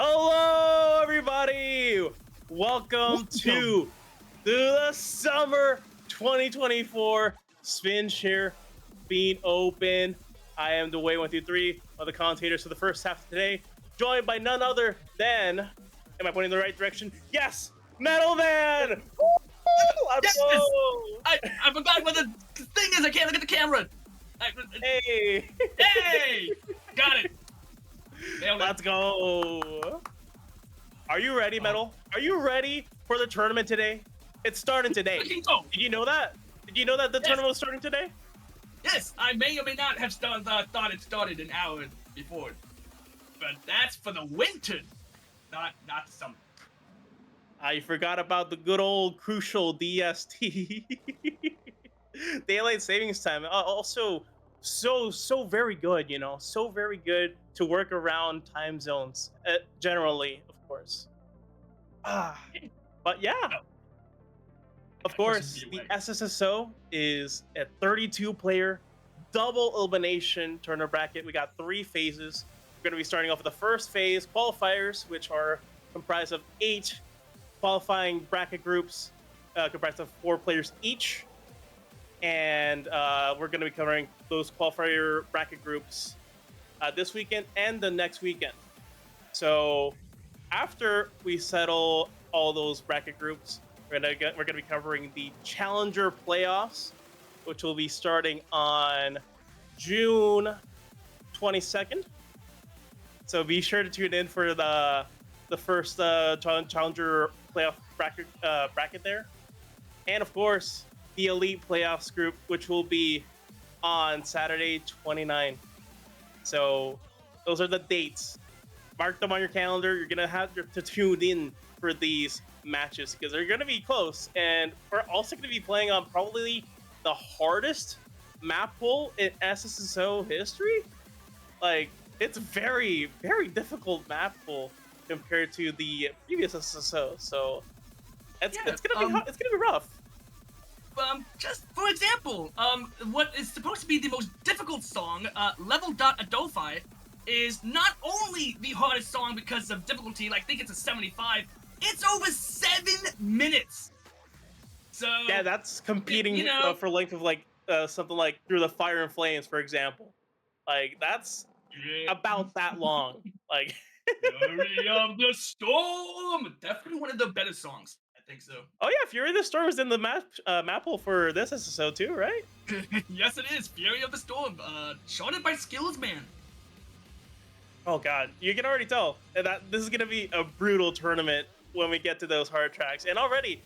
Hello, everybody! Welcome to the summer 2024 SpinShare being open. I am Dwayne123, one of the commentators for the first half of today, joined by none other than, am I pointing in the right direction? Yes, Metal Man! Yes! I forgot what the thing is. I can't look at the camera. Hey! Hey! Got it. Let's go. Are you ready, Metal? Are you ready for the tournament today? It's starting today. Did you know that? Did you know that the tournament was starting today? Yes, I may or may not have thought it started an hour before, but that's for the winter, not the summer. I forgot about the good old crucial DST. Daylight savings time. Also, so very good, you know, so very good to work around time zones, generally, of course. But yeah, of course, the SSSO is a 32-player double elimination tournament bracket. We got 3 phases. We're going to be starting off with the first phase, qualifiers, which are comprised of 8 qualifying bracket groups, comprised of 4 players each. And we're going to be covering those qualifier bracket groups this weekend and the next weekend. So after we settle all those bracket groups, we're gonna be covering the Challenger playoffs, which will be starting on June 22nd. So be sure to tune in for the first Challenger playoff bracket there, and of course the Elite Playoffs group, which will be on Saturday 29. So those are the dates. Mark them on your calendar. You're gonna have to tune in for these matches because they're gonna be close, and we're also gonna be playing on probably the hardest map pool in SSSO history. Like, it's very, very difficult map pool compared to the previous SSSO. So it's gonna be rough. Just for example, what is supposed to be the most difficult song, Level.Adofi, is not only the hardest song because of difficulty, like I think it's a 75, it's over 7 minutes. So yeah, that's competing for length of like something like Through the Fire and Flames, for example. Like that's about that long. Like Fury of the Storm, definitely one of the better songs. I think so. Oh yeah, Fury of the Storm is in the map pool for this SSO too, right? Yes, it is. Fury of the Storm, charted by Skillsman. Oh god, you can already tell that this is gonna be a brutal tournament when we get to those hard tracks. And already,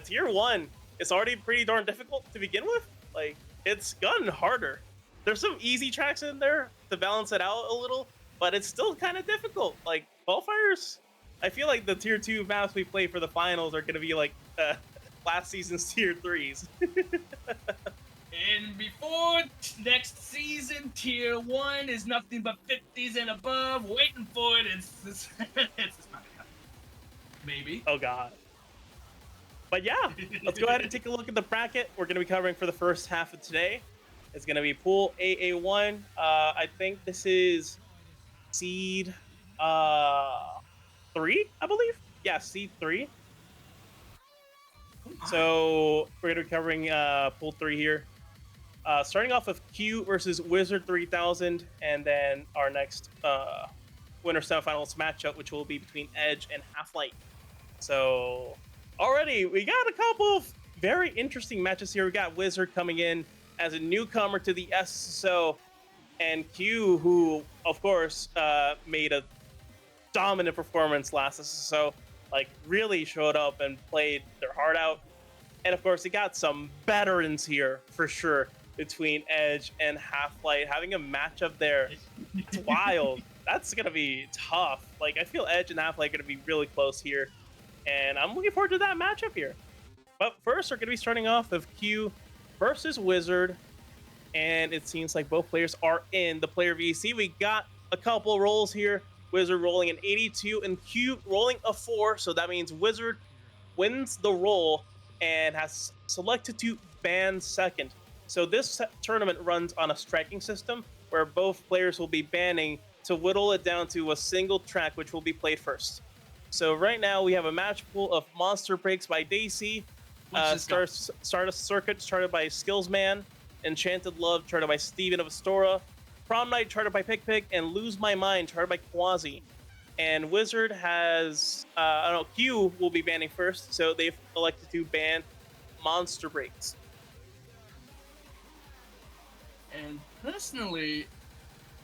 tier 1, it's already pretty darn difficult to begin with. Like, it's gotten harder. There's some easy tracks in there to balance it out a little, but it's still kind of difficult. Like, qualifiers, I feel like the tier 2 maps we play for the finals are gonna be like last season's tier 3s. And before next season, tier 1 is nothing but 50s and above. Waiting for it. It's just not gonna happen. Maybe. Oh god. But yeah, let's go ahead and take a look at the bracket we're going to be covering for the first half of today. It's going to be Pool AA1. I think this is seed 3, I believe. Yeah, seed 3. So we're going to be covering Pool 3 here. Starting off with Q versus Wizard 3000, and then our next winner semifinals matchup, which will be between Edge and Halflite. So already we got a couple of very interesting matches here. We got Wizard coming in as a newcomer to the SSO, and Q, who of course made a dominant performance last SSO, like really showed up and played their heart out. And of course, they got some veterans here for sure between Edge and Halflite. Having a matchup there, it's wild. That's gonna be tough. Like, I feel Edge and Halflite are gonna be really close here, and I'm looking forward to that matchup here. But first, we're gonna be starting off with Q versus Wizard, and it seems like both players are in the player VC. We got a couple rolls here. Wizard rolling an 82 and Q rolling a 4, so that means Wizard wins the roll and has selected to ban second. So this tournament runs on a striking system where both players will be banning to whittle it down to a single track, which will be played first. So right now we have a match pool of Monster Breaks by Dacey, Start a Circuit charted by Skillsman, Enchanted Love charted by Steven of Astora, Prom Night charted by Pick, and Lose My Mind charted by Quasi. And Wizard has, I don't know, Q will be banning first, so they've elected to ban Monster Breaks. And personally,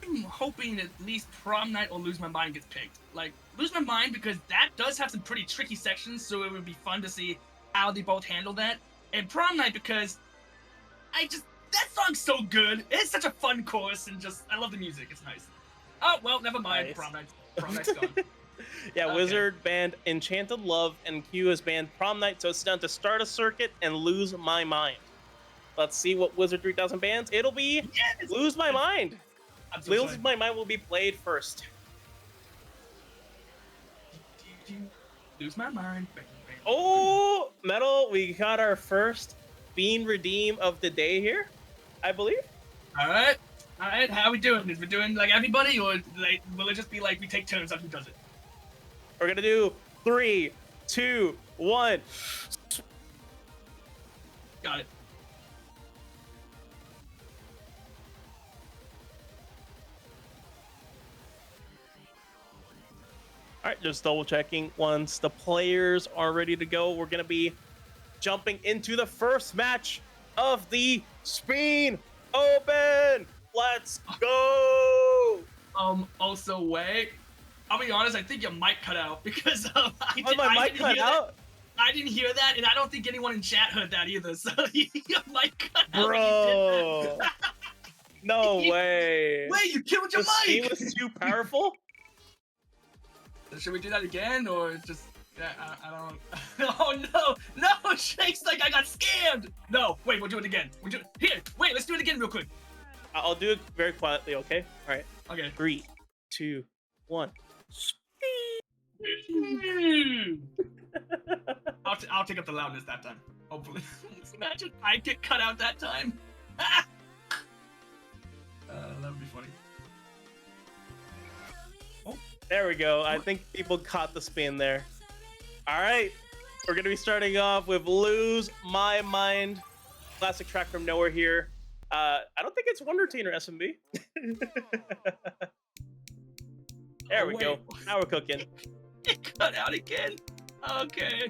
I'm hoping at least Prom Night or Lose My Mind gets picked. Like, Lose My Mind, because that does have some pretty tricky sections, so it would be fun to see how they both handle that. And Prom Night, because that song's so good. It's such a fun chorus, and I love the music. It's nice. Oh, well, never mind. Nice. Prom Night's gone. Yeah, okay. Wizard banned Enchanted Love, and Q has banned Prom Night, so it's down to Start a Circuit and Lose My Mind. Let's see what Wizard 3000 bans. It'll be Lose My Mind. Lose My Mind will be played first. Lose My Mind. Oh, Metal, we got our first Bean Redeem of the day here, I believe. All right, how are we doing? Is we doing like everybody, or like, will it just be like we take turns on who does it? We're gonna do 3, 2, 1. Got it. All right, just double checking. Once the players are ready to go, we're gonna be jumping into the first match of the Spin Open. Let's go. Also, wait. I'll be honest. I think your mic cut out because my mic cut out. I didn't hear that, and I don't think anyone in chat heard that either. So your mic cut out. Bro. No way. Wait, you killed your mic. The was too powerful. Should we do that again, or just? Yeah, I don't. Oh no, Shake's like I got scammed. No, wait, we'll do it again. Here, wait, let's do it again real quick. I'll do it very quietly, okay? All right. Okay. 3, 2, 1. I'll take up the loudness that time. Hopefully. Imagine I get cut out that time. That would be funny. Oh, there we go. I think people caught the spin there. All right. We're going to be starting off with Lose My Mind. Classic track from Nowhere here. I don't think it's Wonder Teen or SMB. There we go. Now we're cooking. It cut out again. Okay.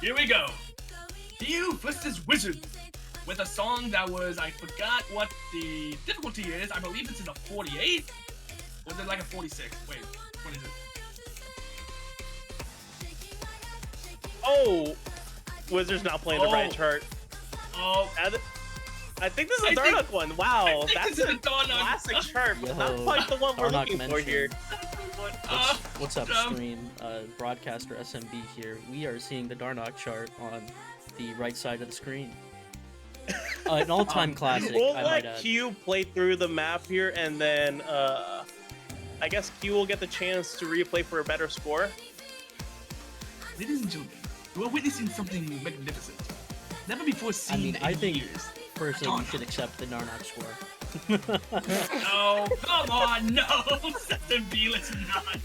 Here we go. Q versus Wizard. With a song that was, I forgot what the difficulty is. I believe it's in a 48. Or is it like a 46? Wait, what is it? Oh, Wizard's not playing the right chart. Oh, I think this is a Darnock one. Wow, that's a Darnock classic chart, but not quite the one we're looking for here. What's up, stream? Broadcaster SMB here. We are seeing the Darnock chart on the right side of the screen. An all-time classic. We'll let Q play through the map here, and then I guess Q will get the chance to replay for a better score. Ladies and gentlemen, we're witnessing something magnificent. Never before seen. I think personally you should accept the Darnock score. No, come on, no, SSB, let's not.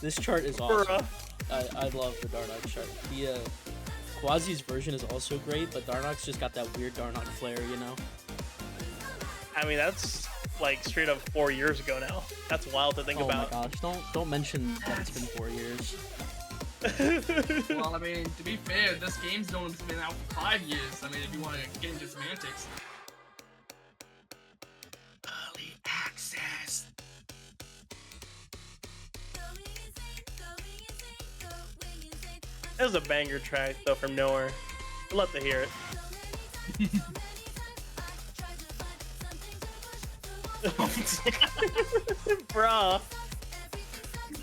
This chart is awesome. I love the Darnock chart. The Quasi's version is also great, but Darnock's just got that weird Darnock flair, you know? I mean, that's like straight up 4 years ago now. That's wild to think about. Oh my gosh, don't mention that it's been 4 years. Well, I mean, to be fair, this game's only been out for 5 years. I mean, if you want to get into semantics. Early access. That was a banger track, though, from Nowhere. I'd love to hear it. Bruh.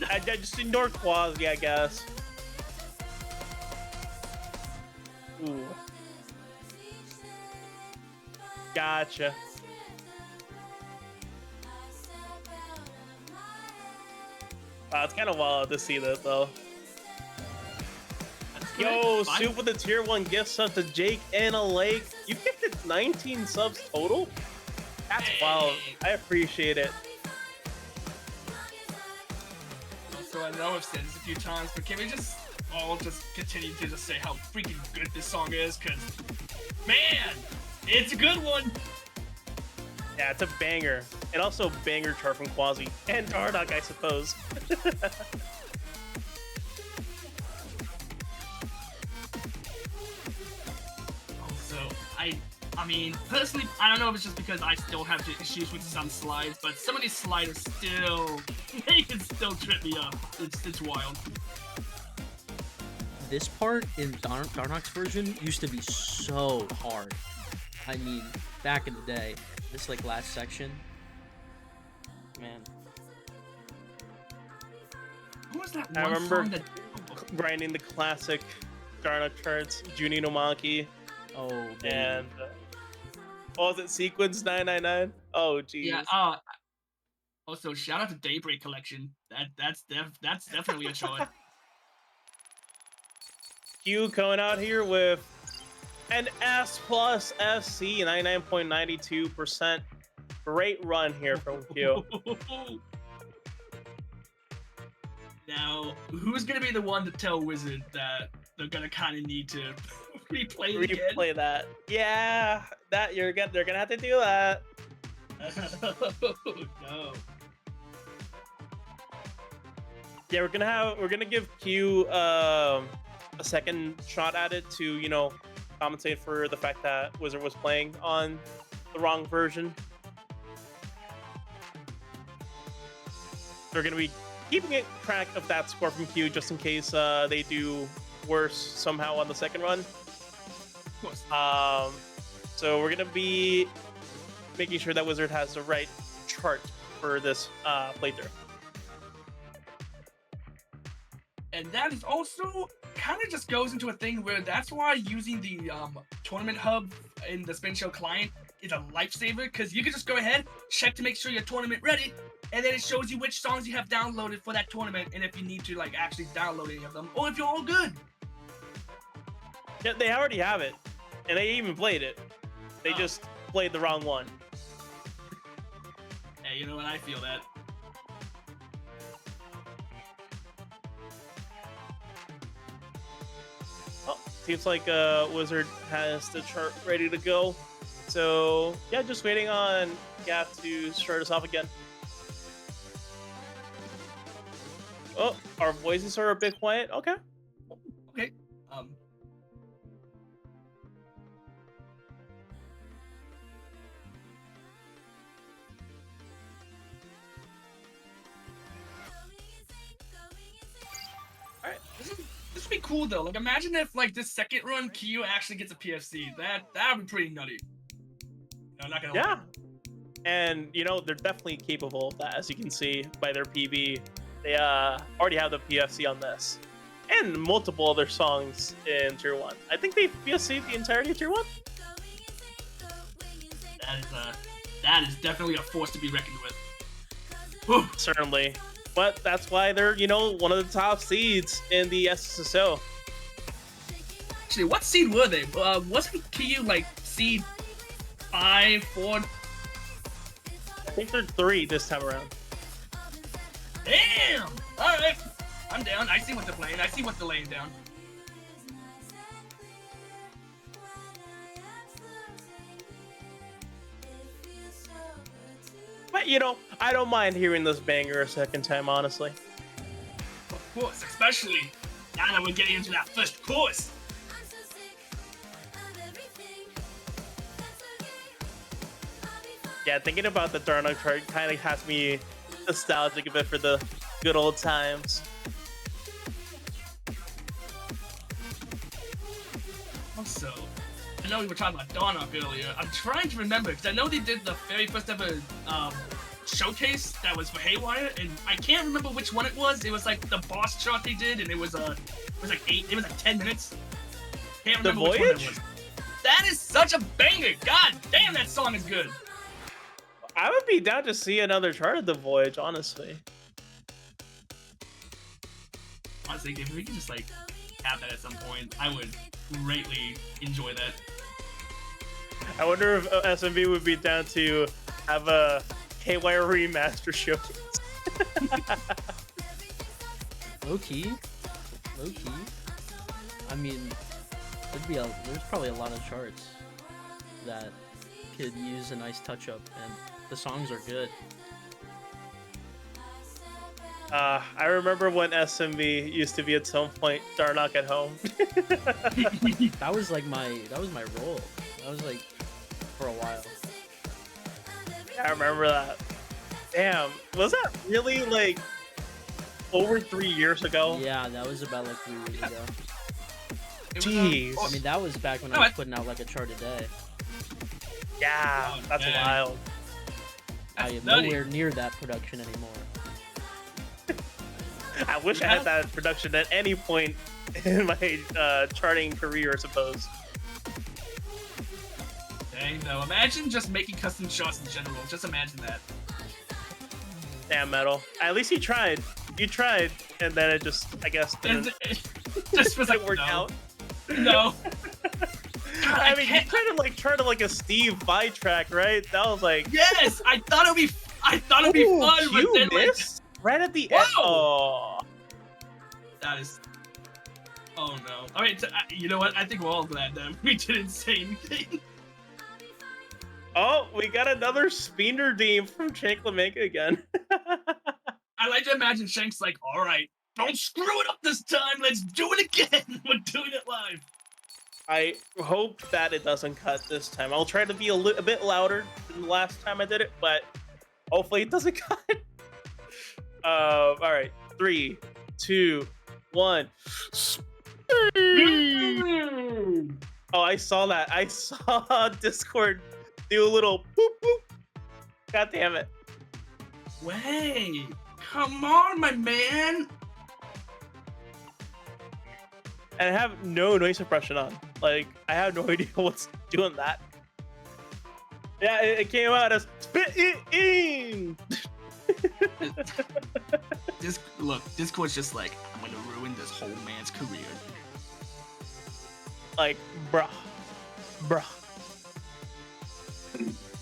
I just ignore Quasi, I guess. Ooh. Gotcha. Wow, it's kind of wild to see that, though. Yo, Fine. Soup with the tier 1 gift sub to Jake and a Lake. You gifted 19 subs total? That's wild. I appreciate it. So I know I've said this a few times, but can we just all just continue to just say how freaking good this song is? Because, man, it's a good one. Yeah, it's a banger. And also a banger chart from Quasi. And Dardock, I suppose. Also, I mean, personally, I don't know if it's just because I still have issues with some slides, but some of these sliders still, they can still trip me up. It's wild. This part in Darnock's version used to be so hard. I mean, back in the day, this like last section, man. Who was that I one remember song that... grinding the classic Darnock charts, Junie no Monkey, Oh, baby. and what was it, Sequence 999? Oh, jeez. Yeah. Also, shout out to Daybreak Collection. That's definitely a choice. Q coming out here with an S plus SC 99.92%. Great run here from Q. Now, who's gonna be the one to tell Wizard that they're gonna kind of need to replay it again? Replay that. Yeah, they're gonna have to do that. No. Yeah, we're gonna give Q a second shot at it to, you know, compensate for the fact that Wizard was playing on the wrong version. They're gonna be keeping a track of that score from Q just in case they do worse somehow on the second run. Of course. So we're gonna be making sure that Wizard has the right chart for this playthrough. And that is also kind of just goes into a thing where that's why using the tournament hub in the SpinShare client is a lifesaver, because you can just go ahead, check to make sure your tournament ready, and then it shows you which songs you have downloaded for that tournament, and if you need to like actually download any of them, or if you're all good. Yeah, they already have it, and they even played it. They just played the wrong one. Hey, you know what? I feel that. Oh, seems like Wizard has the chart ready to go. So yeah, just waiting on Gap to start us off again. Oh, our voices are a bit quiet. Okay. Okay. All right. This would be cool though. Like, imagine if like this second run Kyu actually gets a PFC. That would be pretty nutty. No, not gonna. Yeah. And you know they're definitely capable of that, as you can see by their PB. They already have the PFC on this, and multiple other songs in Tier 1. I think they PFC'd the entirety of Tier 1. That is definitely a force to be reckoned with. Whew. Certainly. But that's why they're, you know, one of the top seeds in the SSSO. Actually, what seed were they? Wasn't Kyu like seed 5, 4? I think they're 3 this time around. Damn! Alright. I'm down. I see what they're playing. I see what they're laying down. But, you know, I don't mind hearing this banger a second time, honestly. Of course, especially now that we're getting into that first chorus. Yeah, thinking about the Darnock chart kind of has me nostalgic a bit for the good old times. Also, I know we were talking about Darnock earlier. I'm trying to remember, because I know they did the very first ever showcase that was for Haywire, and I can't remember which one it was. It was like the boss chart they did, and it was like 10 minutes. Can't remember which one it was. That is such a banger! God damn, that song is good. I would be down to see another chart of the Voyage, honestly. Honestly, if we could just like have that at some point. I would greatly enjoy that. I wonder if SMB would be down to have a Haywire remaster showcase. Low key. I mean, there's probably a lot of charts that could use a nice touch up, and the songs are good. I remember when SMB used to be at some point Darnock at home. That was my role. That was like for a while. I remember that. Damn, was that really like over 3 years ago? Yeah, that was about like 3 years ago. Jeez. I mean, that was back when I was putting out like a chart a day. Yeah, that's wild. I am nowhere near that production anymore. I wish I had that production at any point in my charting career, I suppose. Dang, though. Imagine just making custom shots in general. Just imagine that. Damn, Metal. At least you tried. You tried, and then it just, I guess, didn't just was like, work out. No. I mean, you kind of like charted like a Steve Vai track, right? That was like, yes, I thought it'd be fun, but then missed right at the end. Oh, that is. Oh no! I mean, you know what? I think we're all glad that we didn't say anything. Oh, we got another Spinner Deem from Shank Lamanka again. I like to imagine Shank's like, all right, don't screw it up this time. Let's do it again. We're doing it live. I hope that it doesn't cut this time. I'll try to be a bit louder than the last time I did it, but hopefully it doesn't cut. All right, 3, 2, 1. Oh, I saw that. I saw Discord do a little boop boop. God damn it. Wait, come on, my man. And I have no noise suppression on. Like, I have no idea what's doing that. Yeah, it came out as spit it in. Discord's just like, I'm gonna ruin this whole man's career. Like, bruh.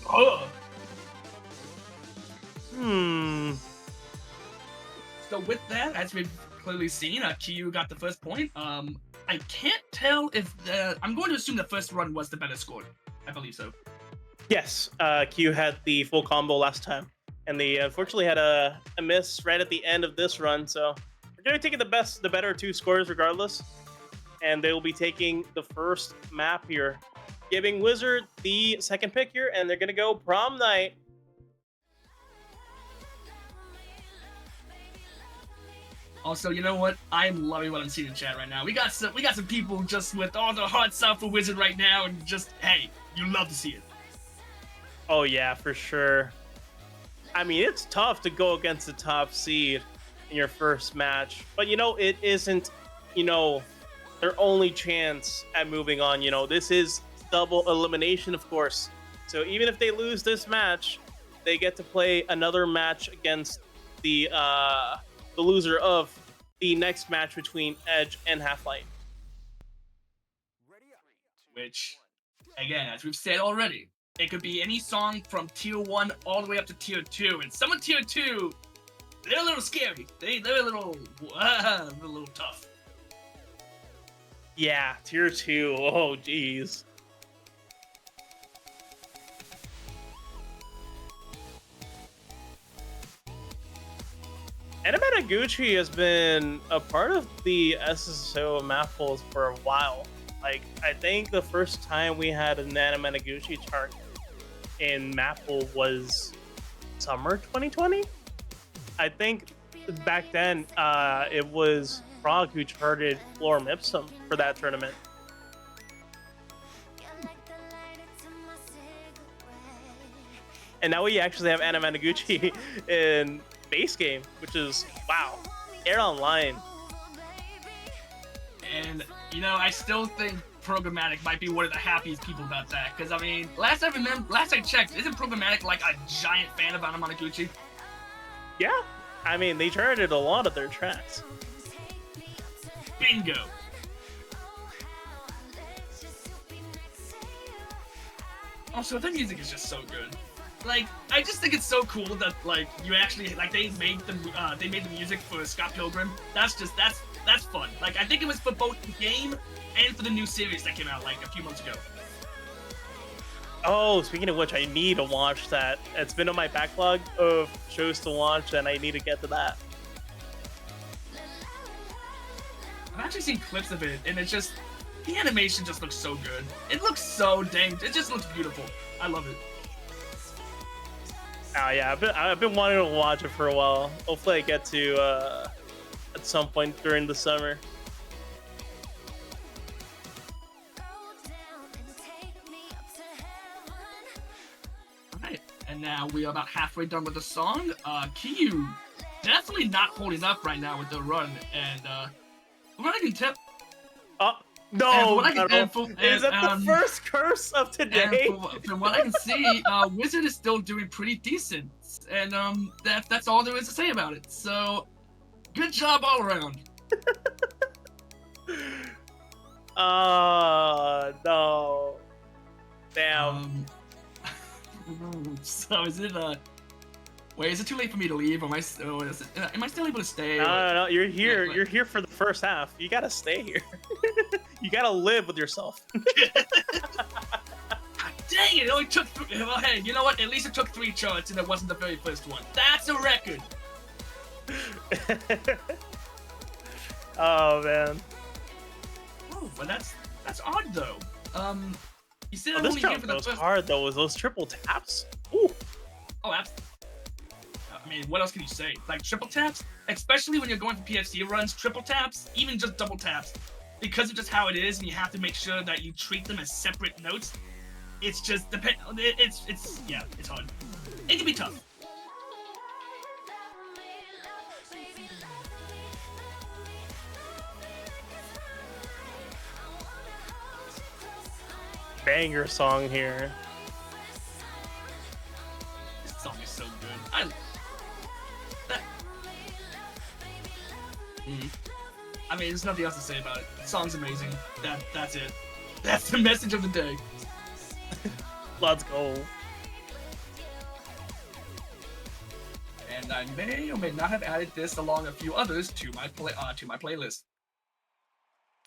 Oh. So with that, as we've clearly seen, kyuquu got the first point. I can't tell if I'm going to assume the first run was the better score. I believe so. Yes, Q had the full combo last time, and they unfortunately had a miss right at the end of this run. So we're going to take the better two scores regardless, and they will be taking the first map here, giving Wizard the second pick here, and they're going to go Prom Night. Also, you know what? I'm loving what I'm seeing in chat right now. We got some people just with all the hard stuff for Wizard right now, and just, hey, you love to see it. Oh yeah, for sure. I mean, it's tough to go against the top seed in your first match, but you know, it isn't, you know, their only chance at moving on. You know, this is double elimination, of course. So even if they lose this match, they get to play another match against the loser of the next match between Edge and Halflite. Which, again, as we've said already, it could be any song from tier 1 all the way up to tier 2. And some of tier 2, they're a little scary. They're a little tough. Yeah, tier 2. Oh, geez. Anamanaguchi has been a part of the SSSO map polls for a while. Like, I think the first time we had an Anamanaguchi chart in map poll was summer 2020. I think back then it was Prague who charted Florem Ipsum for that tournament. And now we actually have Anamanaguchi in base game, which is, wow, air online. And, you know, I still think Programmatic might be one of the happiest people about that. Because, I mean, last I checked, isn't Programmatic like a giant fan of Anamanaguchi? Yeah. I mean, they charted a lot of their tracks. Bingo. Also, the music is just so good. Like, I just think it's so cool that like you actually like they made the music for Scott Pilgrim. That's fun. Like, I think it was for both the game and for the new series that came out like a few months ago. Oh, speaking of which, I need to watch that. It's been on my backlog of shows to watch, and I need to get to that. I've actually seen clips of it, and it's just the animation just looks so good. It looks so dang. It just looks beautiful. I love it. Oh yeah, I've been wanting to watch it for a while. Hopefully, I get to at some point during the summer. Alright, and now we are about halfway done with the song. Kyuquu definitely not holding up right now with the run, and from what I can tell. No, Is that the first curse of today? From what I can see, Wizard is still doing pretty decent, and that's all there is to say about it. So, good job all around. No, damn. So is it wait, is it too late for me to leave? Am I still able to stay? No, you're here. You're here for the first half. You gotta stay here. You gotta live with yourself. God dang it! It only took. Well, hey, you know what? At least it took 3 charts, and it wasn't the very first one. That's a record. Oh man. Oh, but that's odd though. You said I'm This only here jump for the goes first. hard though. Was those triple taps? Ooh. Oh, absolutely. I mean, what else can you say? Like triple taps, especially when you're going for PFC runs, triple taps, even just double taps, because of just how it is, and you have to make sure that you treat them as separate notes. It's just it's hard. It can be tough. Banger song here. This song is so good. I mean, there's nothing else to say about it. The song's amazing. That's it. That's the message of the day. Let's go. And I may or may not have added this along a few others to my playlist.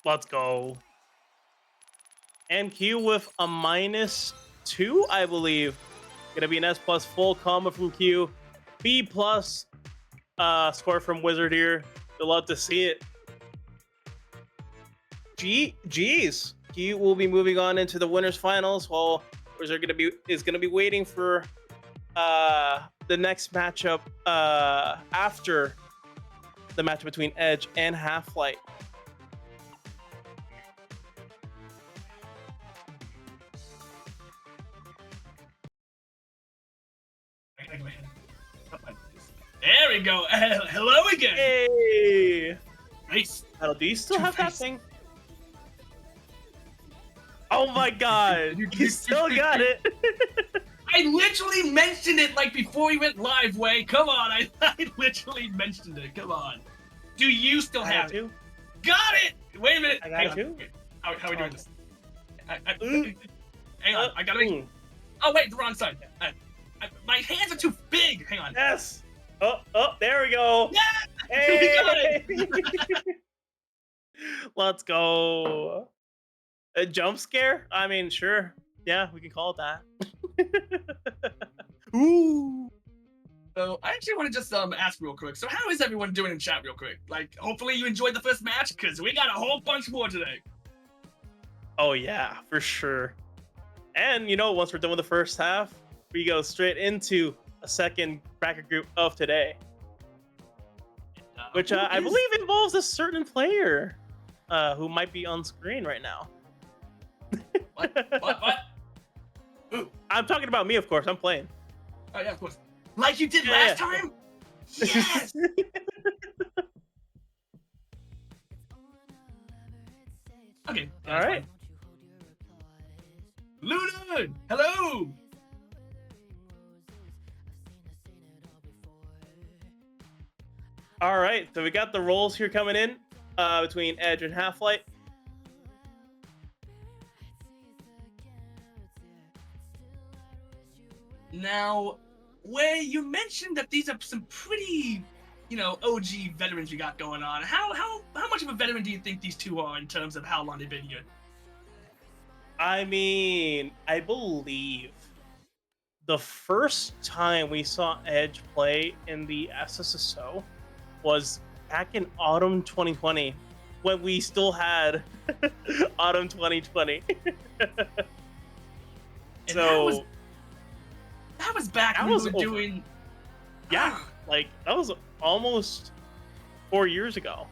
Let's go. And Q with a -2, I believe. Gonna be an S+ full combo from Q. B+ score from Wizard here. You'll love to see it. G's. Q will be moving on into the winners finals, while Wizard is gonna be waiting for the next matchup after the match between Edge and Halflite. There we go. Hello again. Hey. Nice. Do you still have that thing? Oh my god. You still got it. I literally mentioned it like before we went live, Way. Come on. I literally mentioned it. Come on. Do you still have it? Got it. Wait a minute. I got it too. How are we doing this? Hang on. I gotta make. Oh wait, the wrong side. My hands are too big. Hang on. Yes. Oh, there we go. Yeah. Hey. We got it. Let's go. A jump scare? I mean, sure. Yeah, we can call it that. Ooh. So I actually want to just ask real quick. So how is everyone doing in chat real quick? Like, hopefully you enjoyed the first match, because we got a whole bunch more today. Oh yeah, for sure. And you know, once we're done with the first half, we go straight into a second bracket group of today, which I believe involves a certain player who might be on screen right now. What? Ooh. I'm talking about me, of course. I'm playing. Oh yeah, of course. Like you did last time? Yes! Okay. All right. Luna! Hello! All right, so we got the rolls here coming in between Edge and Halflite. Now, where you mentioned that these are some pretty, OG veterans you got going on. How much of a veteran do you think these two are in terms of how long they've been here? I mean, I believe the first time we saw Edge play in the SSSO was back in autumn 2020 when we still had autumn 2020. And So that was back that when we was were over. doing. Yeah, like that was almost 4 years ago.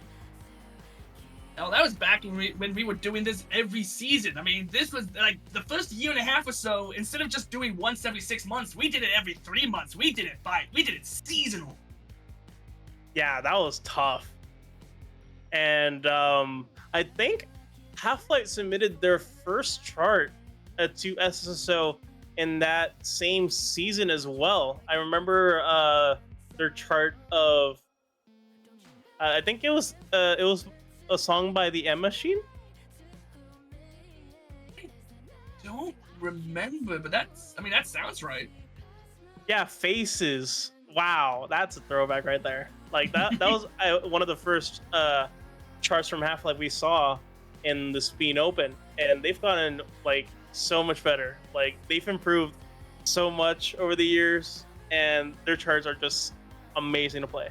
Oh, that was back when we were doing this every season. I mean, this was like the first year and a half or so. Instead of just doing once every 6 months, we did it every 3 months. We did it seasonal. Yeah, that was tough. And I think Halflite submitted their first chart to SSSO in that same season as well. I remember their chart of I think it was a song by the M Machine. I don't remember, but that sounds right. Yeah, Faces. Wow, that's a throwback right there. Like that was one of the first charts from Half-Life we saw in the Spin Open, and they've gotten like so much better. Like they've improved so much over the years, and their charts are just amazing to play.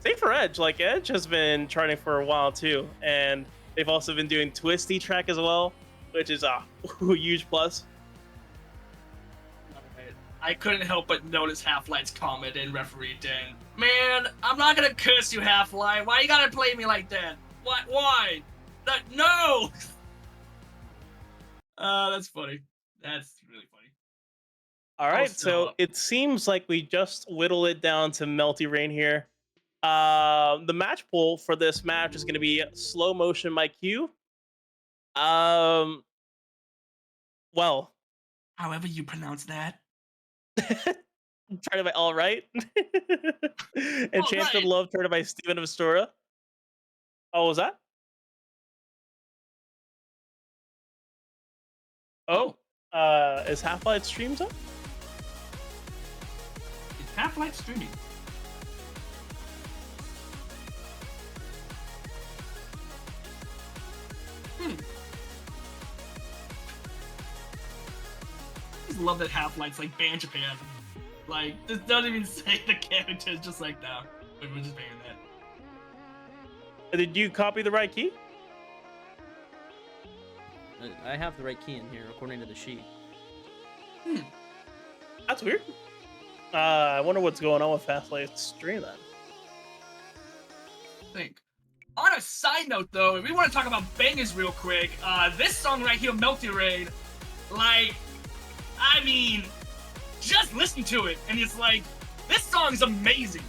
Same for Edge. Like Edge has been charting for a while too, and they've also been doing Twisty track as well, which is a huge plus. I couldn't help but notice Halflite's comment in Referee Den. Man, I'm not gonna curse you, Halflite. Why you gotta play me like that? Why? No! That's funny. That's really funny. All right, so it seems like we just whittle it down to Melty Rain here. The match pool for this match is going to be Slow Motion by Q. Well, however you pronounce that. Turn by All Right. Enchanted Love, turn by Steven of Astora. Oh, was that? Oh, is Half-Life streams up? Is Half-Life streaming? I just love that Half-Life's like Ban Japan. Like, this doesn't even say the characters, just like now. We're just banning that. Did you copy the right key? I have the right key in here according to the sheet. That's weird. I wonder what's going on with Half-Life's stream then. Think. On a side note, though, if we want to talk about bangers real quick, this song right here, Melty Rain, like, I mean, just listen to it, and it's like, this song's amazing.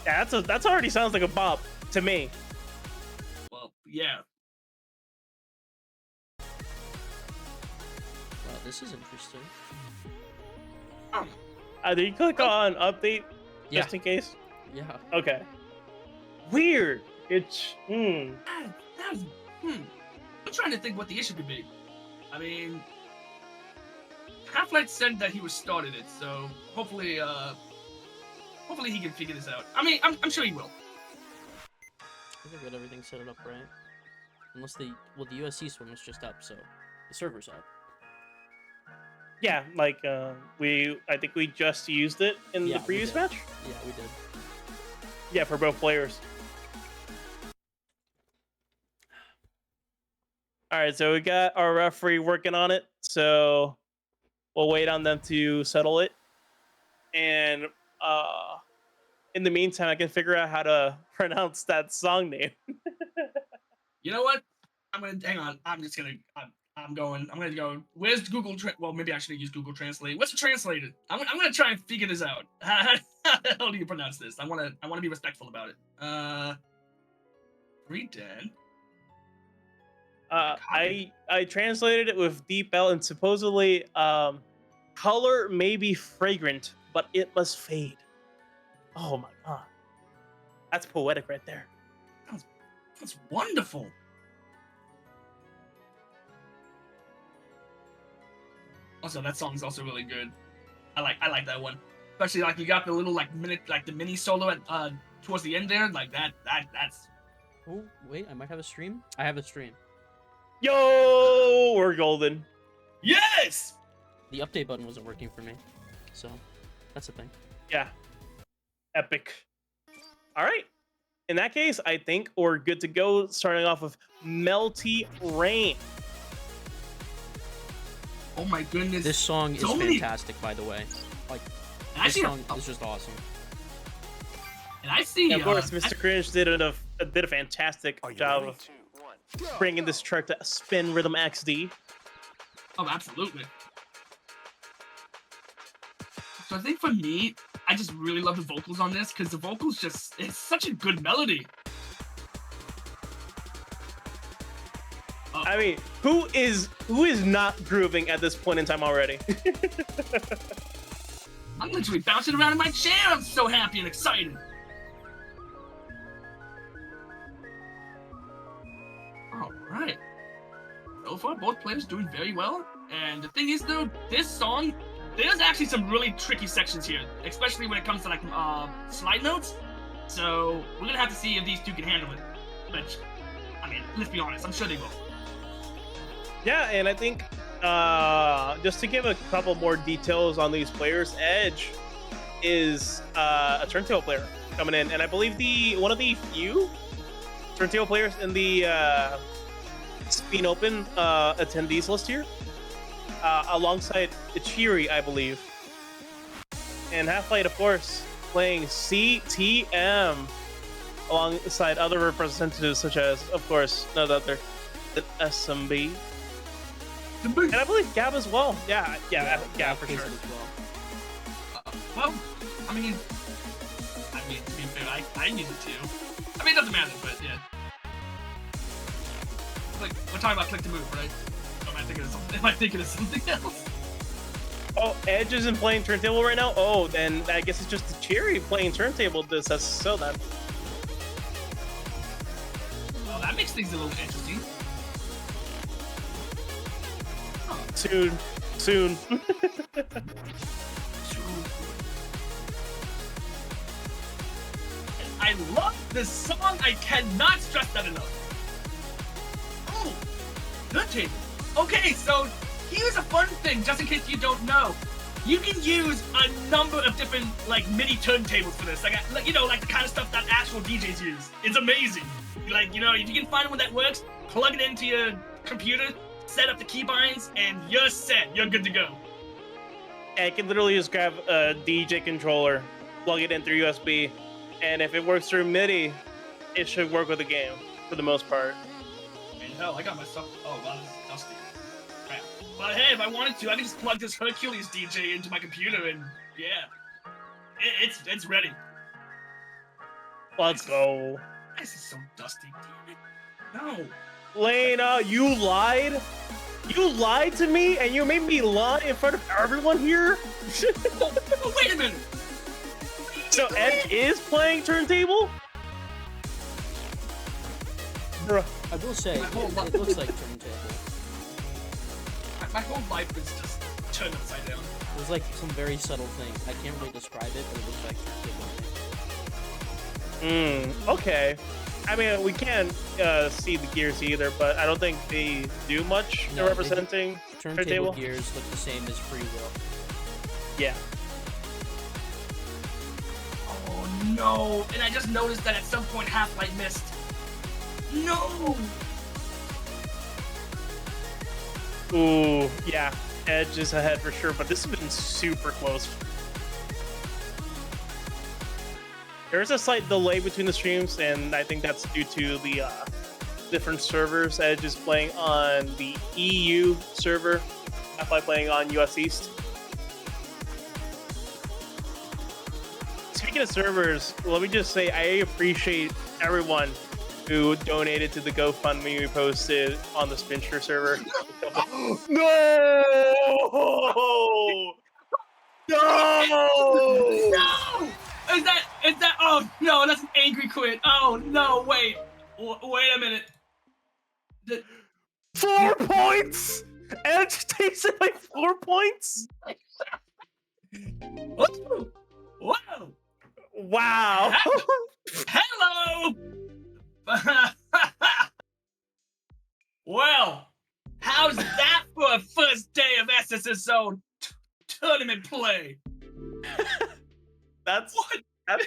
Yeah, that's already sounds like a bop to me. Well, yeah. Wow, this is interesting. Did you click on update just in case? Yeah. Okay. Weird. It's I'm trying to think what the issue could be. I mean, Halflite said that he was started it, so hopefully he can figure this out. I mean, I'm sure he will. I think I got everything set up right. Unless the USC one was just up, so the server's up. yeah, like I think we just used it in the previous match. Yeah, we did. Yeah, for both players. All right, so we got our referee working on it, so we'll wait on them to settle it. And in the meantime, I can figure out how to pronounce that song name. You know what? Hang on. I'm gonna go. Where's Google? Well, maybe I should use Google Translate. What's translated? I'm gonna try and figure this out. How the hell do you pronounce this? I wanna be respectful about it. Redead. I translated it with Deep L, and supposedly color may be fragrant, but it must fade. Oh my god, that's poetic right there. That's wonderful. Also, that song's also really good. I like that one. Especially like you got the little the mini solo at towards the end there, like that's. Oh wait, I might have a stream. I have a stream. Yo, we're golden. Yes. The update button wasn't working for me, so that's the thing. Yeah. Epic. All right. In that case, I think we're good to go. Starting off with Melty Rain. Oh my goodness. This song is So many- fantastic, by the way. Like, And this song is just awesome. And I see. And of course, Mr. Cringe did a fantastic job of bringing this chart to Spin Rhythm XD. Oh, absolutely. So I think for me, I just really love the vocals on this because the vocals it's such a good melody. I mean, who is not grooving at this point in time already? I'm literally bouncing around in my chair. I'm so happy and excited. All right. So far, both players doing very well. And the thing is, though, this song, there's actually some really tricky sections here, especially when it comes to like slide notes. So we're gonna have to see if these two can handle it. But I mean, let's be honest, I'm sure they will. Yeah, and I think just to give a couple more details on these players, Edge is a turntable player coming in, and I believe one of the few turntable players in the Spin Open attendees list here, alongside Ichiri, I believe. And Halflite, of course, playing CTM alongside other representatives such as, of course, none other than SMB. And I believe Gab as well. Yeah, for sure. As well. Well, I mean, to be fair, I needed to. I mean, it doesn't matter, but yeah. Like, we're talking about click to move, right? Or am I thinking of something else? Oh, Edge isn't playing turntable right now? Oh, then I guess it's just the Cherry playing turntable this SSSO then. Well, that makes things a little interesting. Soon. I love this song. I cannot stress that enough. Oh, turntable. Okay, so here's a fun thing, just in case you don't know. You can use a number of different like mini turntables for this, like the kind of stuff that actual DJs use. It's amazing. Like, if you can find one that works, plug it into your computer, set up the keybinds, and you're set. You're good to go. I can literally just grab a DJ controller, plug it in through USB, and if it works through MIDI, it should work with the game for the most part. I mean, hell, I got my stuff. Oh, wow, this is dusty. Crap. But hey, if I wanted to, I could just plug this Hercules DJ into my computer, and yeah, it's ready. Let's go. This is so dusty. Damn it. No. Lena, you lied? You lied to me and you made me lie in front of everyone here? Oh, wait a minute. So Edge is playing turntable? Bruh. I will say, it looks like turntable. My whole life is just turned upside down. There's like some very subtle thing. I can't really describe it, but it looks like turntable. Okay. I mean, we can't see the gears either, but I don't think they do much in representing turntable gears look the same as free will. Yeah. Oh no! And I just noticed that at some point Halflite missed. No! Ooh, yeah. Edge is ahead for sure, but this has been super close. There's a slight delay between the streams, and I think that's due to the different servers. Edge is playing on the EU server, Halflite playing on US East. Speaking of servers, let me just say I appreciate everyone who donated to the GoFundMe we posted on the SpinShare server. No! No! No! Is that? Oh no, that's an angry quit. Oh no, wait a minute. 4 points. Edge takes it by 4 points. Whoa! Whoa! Wow. Hello! Well, how's that for a first day of SSSO tournament play? That's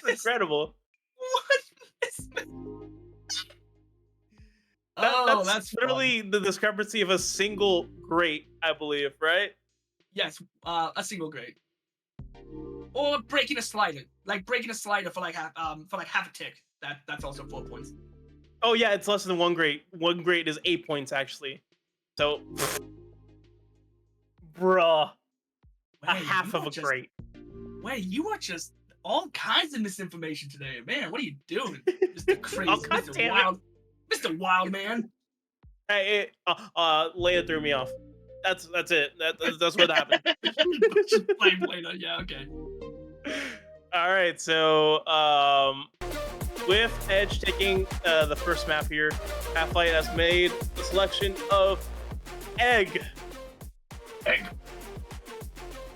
incredible. What is That's literally the discrepancy of a single great, I believe, right? Yes, a single grade. Or breaking a slider. Like breaking a slider for like half a tick. That's also 4 points. Oh yeah, it's less than 1 grade. 1 grade is 8 points actually. So bruh. A half of a grade. Wait, you are just all kinds of misinformation today. Man, what are you doing? Mr. Crazy, Mr. Wild. Mr. Wild Man. Hey, Leia threw me off. That's it. That's what happened. Blame later. Yeah, okay. All right, so with Edge taking the first map here, Halflite has made the selection of Egg.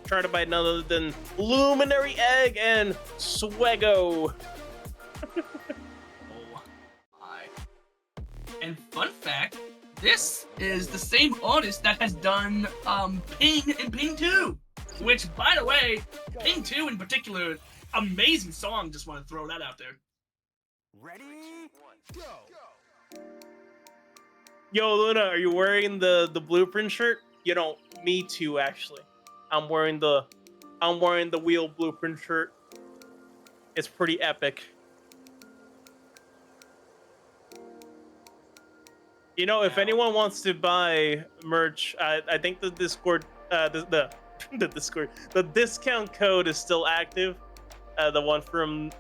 Charted by none other than Luminary Egg and Swego. Oh my. And fun fact, this is the same artist that has done Ping and Ping 2. Which, by the way, Ping 2 in particular, amazing song. Just want to throw that out there. Ready? Go. Yo, Luna, are you wearing the blueprint shirt? You know, me too, actually. I'm wearing the wheel blueprint shirt. It's pretty epic. You know, if anyone wants to buy merch, I think the Discord, the Discord, the discount code is still active. The one from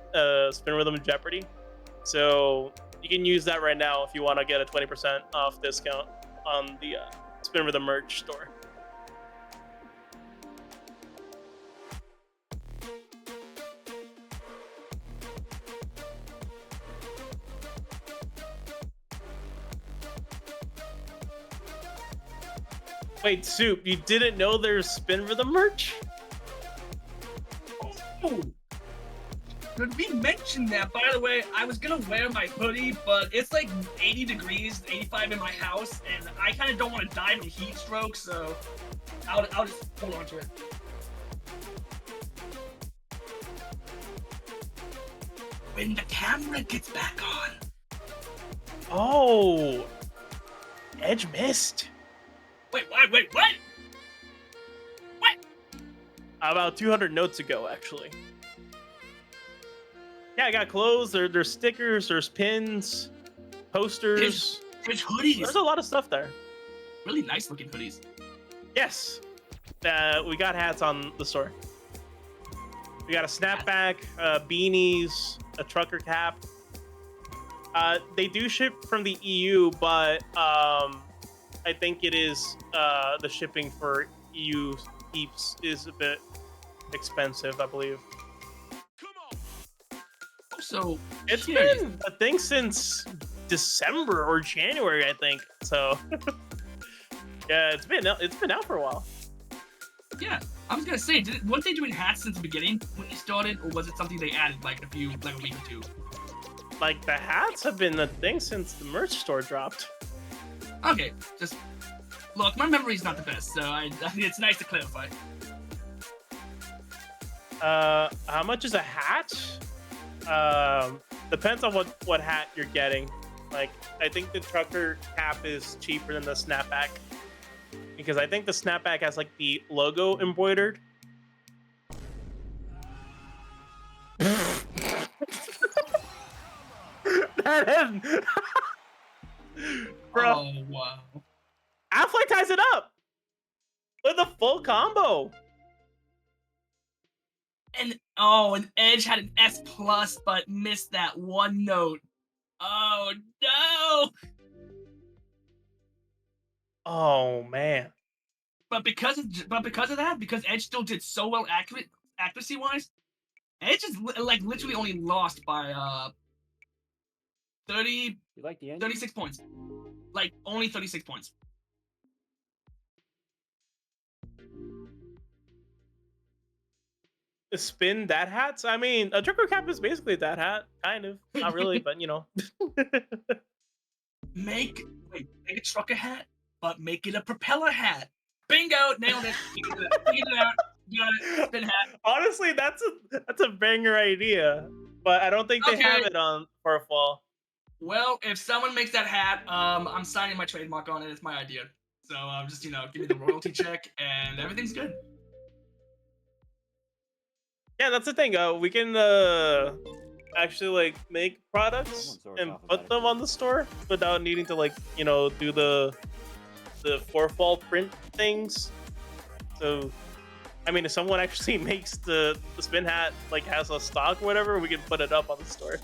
Spin Rhythm and Jeopardy. So you can use that right now if you want to get a 20% off discount on the Spin Rhythm merch store. Wait, Soup, you didn't know there's Spin Rhythm merch? Oh. Did we mention that? By the way, I was gonna wear my hoodie, but it's like 80 degrees, 85 in my house, and I kind of don't want to die from heat stroke, so I'll just hold on to it. When the camera gets back on. Oh, Edge missed. Wait, what? What? About 200 notes ago, actually. Yeah, I got clothes. There's stickers. There's pins, posters. There's hoodies. There's a lot of stuff there. Really nice looking hoodies. Yes. We got hats on the store. We got a snapback, beanies, a trucker cap. They do ship from the EU, but I think it is the shipping for EU peeps is a bit expensive, I believe. So it's been a thing since December or January, I think. So yeah, it's been out for a while. Yeah, I was gonna say, weren't they doing hats since the beginning when you started, or was it something they added like a week or two? Like the hats have been a thing since the merch store dropped. Okay, just look, my memory's not the best, so it's nice to clarify. How much is a hat? Depends on what hat you're getting. Like, I think the trucker cap is cheaper than the snapback because I think the snapback has like the logo embroidered. That is, bro. Oh wow! Halflite ties it up with a full combo. And Edge had an S+, but missed that one note. Oh no! Oh man! But because of that, because Edge still did so well accuracy wise, Edge is like literally only lost by 36 points. Like only 36 points. spin that hats. I mean, a trucker cap is basically that hat, kind of. Not really, but you know. Make a trucker hat, but make it a propeller hat. Bingo, nailed it. Figured it out. Got it. Spin hat. Honestly, that's a banger idea, but I don't think they have Okay. it on for fall. Well, if someone makes that hat, I'm signing my trademark on it. It's my idea. So just give me the royalty check, and everything's good. Yeah, that's the thing. We can actually like make products and put them on the store without needing to like do the for fall print things. So, I mean, if someone actually makes the spin hat like has a stock or whatever, we can put it up on the store.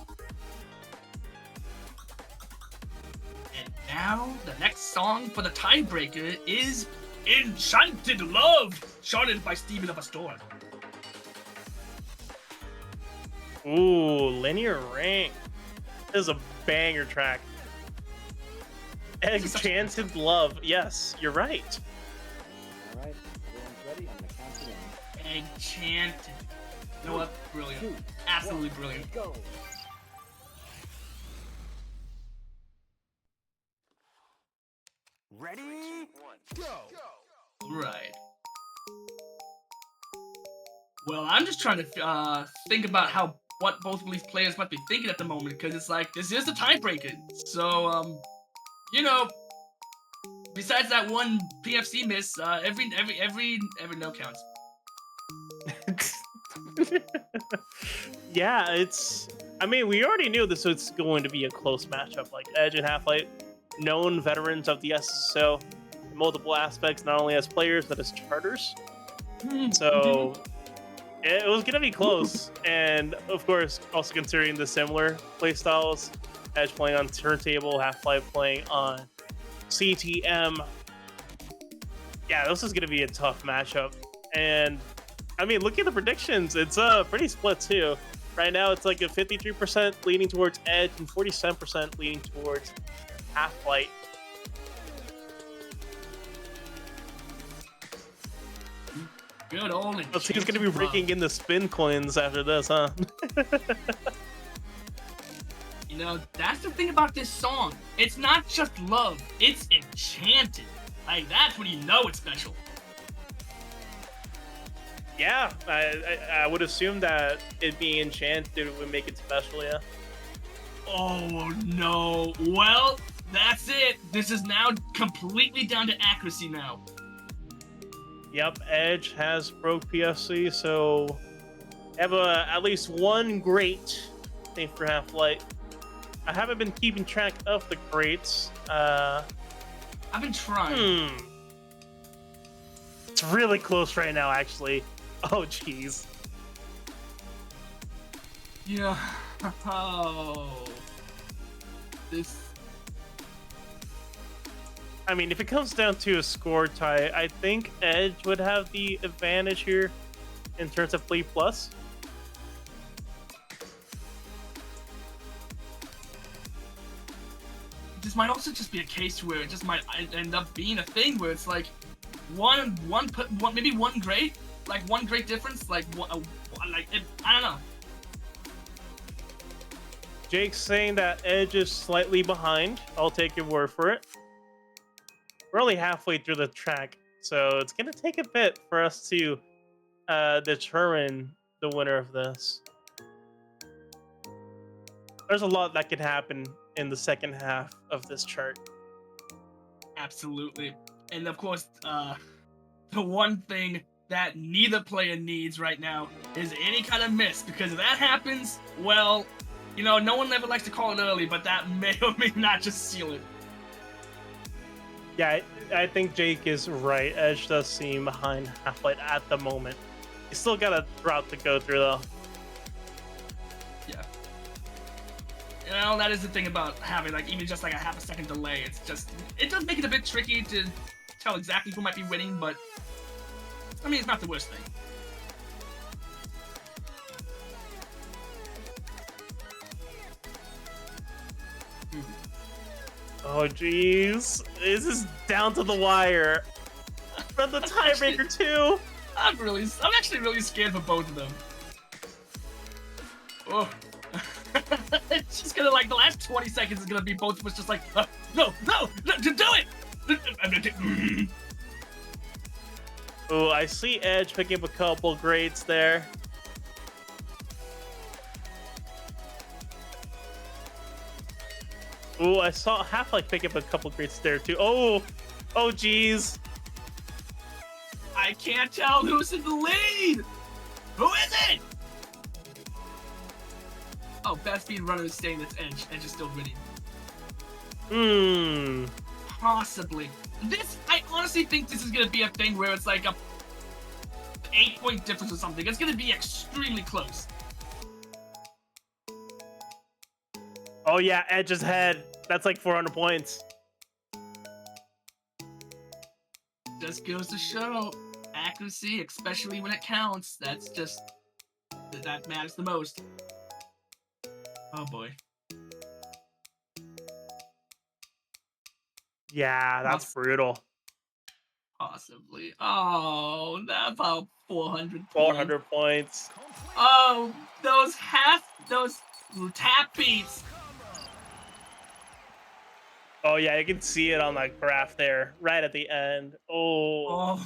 And now the next song for the tiebreaker is "Enchanted Love," charted by Stephen of a Storm. Ooh, Linear Rank. This is a banger track. Enchanted Love. Yes, you're right. All right, everyone's ready. I'm gonna count you in. Enchanted. You know what? Brilliant. 2, Absolutely 1, brilliant. Go. Ready? Go. Right. Well, I'm just trying to think about what both of these players might be thinking at the moment, because it's like this is the tiebreaker. So besides that one PFC miss, every no counts. Yeah, I mean, we already knew this was going to be a close matchup. Like Edge and Halflite, known veterans of the SSO, in multiple aspects, not only as players but as charters. So it was gonna be close, and of course, also considering the similar playstyles, Edge playing on turntable, Halflite playing on CTM. Yeah, this is gonna be a tough matchup, and I mean, look at the predictions. It's pretty split too. Right now, it's like a 53% leaning towards Edge and 47% leaning towards Halflite. Good old. Let's see who's gonna be raking in the spin coins after this, huh? That's the thing about this song. It's not just love. It's enchanted. Like, that's when you know it's special. Yeah, I would assume that it being enchanted would make it special, yeah. Oh, no. Well, that's it. This is now completely down to accuracy now. Yep, Edge has broke PFC, so have at least one great thing for Halflite. I haven't been keeping track of the greats. I've been trying. It's really close right now, actually. Oh, jeez. Yeah. Oh. This. I mean, if it comes down to a score tie, I think Edge would have the advantage here in terms of play plus. This might also just be a case where it just might end up being a thing where it's like maybe one great, like one great difference, like I don't know. Jake's saying that Edge is slightly behind. I'll take your word for it. We're only halfway through the track, so it's gonna take a bit for us to determine the winner of this. There's a lot that can happen in the second half of this chart. Absolutely. And of course, the one thing that neither player needs right now is any kind of miss, because if that happens, well, no one ever likes to call it early, but that may or may not just seal it. Yeah, I think Jake is right. Edge does seem behind Halflite at the moment. He's still got a route to go through, though. Yeah. That is the thing about having, even just a half a second delay. It does make it a bit tricky to tell exactly who might be winning, but, I mean, it's not the worst thing. Oh, jeez. This is down to the wire. For the tiebreaker, too. I'm actually really scared for both of them. Oh. It's just gonna like the last 20 seconds is gonna be both of us just like no, do it. Oh, I see Edge picking up a couple grades there. Oh, I saw Halflite pick up a couple grades there too. Oh, geez. I can't tell who's in the lead. Who is it? Oh, Best Speed Runner is saying that's Edge. Edge is still winning. Possibly. I honestly think this is gonna be a thing where it's like a 8-point difference or something. It's gonna be extremely close. Oh yeah, Edge's head. That's like 400 points. Just goes to show accuracy, especially when it counts. That's just that matters the most. Oh boy. Yeah, that's brutal. Possibly. Oh, that's about 400 points. 400 points. Oh, those tap beats. Oh yeah, you can see it on that graph there, right at the end. Oh,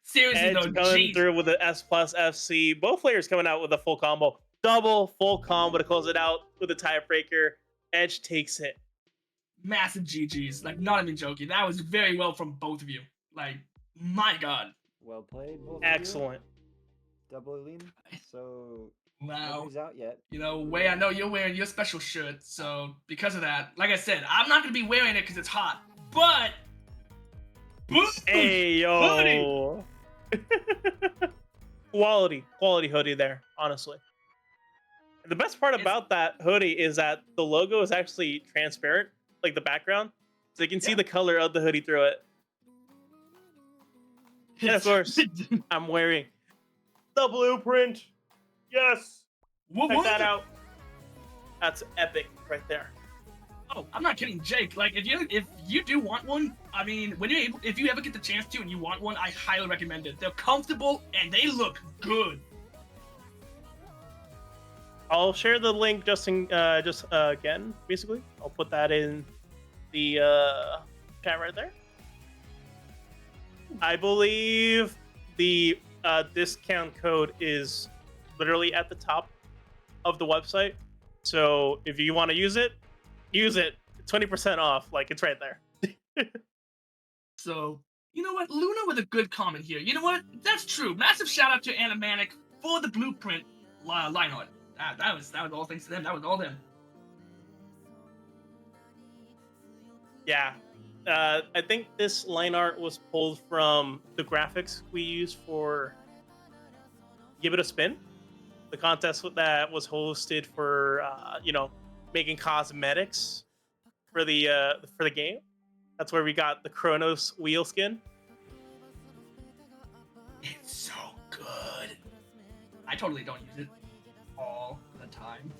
Seriously Edge though, coming jeez. through with the S plus FC. Both players coming out with a full combo, double full combo to close it out with a tiebreaker. Edge takes it. Massive GGs. Like, not even joking. That was very well from both of you. Like, my God. Well played, both Excellent. of you. Double lean. So Wow. nobody's out yet. You know, Wei, I know you're wearing your special shirt, so because of that, like I said, I'm not gonna be wearing it because it's hot. But Hey yo. quality hoodie there, honestly. And the best part about that hoodie is that the logo is actually transparent, like the background, so you can see the color of the hoodie through it. And of course, I'm wearing the blueprint. Yes. Check that out. That's epic right there. Oh, I'm not kidding, Jake. Like, if you do want one, I mean, if you ever get the chance to and you want one, I highly recommend it. They're comfortable and they look good. I'll share the link again, basically. I'll put that in the chat right there. I believe the discount code is literally at the top of the website. So if you want to use it. 20% off. Like, it's right there. So, you know what? Luna with a good comment here. You know what? That's true. Massive shout out to Animanic for the blueprint line art. That was all thanks to them. That was all them. Yeah. I think this line art was pulled from the graphics we used for Give It a Spin, the contest that was hosted for making cosmetics for the game. That's where we got the Kronos wheel skin. It's so good. I totally don't use it all the time.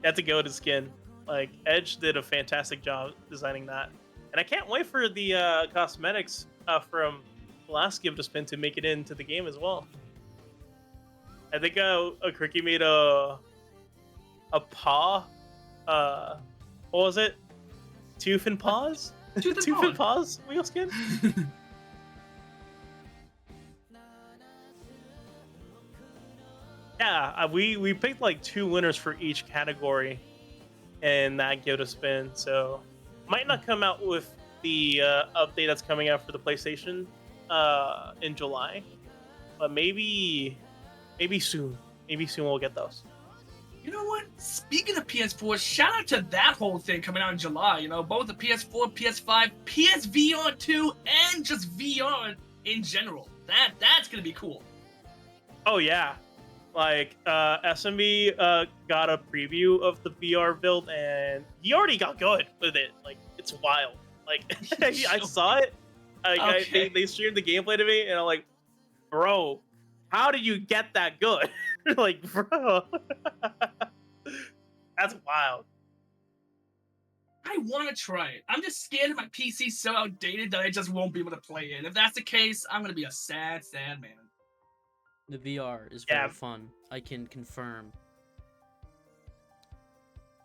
That's a go-to skin. Like, Edge did a fantastic job designing that, and I can't wait for the cosmetics from the last Give It a Spin to make it into the game as well. I think a Cricky made a paw. What was it? Tooth and paws? Tooth and paws wheel skin? Yeah, we picked like 2 winners for each category in that Give It a Spin. So might not come out with the update that's coming out for the PlayStation in July, but maybe soon. Maybe soon we'll get those. You know what? Speaking of PS4, shout out to that whole thing coming out in July. You know, both the PS4, PS5, PSVR 2, and just VR in general. That's gonna be cool. Oh yeah, like SMB got a preview of the VR build, and he already got good with it. Like, it's wild. Like, I saw it. They streamed the gameplay to me, and I'm like, bro, how did you get that good? Like, bro, that's wild. I want to try it. I'm just scared that my PC's so outdated that I just won't be able to play it. If that's the case, I'm gonna be a sad man. The VR is Yeah. very fun. I can confirm.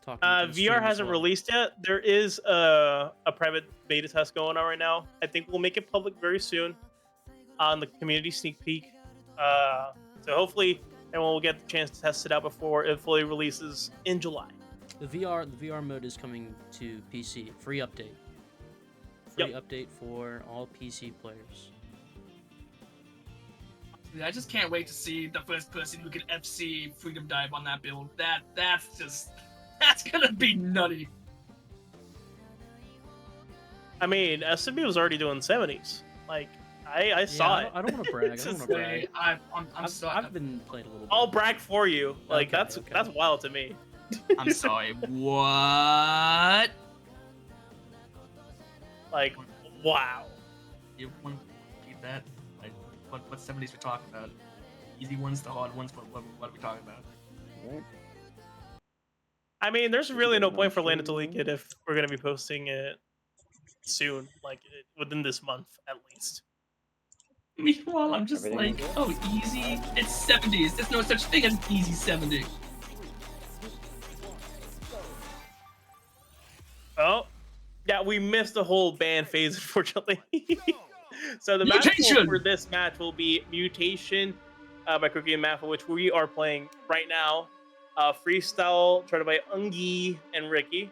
Talking to the stream VR as hasn't well. released yet. There is a private beta test going on right now. I think we'll make it public very soon on the community sneak peek. So hopefully everyone will get the chance to test it out before it fully releases in July. The VR mode is coming to PC. Free update. Free update for all PC players. I just can't wait to see the first person who can FC Freedom Dive on that build. That's gonna be nutty. I mean, SMB was already doing 70s. Like, I saw it. I don't want to brag. I don't want to brag. I'm sorry. I've been playing a little bit. I'll brag for you. Like, Okay, that's okay. that's wild to me. I'm sorry. What? Like, wow. You want to repeat that? Like, what 70s we're talking about? Easy ones to hard ones. What are we talking about? Right. I mean, there's really no point for Landon to leak it if we're gonna be posting it soon, like within this month at least. Meanwhile, I'm just Everything like, okay? oh, easy. It's 70s. There's no such thing as easy 70. Oh, yeah, we missed the whole ban phase, unfortunately. So the match Mutation! for this match will be Mutation by Cookie and Maffa, which we are playing right now. Freestyle, tried by Ungi and Ricky.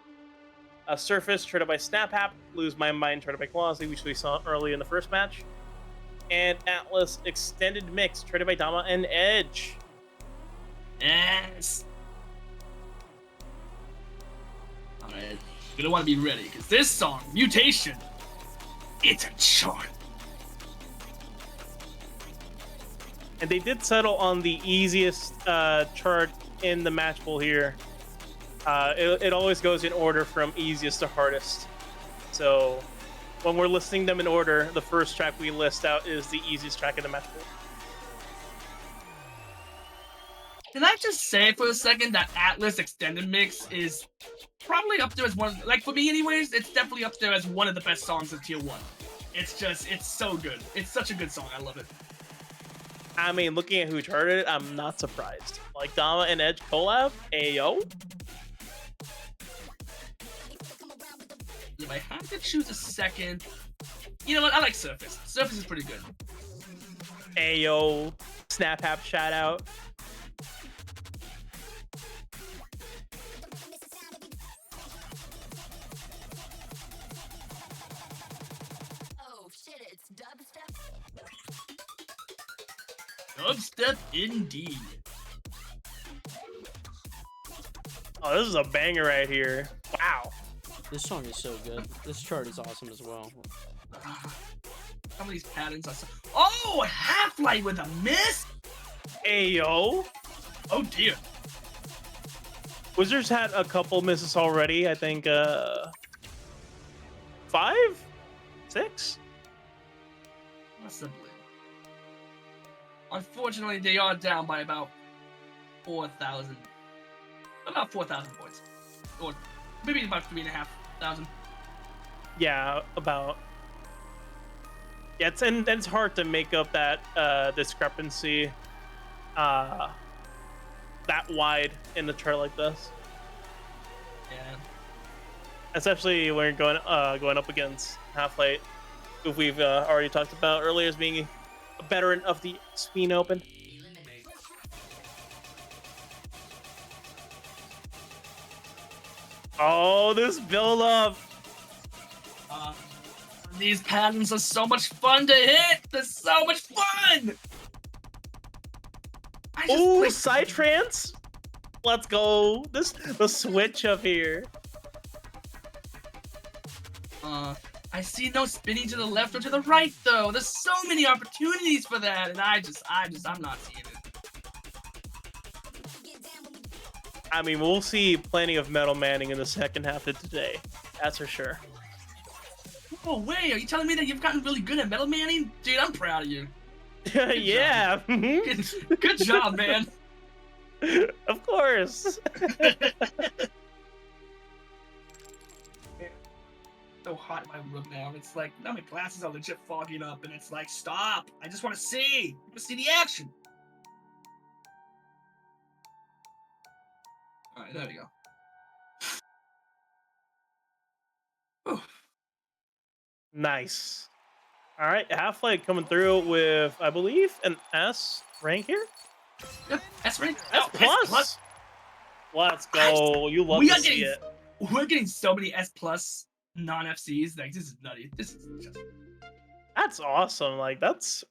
Surface, tried by SnapHap. Lose My Mind, tried by Quasi, which we saw early in the first match. And Atlas Extended Mix, tried by Dama and Edge. Yes. Alright, you're gonna want to be ready, because this song, Mutation, it's a chart. And they did settle on the easiest chart in the match pool here. It always goes in order from easiest to hardest. So when we're listing them in order, the first track we list out is the easiest track in the match pool. Can I just say for a second that Atlas Extended Mix is probably up there as one, like for me anyways, it's definitely up there as one of the best songs of Tier 1. It's so good. It's such a good song. I love it. I mean, looking at who charted it, I'm not surprised. Like Dama and Edge collab, ayo. If I have to choose a second, you know what? I like Surface. Surface is pretty good. Ayo. SnapHap shout out. Oh shit, it's dubstep. Dubstep indeed. Oh, this is a banger right here. Wow. This song is so good. This chart is awesome as well. Some of these patterns are so... Oh, Halflite with a miss? Ayo. Oh dear. Wizards had a couple misses already. I think 5? 6? Possibly. Unfortunately, they are down by about 4,000. About 4,000 points. Or maybe about 3,500. Yeah, about. Yeah, it's hard to make up that discrepancy that wide in a chart like this, Yeah. especially when you're going up against Halflite, who we've already talked about earlier as being a veteran of the Spin Open. Oh, this build up. These patterns are so much fun to hit. They're so much fun. Oh, Psytrance. Let's go. The switch up here. I see no spinning to the left or to the right though. There's so many opportunities for that, and I'm not seeing it. I mean, we'll see plenty of Metal Manning in the second half of today. That's for sure. Oh wait, are you telling me that you've gotten really good at Metal Manning? Dude, I'm proud of you. Yeah. Good job, man. Of course. So hot in my room now. It's like now my glasses are legit fogging up, and it's like, stop! I just want to see. I want to see the action. All right, there we go. Oh, Nice. All right, Halflite coming through with, I believe, an S rank here. yeah, S rank. S Oh, plus. Let's go. You love We to are see getting, it. we're getting so many S plus non-FCs. Like this is nutty. This is just That's awesome. Like that's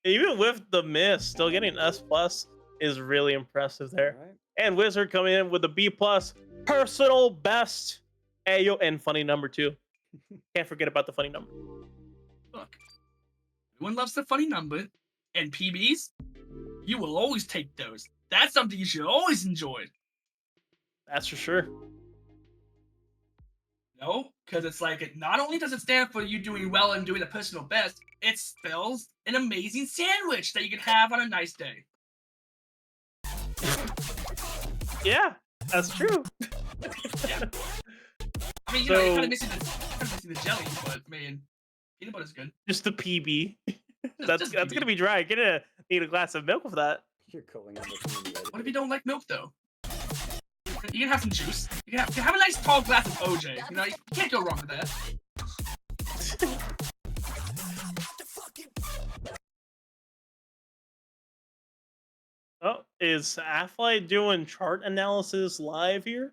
even with the miss, still getting S plus is really impressive there. All right. And Wizard coming in with a B plus, personal best. Ayo, and funny number too. Can't forget about the funny number. look. Everyone loves the funny number, and PBs. You will always take those. That's something you should always enjoy. That's for sure. No, because it's like it not only does it stand for you doing well and doing the personal best, it spells an amazing sandwich that you can have on a nice day. Yeah, that's true. Yeah. I mean, you know, you're So- kind of missing the jelly, but man, peanut butter's good. Just the PB. That's just that's PB. gonna be dry. You're gonna need a glass of milk with that. You're going on the community. What if you don't like milk though? You can have some juice. You can have a nice tall glass of OJ. You know, you can't go wrong with that. Oh, is Halflite doing chart analysis live here?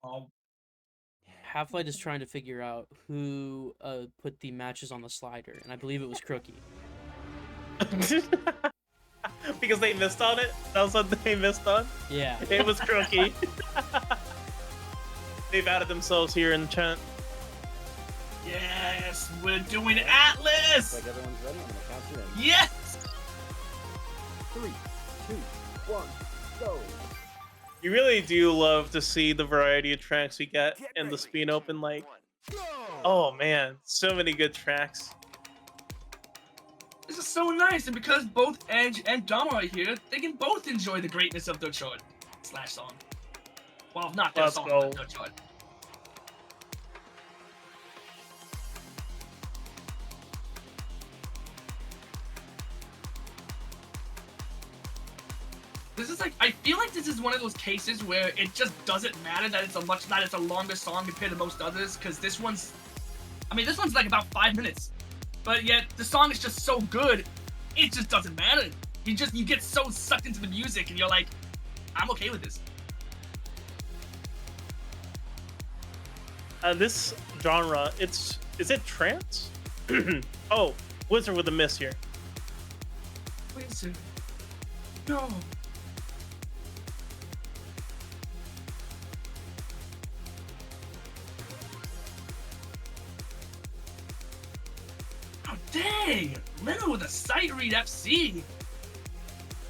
Oh, Halflight is trying to figure out who put the matches on the slider, and I believe it was Crookie. Because they missed on it? That was what they missed on? Yeah. It was Crookie. They've added themselves here in the chat. yes, we're doing Atlas. Like everyone's ready, I'm gonna count you in. Yes. 3, 2, 1, go. You really do love to see the variety of tracks we get in the Spin Open. Like, oh man, so many good tracks. This is so nice, and because both Edge and Dom are here, they can both enjoy the greatness of their chart / song. Well, not their Let's song, go. but their chart. This is like, I feel like this is one of those cases where it just doesn't matter that it's a longer song compared to most others, because this one's like about 5 minutes. But yet the song is just so good, it just doesn't matter. You get so sucked into the music and you're like, I'm okay with this. This genre, is it trance? Oh, Wizard with a miss here. Wait a second. No. Oh dang! Lena with a sight read FC.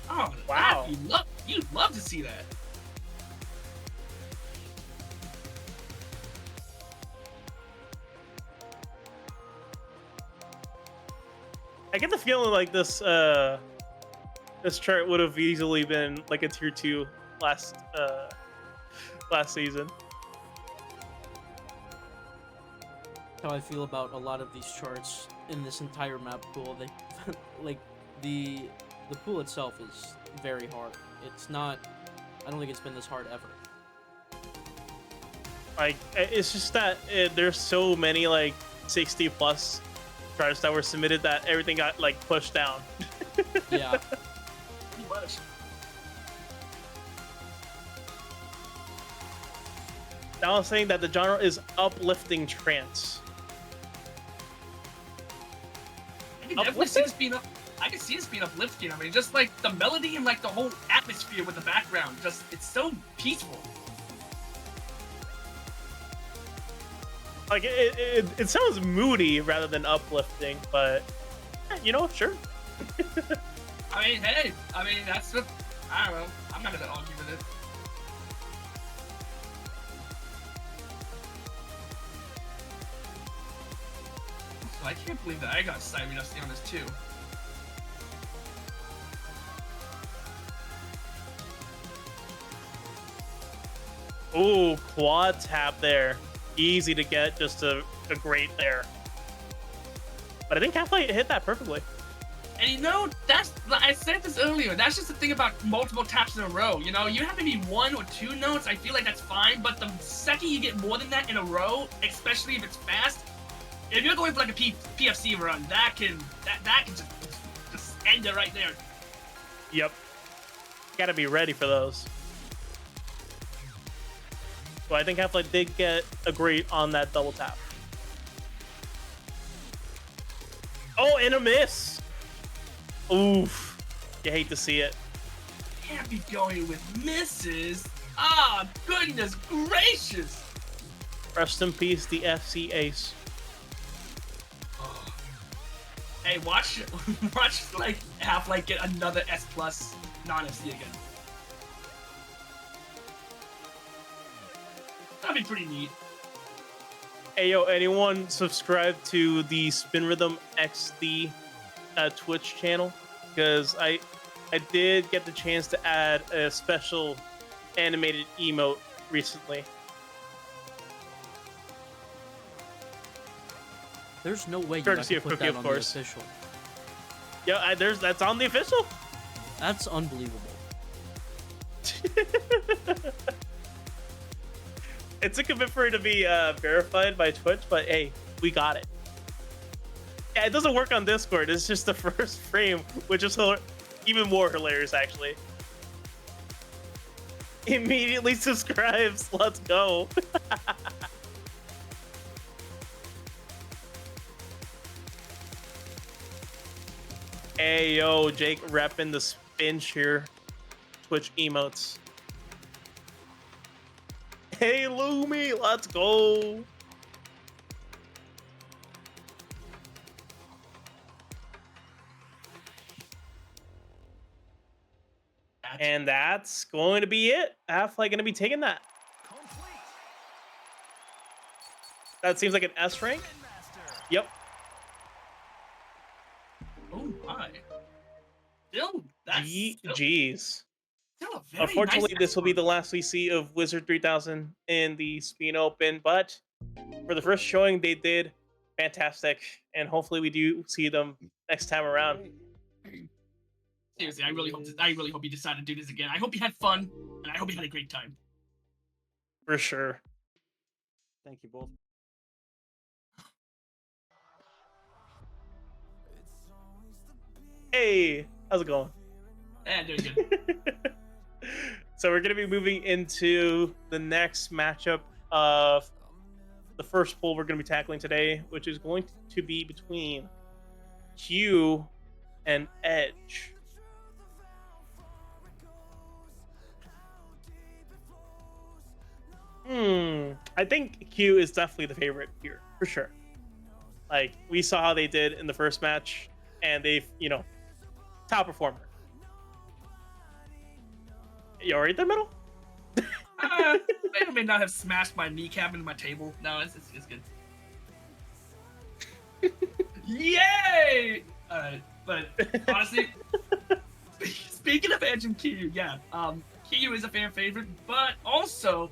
Oh Wow. You'd love to see that. I get the feeling like this chart would have easily been like a tier 2 last season. How I feel about a lot of these charts in this entire map pool. They like the pool itself is very hard. It's not. I don't think it's been this hard ever. Like it's just that there's so many like 60 plus charts that were submitted that everything got like pushed down. Yeah. Pretty much. I was saying that the genre is uplifting trance. I can definitely see this being up. I can see this being uplifting. I mean, just like the melody and like the whole atmosphere with the background, it's so peaceful. Like it sounds moody rather than uplifting, but you know, sure. I mean, hey, that's what, I don't know. I'm not gonna argue with it. So I can't believe that I got Siren FC on this too. Ooh, quad tap there. Easy to get, just a great there. But I think Halflite hit that perfectly. And you know, I said this earlier, that's just the thing about multiple taps in a row. You know, you have maybe 1 or 2 notes, I feel like that's fine, but the second you get more than that in a row, especially if it's fast, if you're going for like a PFC run, that can just end it right there. Yep. Gotta be ready for those. So I think Halflite did get a great on that double tap. Oh, and a miss. Oof. You hate to see it. Can't be going with misses. Ah, goodness gracious. Rest in peace, the FC Ace. Oh. Hey, watch like Halflite get another S+ non-FC again. That'd be pretty neat. Hey, yo, anyone subscribe to the Spin Rhythm XD Twitch channel? Because I did get the chance to add a special animated emote recently. There's no way you Courtesy can of put Cookie, that of on course. the official. Yeah, that's on the official. That's unbelievable. It took a bit for it to be verified by Twitch, but hey, we got it. Yeah, it doesn't work on Discord. It's just the first frame, which is even more hilarious, actually. Immediately subscribes. Let's go. Hey, yo, Jake repping the SpinShare Twitch emotes. Hey, Lumi, let's go. And that's going to be it. Halflite going to be taking that. That seems like an S rank. Yep. Oh my. Still, that's Jeez. still a very Unfortunately, nice this will be S1. the last we see of Wizard 3000 in the Spin Open, but for the first showing, they did fantastic, and hopefully we do see them next time around. Seriously, I really hope you decide to do this again. I hope you had fun, and I hope you had a great time. For sure. Thank you both. Hey, how's it going? Doing good. So we're going to be moving into the next matchup of the first poll we're going to be tackling today, which is going to be between Q and Edge. I think Q is definitely the favorite here, for sure. Like, we saw how they did in the first match, and they've, top performer. You alright there, middle? May or may not have smashed my kneecap into my table. No, it's good. Yay! But honestly, speaking of Edge and Kyu, yeah, Kyu is a fan favorite, but also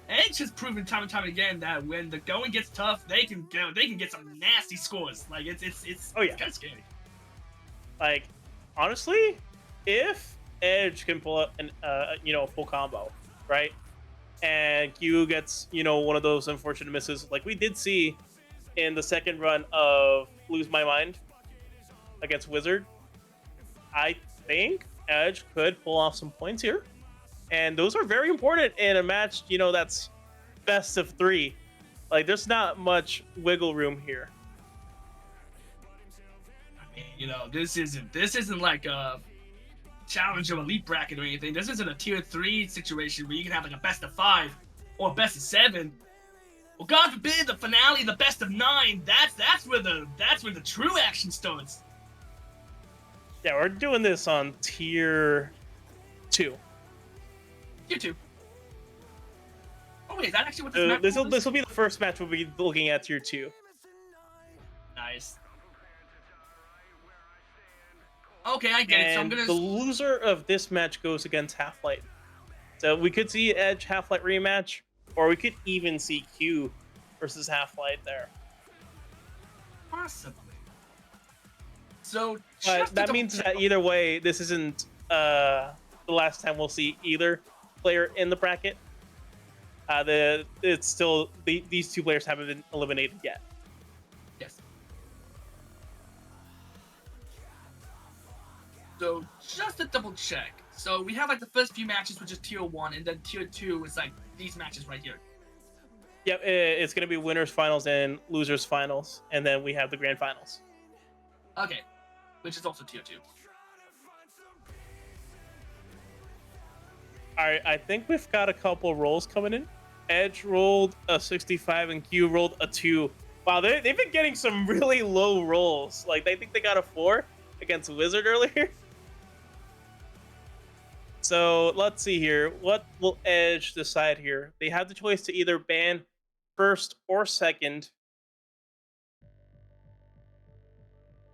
Edge has proven time and time again that when the going gets tough, they can get some nasty scores. Like it's Oh, yeah. it's kind of scary. Like, honestly, if Edge can pull up an full combo, right? And Q gets, one of those unfortunate misses, like we did see in the second run of Lose My Mind against Wizard. I think Edge could pull off some points here. And those are very important in a match, that's best of 3. Like, there's not much wiggle room here. I mean, this isn't like a challenge of elite bracket or anything. This isn't a tier 3 situation where you can have like a best of 5 or a best of 7. Well, God forbid the finale, the best of 9. That's where the true action starts. Yeah, we're doing this on tier 2. Tier 2. Oh wait, is that actually what this map This is? will be the first match we'll be looking at tier 2. Nice. Okay, I get it. So I'm gonna. The loser of this match goes against Halflite. So we could see Edge Halflite rematch, or we could even see Q versus Halflite there. Possibly. So But just to that double means check- that either way, this isn't the last time we'll see either player in the bracket. It's still these two players haven't been eliminated yet. Yes. So just to double check, so we have like the first few matches, which is tier 1, and then tier 2 is like these matches right here. Yep, it's gonna be winners finals and losers finals, and then we have the grand finals. Okay, which is also tier 2. All right, I think we've got a couple rolls coming in. Edge rolled a 65 and Q rolled a 2. Wow, they've been getting some really low rolls. Like, I think they got a 4 against Wizard earlier. So let's see here. What will Edge decide here? They have the choice to either ban first or second.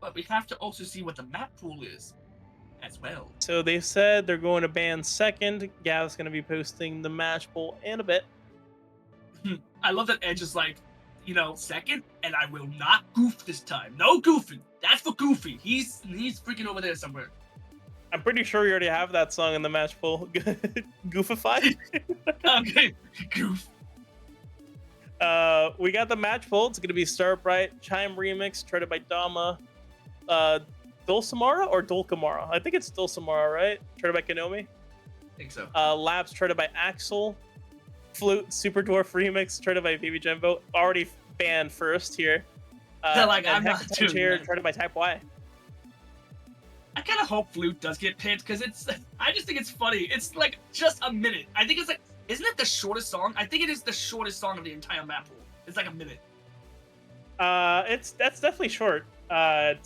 But we have to also see what the map pool is as well. So they've said they're going to ban second. Gav's going to be posting the match poll in a bit. I love that Edge is like, you know, second, and I will not goof this time. No goofing. That's for Goofy. He's freaking over there somewhere. I'm pretty sure we already have that song in the match poll. Goofify. Okay, goof. We got the match poll. It's going to be Start Bright, Chime Remix, treated by Dama, Dulcimara or Dulcamara? I think it's Dulcimara, right? Treated by Konomi. I think so. Labs, treated by Axel. Flute, Super Dwarf Remix, treated by Baby Jumbo. Already banned first here. Like, and I'm not Hex too Chair, mad. treated by Type Y. I kind of hope Flute does get pinned because I just think it's funny. It's like just a minute. I think it's like, isn't it the shortest song? I think it is the shortest song of the entire map pool. It's like a minute. That's definitely short. I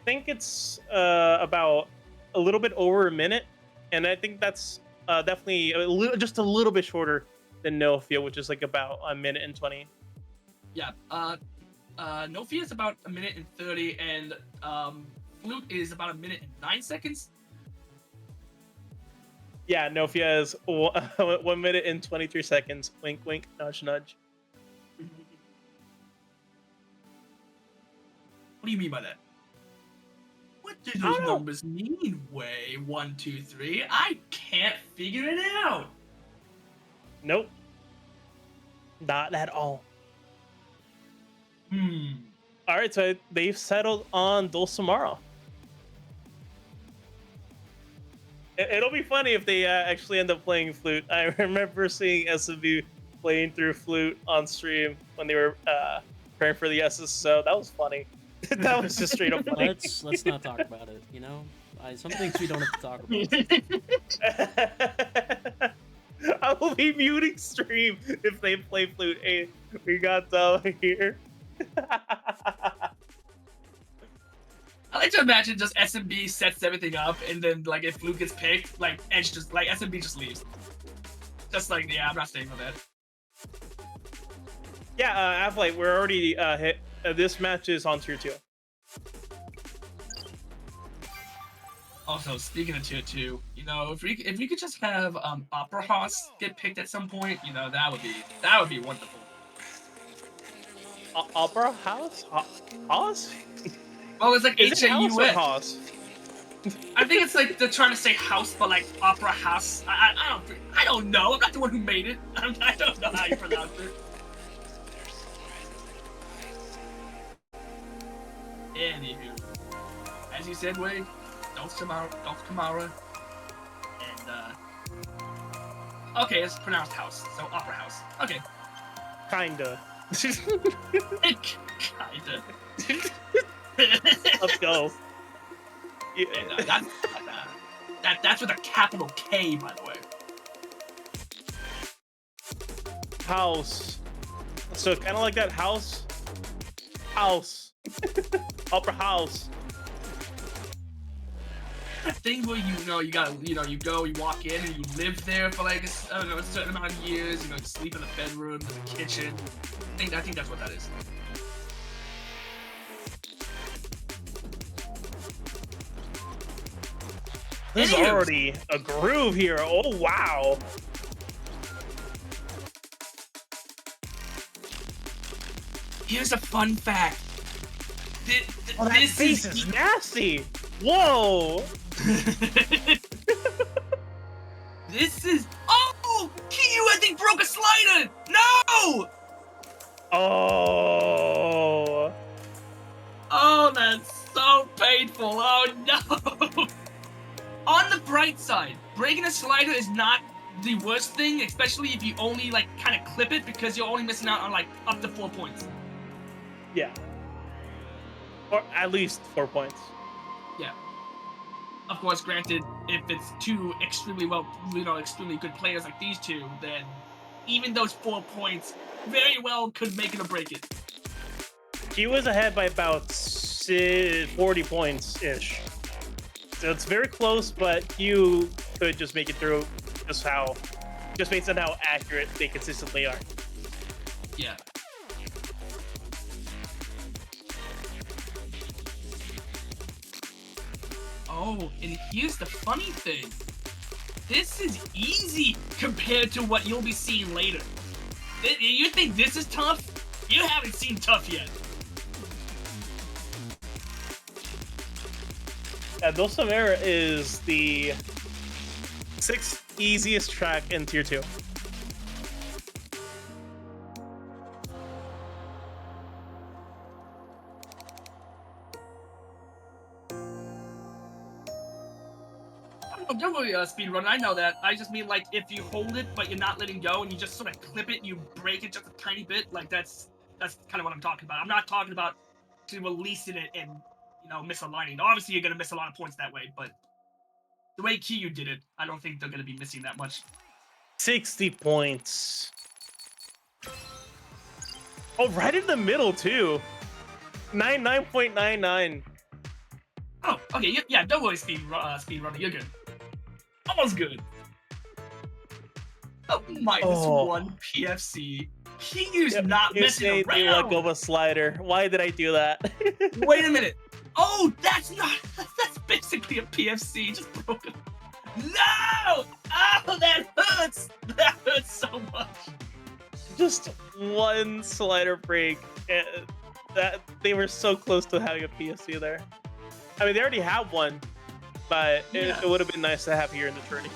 think it's about a little bit over a minute, and I think that's definitely just a little bit shorter than No Feel, which is like about a minute and 20. Yeah. No Fear is about a minute and 30, and Flute is about a minute and 9 seconds. Yeah, No Feel is 1 minute and 23 seconds. Wink, wink, nudge, nudge. What do you mean by that? What do those numbers mean? Way 1, 2, 3. I can't figure it out. Nope. Not at all. All right, so they've settled on Dulcimara. It'll be funny if they actually end up playing Flute. I remember seeing SMB playing through Flute on stream when they were preparing for the SSSO. That was funny. That was just straight up funny. Let's not talk about it. You know, some things we don't have to talk about. I will be muting stream if they play Flute. Hey, we got here. I like to imagine just SMB sets everything up, and then like if Flute gets picked, like Edge just like SMB just leaves. Just like, yeah, I'm not staying for that. Yeah, Halflite, we're already hit. This match is on tier 2. Also, speaking of tier 2, you know, if we could just have Opera House get picked at some point, you know, that would be wonderful. Opera House? House? Well, it's like Is it House or HAUS. House? I think it's like they're trying to say house, but like Opera House. I don't know. I'm not the one who made it. I don't know how you pronounce it. Anywho, as you said, Wade, Dulcimara, and okay, it's pronounced house, so Opera House. Okay. Kinda. Kinda. Let's go. Yeah. And, that's with a capital K, by the way. House. So kind of like that house. Opera House. A thing where you go, you walk in and you live there for like a certain amount of years. You know, you sleep in the bedroom, in the kitchen. I think that's what that is. This is Anywho. already a groove here. Oh wow. Here's a fun fact. Oh, that this face is nasty. Whoa. This is. Oh! Kyuquu, I think, broke a slider! No! Oh. Oh, that's so painful. Oh, no. On the bright side, breaking a slider is not the worst thing, especially if you only, like, kind of clip it because you're only missing out on, like, up to 4 points. Yeah. Or at least 4 points. Yeah. Of course, granted, if it's two extremely extremely good players like these two, then even those 4 points very well could make it or break it. He was ahead by about 40 points ish. So it's very close, but you could just make it through just based on how accurate they consistently are. Yeah. Oh, and here's the funny thing. This is easy compared to what you'll be seeing later. You think this is tough? You haven't seen tough yet. Yeah, Dulcimera is the 6th easiest track in Tier 2. Oh, don't worry, speedrunner. I know that. I just mean, like, if you hold it but you're not letting go and you just sort of clip it, you break it just a tiny bit. Like that's kind of what I'm talking about. I'm not talking about to releasing it and misaligning. Obviously, you're gonna miss a lot of points that way, but the way Kyuquu did it, I don't think they're gonna be missing that much. 60 points. Oh, right in the middle too. 9.99. Oh, okay. Yeah, don't worry, speedrunner. You're good. Almost good. Oh, -1 PFC. Kyuu's not messing around. You let go of a slider. Why did I do that? Wait a minute. Oh, that's basically a PFC. Just broken. No! Oh, that hurts. That hurts so much. Just one slider break. That they were so close to having a PFC there. I mean, they already have one, but Yeah. it would have been nice to have here in the tourney.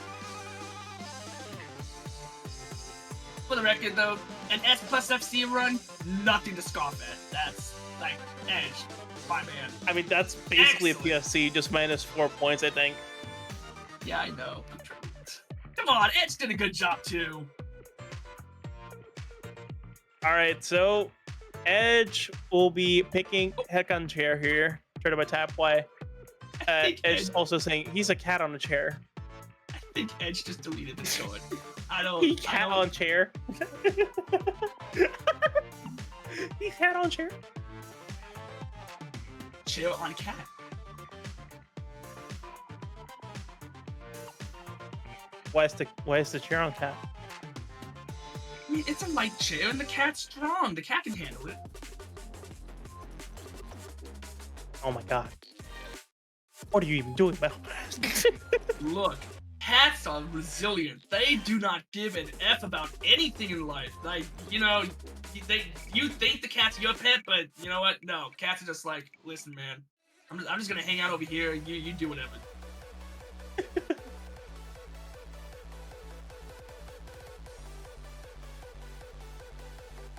For the record, though, an S plus FC run, nothing to scoff at. That's like Edge, my man. I mean, that's basically Excellent. a PFC, just -4 points, I think. Yeah, I know. Come on, Edge did a good job too. All right, so Edge will be picking heck on chair here. Turned by tap Y. think Edge Edge- also saying he's a cat on a chair. I think Edge just deleted the sword. I He don't. cat on chair. He cat on chair. Chill on cat. Why is the chair on cat? I mean, it's a light chair, and the cat's strong. The cat can handle it. Oh my god. What are you even doing, Mel? Look, cats are resilient. They do not give an F about anything in life. Like, you think the cat's your pet, but you know what? No, cats are just like, listen, man, I'm just gonna hang out over here. You do whatever.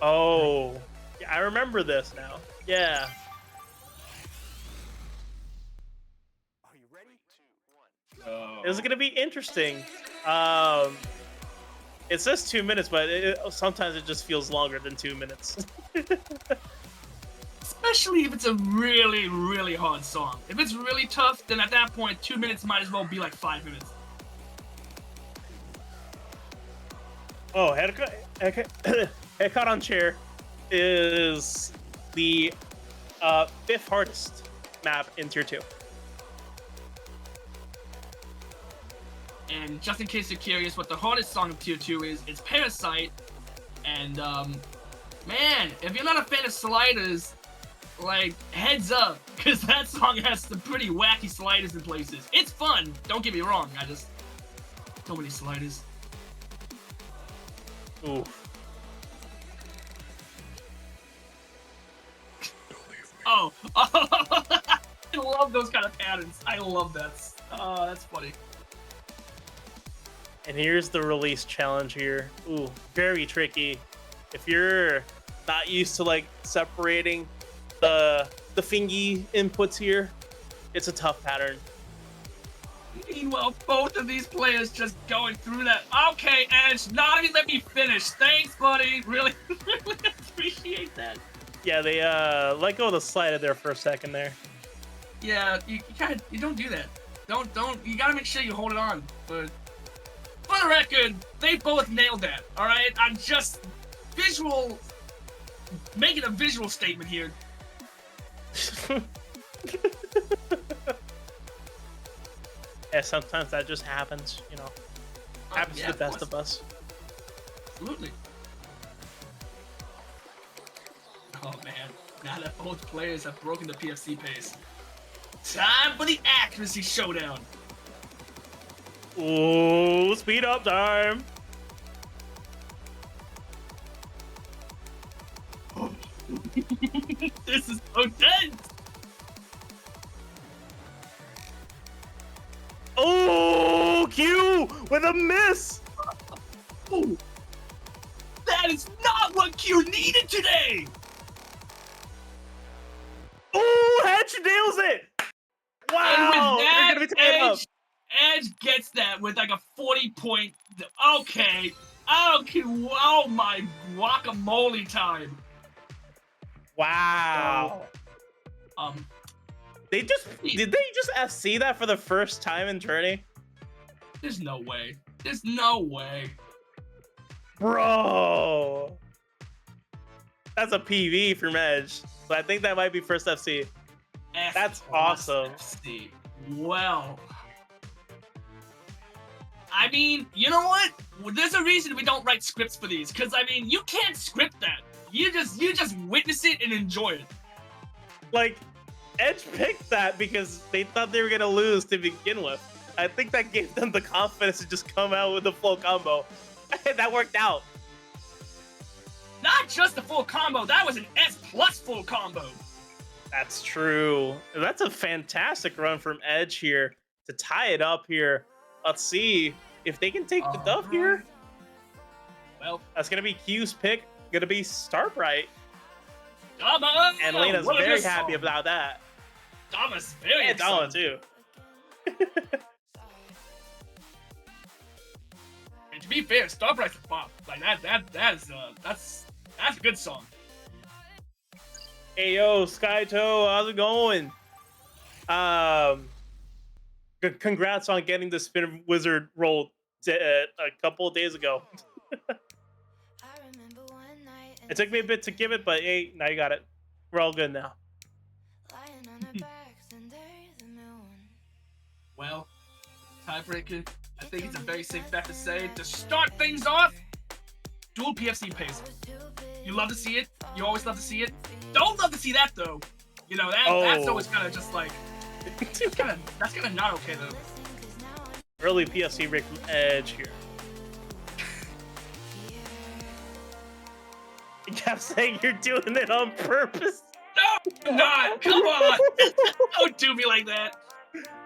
Oh, yeah, I remember this now. Yeah. Are you ready? 2, 1. This is gonna be interesting. It says 2 minutes, but sometimes it just feels longer than 2 minutes. Especially if it's a really, really hard song. If it's really tough, then at that point, 2 minutes might as well be like 5 minutes. Oh, headcut on chair is the 5th hardest map in Tier 2. And just in case you're curious what the hardest song of Tier 2 is, it's Parasite. And, man, if you're not a fan of sliders, like, heads up, because that song has some pretty wacky sliders in places. It's fun, don't get me wrong, so many sliders. Oof. Oh. I love those kind of patterns. I love that. Oh, that's funny. And here's the release challenge here. Ooh, very tricky. If you're not used to like separating the fingy inputs here, it's a tough pattern. Meanwhile, both of these players just going through that. Okay, Edge, not even let me finish. Thanks, buddy. Really, really appreciate that. Yeah, they let go of the slide there for a second there. Yeah, you don't do that. Don't. You gotta make sure you hold it on. But for the record, they both nailed that. All right, I'm just making a visual statement here. Yeah, sometimes that just happens, you know. Happens yeah, to the best course. of us. Absolutely. Oh man, now that both players have broken the PFC pace, time for the accuracy showdown. Ooh, speed up time. This is so tense. Oh, Q with a miss. Ooh, that is not what Q needed today. Oh, Hedge nails it. Wow, And with they're that, gonna be tied up. Edge gets that with like a 40-point. Okay. Oh my guacamole time. Wow. Did they just FC that for the first time in Journey? There's no way. There's no way. Bro. That's a PV from Edge. So I think that might be first FC. That's awesome. SSSO. Well, I mean, you know what? There's a reason we don't write scripts for these, because I mean, you can't script that. You just witness it and enjoy it. Like, Edge picked that because they thought they were gonna lose to begin with. I think that gave them the confidence to just come out with the full combo. That worked out. Not just the full combo, that was an S+ full combo. That's true. That's a fantastic run from Edge here to tie it up here. Let's see if they can take the dub here. Well, That's gonna be Q's pick. Gonna be Starbright. Dama! And Lena's What a very good happy song. about that. Dama's very And Dama excited. too. And to be fair, Starbright's a bop. Like that's a good song. Hey yo, Skyto, how's it going? Congrats on getting the Spin Wizard role a couple of days ago. It took me a bit to give it, but hey, now you got it. We're all good now. Well, tiebreaker, I think it's a very safe bet to say, to start things off, dual PFC pace. You love to see it. You always love to see it. Don't love to see that, though. You know, that's always kind of just like, that's kind of not okay, though. Early PFC Rick from Edge here. You kept saying you're doing it on purpose. No, I'm not. Come on. Don't do me like that.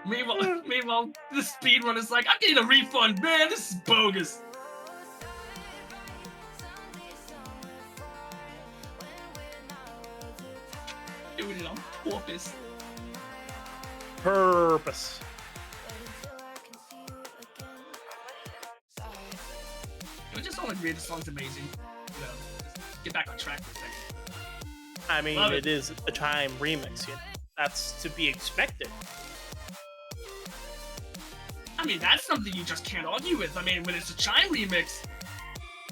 Meanwhile, the speedrunner's like, I'm getting a refund, man. This is bogus. Doing it on purpose. Purpose. It was just all agree the song's amazing. You know, just get back on track for a second. I mean, Love it is a Chime remix. You know? That's to be expected. I mean, that's something you just can't argue with. I mean, when it's a Chime remix,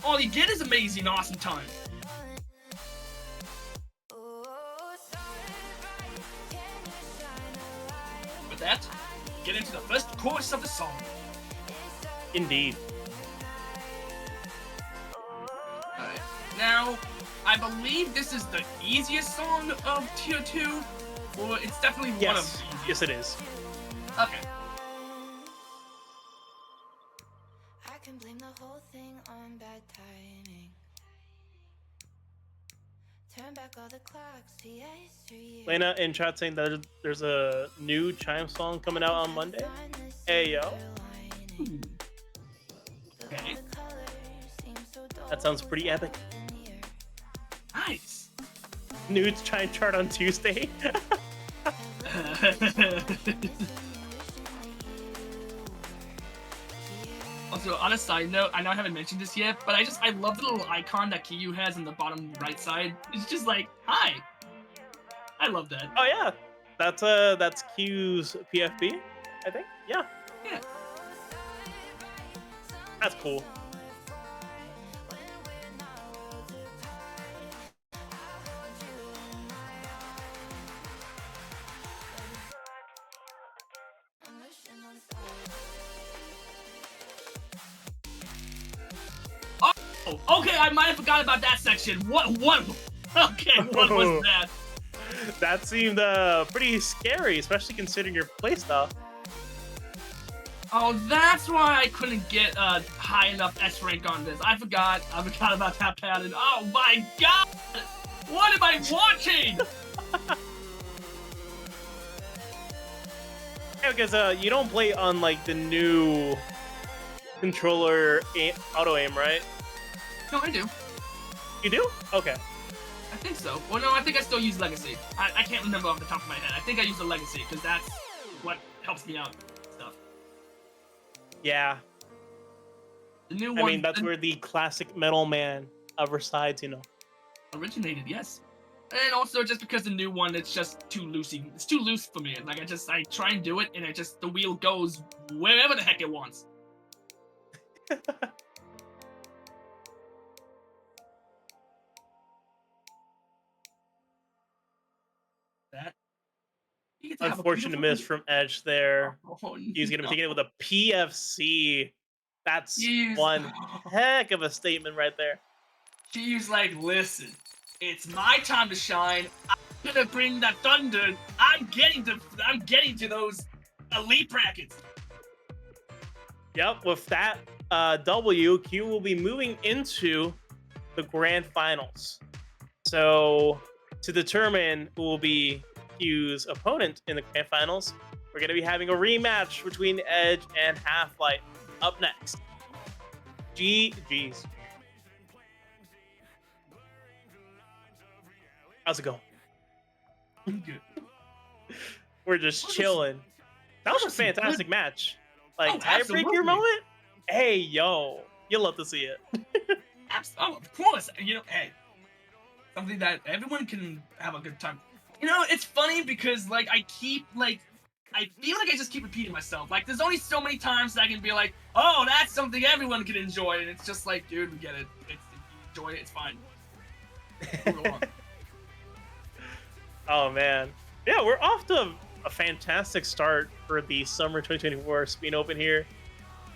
all you get is amazing, awesome time. With that, get into the first chorus of the song. Indeed. Alright. Now, I believe this is the easiest song of Tier 2, or it's definitely one of Yes. the easiest. Yes, it is. Okay. I can blame the whole thing on bad timing. Turn back all the clocks to yesteryear. Lena in chat saying that there's a new Chime song coming out on Monday. Hey yo, Okay. that sounds pretty epic. Nice. New Chime chart on Tuesday. Also, on a side note, I know I haven't mentioned this yet, but I love the little icon that kyuquu has in the bottom right side. It's just like, hi. I love that. Oh yeah, that's Q's PFP, I think. Yeah, Yeah. that's cool. Oh, okay, I might have forgot about that section. What? Okay, what was that? That seemed pretty scary, especially considering your playstyle. Oh, that's why I couldn't get high enough S rank on this. I forgot about that pattern. Oh my god! What am I watching? Yeah, because you don't play on like the new controller auto aim, right? No, I do. You do? Okay. I think so. Well, no, I think I still use Legacy. I can't remember off the top of my head. I think I use the Legacy because that's what helps me out. Stuff. Yeah. The new I one. mean, that's where the classic Metal Man resides, you know. Originated, yes. And also just because the new one, it's just too loosey. It's too loose for me. Like I try and do it, and the wheel goes wherever the heck it wants. That. You get to have a Unfortunate beautiful- miss from Edge there. Oh, He's going to be no. taking it with a PFC. That's Jeez. one heck of a statement right there. She's like, listen, it's my time to shine. I'm gonna bring that thunder. I'm getting to those elite brackets. Yep, with that W, Q will be moving into the grand finals. So to determine who will be Q's opponent in the grand finals, we're going to be having a rematch between Edge and Halflite up next. GG's. How's it going? Good. We're just chilling. That was a some good- fantastic match. Like, Oh, tiebreaker absolutely. moment? Hey, yo. You'll love to see it. Oh, of course. You know, hey, something that everyone can have a good time. You know, it's funny because like I feel like I just keep repeating myself. Like, there's only so many times that I can be like, oh, that's something everyone can enjoy, and it's just like, dude, we get it. If you enjoy it, it's fine. Move along. Oh, man. Yeah, we're off to a fantastic start for the Summer 2024 Spin Open here.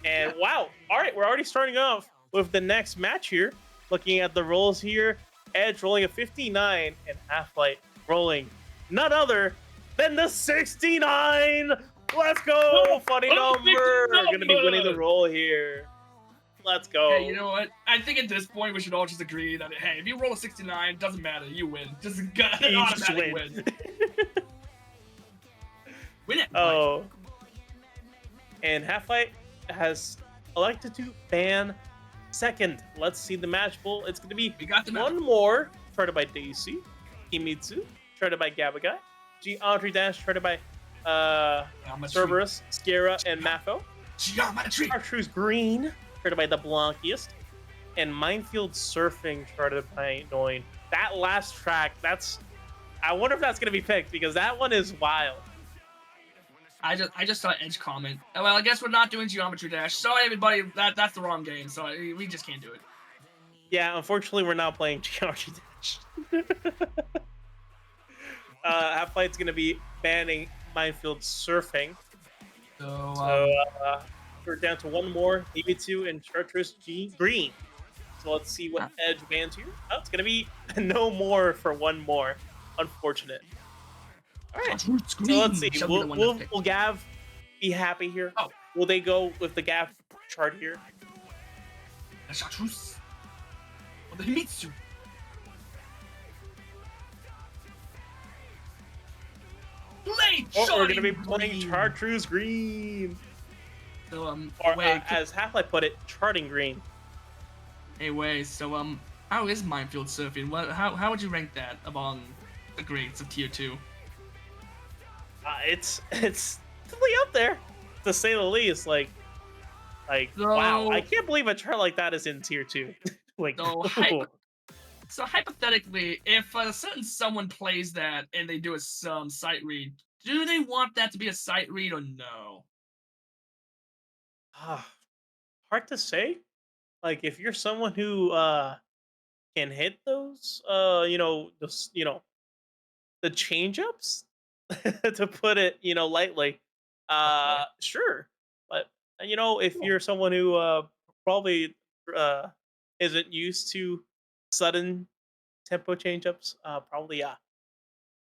And wow, all right, we're already starting off with the next match here. Looking at the rolls here, Edge rolling a 59 and Halflite rolling none other than the 69. Let's go, funny number. Gonna be winning the roll here. Let's go. Hey, you know what? I think at this point we should all just agree that hey, if you roll a 69, doesn't matter, you win. Just You just automatic win. win. Win it. Oh. And Halflite has elected to ban second. Let's see the match pool. It's going to be We got the match. one more charted by Dacey, Kimitsu, charted by Gabagai, Geometry Dash, charted by Cerberus, Scara, and Mafo. Geometry. Chartreuse Green, charted by the Blankiest, and Minefield Surfing, charted by Noin. That last track, I wonder if that's going to be picked because that one is wild. I just saw Edge comment. Oh, well, I guess we're not doing Geometry Dash. Sorry, everybody. That's the wrong game. So we just can't do it. Yeah, unfortunately, we're not playing Geometry Dash. Halflite's going to be banning Minefield Surfing. So, We're down to one more, Kimitsu and Chartreuse Green. So let's see what Edge bans here. Oh, it's going to be no more for one more. Unfortunate. All right, so let's see. Will Gav be happy here? Oh. Will they go with the Gav chart here? The Chartreuse. Or the Himitsu. Hey, Or we're gonna be charting playing green. Chartreuse Green. So Or wait, as Halflight put it, Charting Green. hey, wait. So how is Minefield Surfing? How would you rank that among the grades of tier 2? It's definitely up there, to say the least. Like wow, I So- can't believe a chart like that is in tier 2. Like, So, cool. So hypothetically, if a certain someone plays that and they do a sight read, do they want that to be a sight read or no? Hard to say. Like, if you're someone who can hit those, the change ups, to put it, lightly. Sure, but if Cool. you're someone who probably uh isn't used to sudden tempo change ups, probably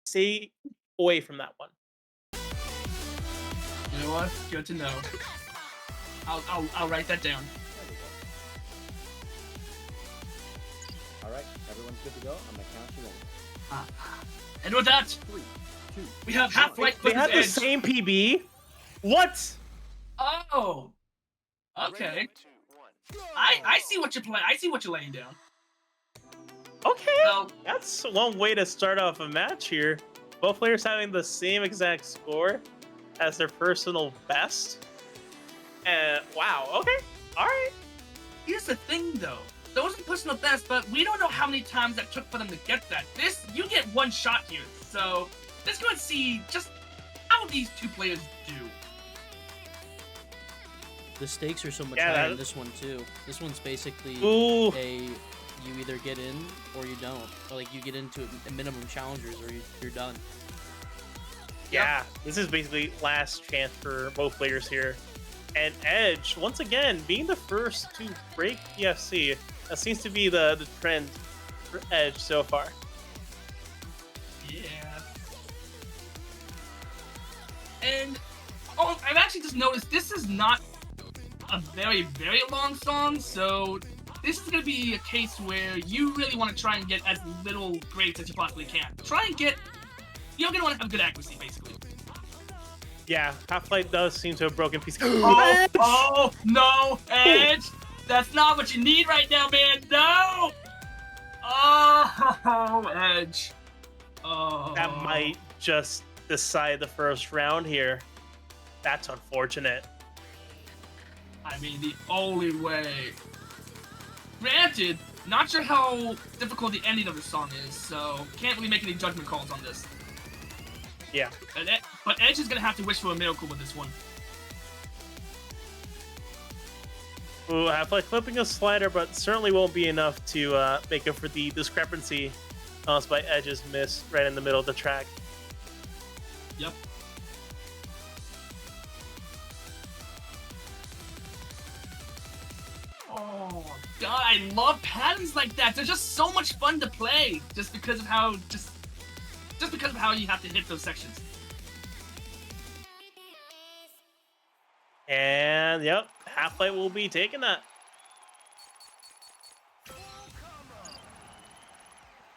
stay away from that one. You know what? Good to know. I'll write that down. There we go. Alright, everyone's good to go. I'm gonna count you in. And with that, 3, 2, we have Halflite They had the Edge. same PB. What? Oh. Okay. Ready, 2, 1. I see what you're playing. I see what you're laying down. Okay, Well, that's one way to start off a match here. Both players having the same exact score as their personal best. And wow, okay, all right. here's the thing though. Those are personal best, but we don't know how many times that took for them to get that. You get one shot here. So let's go and see just how these two players do. The stakes are so much Yeah, higher that- in this one too. This one's basically Ooh, you either get in or you don't. Or like you get into a minimum challengers or you're done. yeah, this is basically last chance for both players here. And Edge, once again, being the first to break PFC, that seems to be the trend for Edge so far. Yeah. And I've actually just noticed this is not a very, very long song, so this is going to be a case where you really want to try and get as little grades as you possibly can. You're going to want to have good accuracy, basically. Yeah, Halflight does seem to have broken piece. Oh, no, Edge! That's not what you need right now, man! No! Oh, Edge. Oh. That might just decide the first round here. That's unfortunate. I mean, the only way. Granted, not sure how difficult the ending of the song is, so can't really make any judgment calls on this. Yeah. But Edge is gonna have to wish for a miracle with this one. Ooh, Halflight flipping a slider, but certainly won't be enough to make up for the discrepancy caused by Edge's miss right in the middle of the track. Yep. Oh God, I love patterns like that. They're just so much fun to play, just because of how you have to hit those sections. And yep, Halflight will be taking that.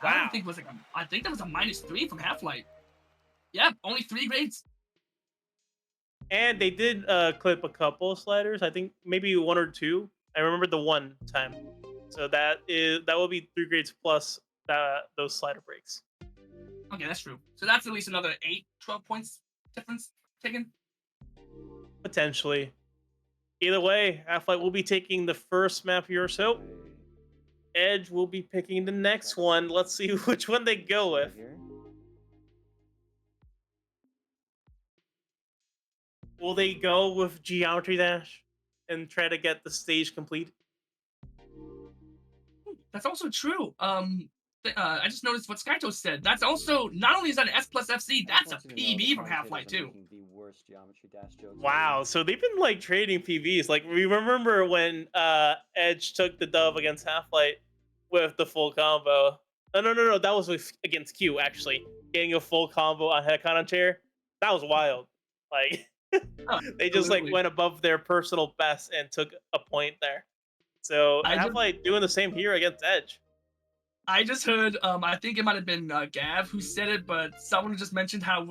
I Wow. don't think it was I think that was a -3 from Halflite. Yeah, only 3 grades. And they did clip a couple of sliders. I think maybe 1 or 2. I remember the one time. So that will be 3 grades plus those slider breaks. Okay, that's true. So that's at least another 12 points difference taken. Potentially. Either way, Halflight will be taking the first map here, so Edge will be picking the next one. Let's see which one they go with. Here. Will they go with Geometry Dash and try to get the stage complete? That's also true. I just noticed what Skyto said. That's also, not only is that an S plus FC, that's a PB from Halflight too. The worst Geometry Dash jokes Wow, so they've been like trading PVs. Like we remember when Edge took the dub against Halflight with the full combo. No, that was against Q actually. Getting a full combo on Headcon chair. That was wild. Like they just like Absolutely. went above their personal best and took a point there. So I just- Halflight doing the same here against Edge. I just heard, I think it might have been Gav who said it, but someone just mentioned how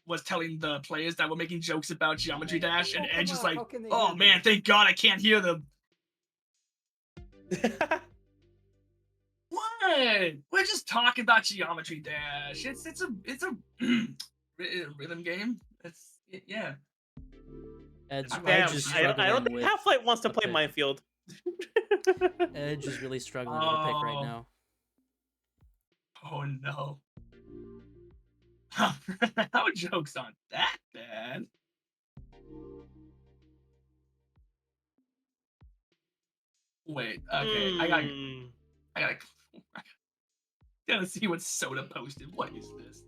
was telling the players that were making jokes about Geometry Dash, and Edge is like, How can they "Oh hear me?" man, thank God I can't hear them." What? We're just talking about Geometry Dash. It's a rhythm game. Yeah. Edge Damn, is I don't struggling think with Halflite wants to a play pick. Minefield. Edge is really struggling with a pick right Oh. now. Oh no. How jokes aren't that bad. Wait, okay, I gotta see what Soda posted. What is this?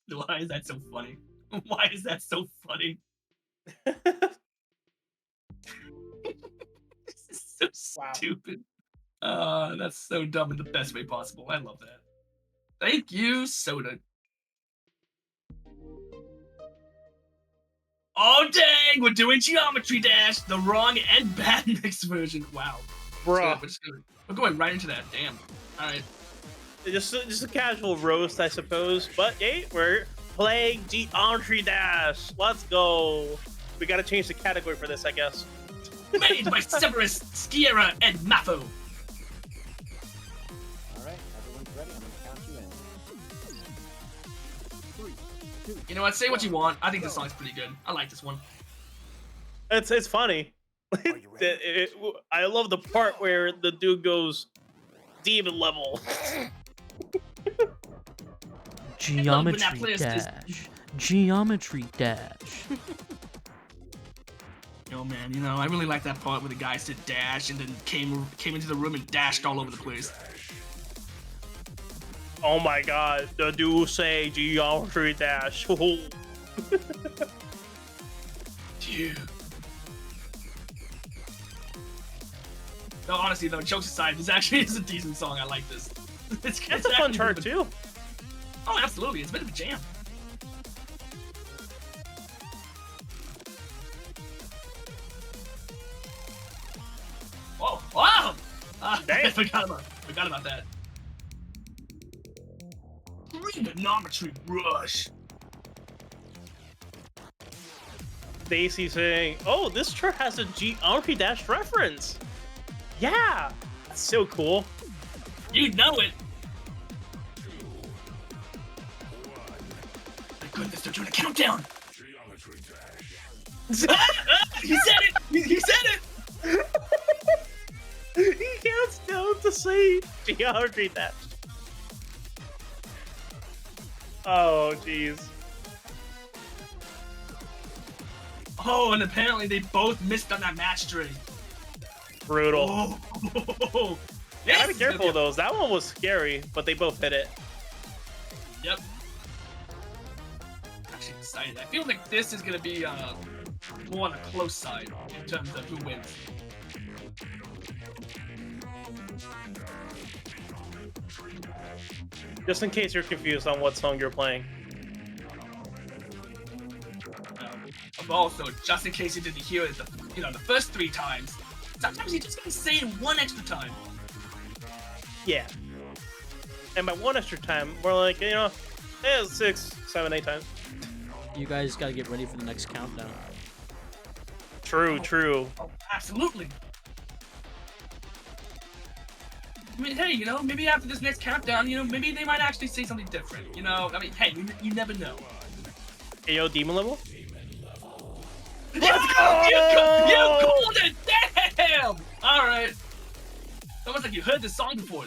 Why is that so funny? Why is that so funny? This is so Wow. stupid. That's so dumb in the best way possible. I love that. Thank you, Soda. Oh dang, we're doing Geometry Dash, the wrong and bad mixed version. Wow. Bruh. We're going right into that. Damn. All right. Just a casual roast, I suppose. But hey, we're playing Geometry Dash. Let's go. We gotta change the category for this, I guess. Made by Severus, Skiera, and Mafo. All right, everyone's ready. I'm gonna count you in. 3, 2. You know what? Say what you want. I think this song's pretty good. I like this one. It's funny. Are you ready? I love the part where the dude goes demon level. Geometry Dash. Geometry Dash. Yo, man, you know, I really like that part where the guy said dash and then came into the room and dashed all over the place. Oh my god, the dude say Geometry Dash. Dude. No, honestly, though, jokes aside, this actually is a decent song. I like this. It's a fun actually chart really- too. Oh, absolutely. It's a bit of a jam. Oh, wow! Dang. I forgot about that. Trigonometry Rush. Dacey saying, "Oh, this chart has a Geometry Dash reference." Yeah, that's so cool. You know it. My goodness, they're doing a countdown. He said it. He said it. He counts down to say Geometry Dash. Oh, jeez. Oh, and apparently they both missed on that match trade. Brutal. Oh, Yeah, gotta be careful of those. That one was scary, but they both hit it. Yep. Actually excited. I feel like this is gonna be more on the close side in terms of who wins. Just in case you're confused on what song you're playing. Also, just in case you didn't hear it, the first 3 times, sometimes you just gotta say it one extra time. Yeah. And by one extra time, we're like, 6, 7, 8 times. You guys gotta get ready for the next countdown. True, true. Oh, absolutely. I mean, hey, maybe after this next countdown, maybe they might actually say something different. I mean, hey, you never know. Hey, yo, demon level? Let's go! You called it! Damn! Alright. Almost like you heard this song before.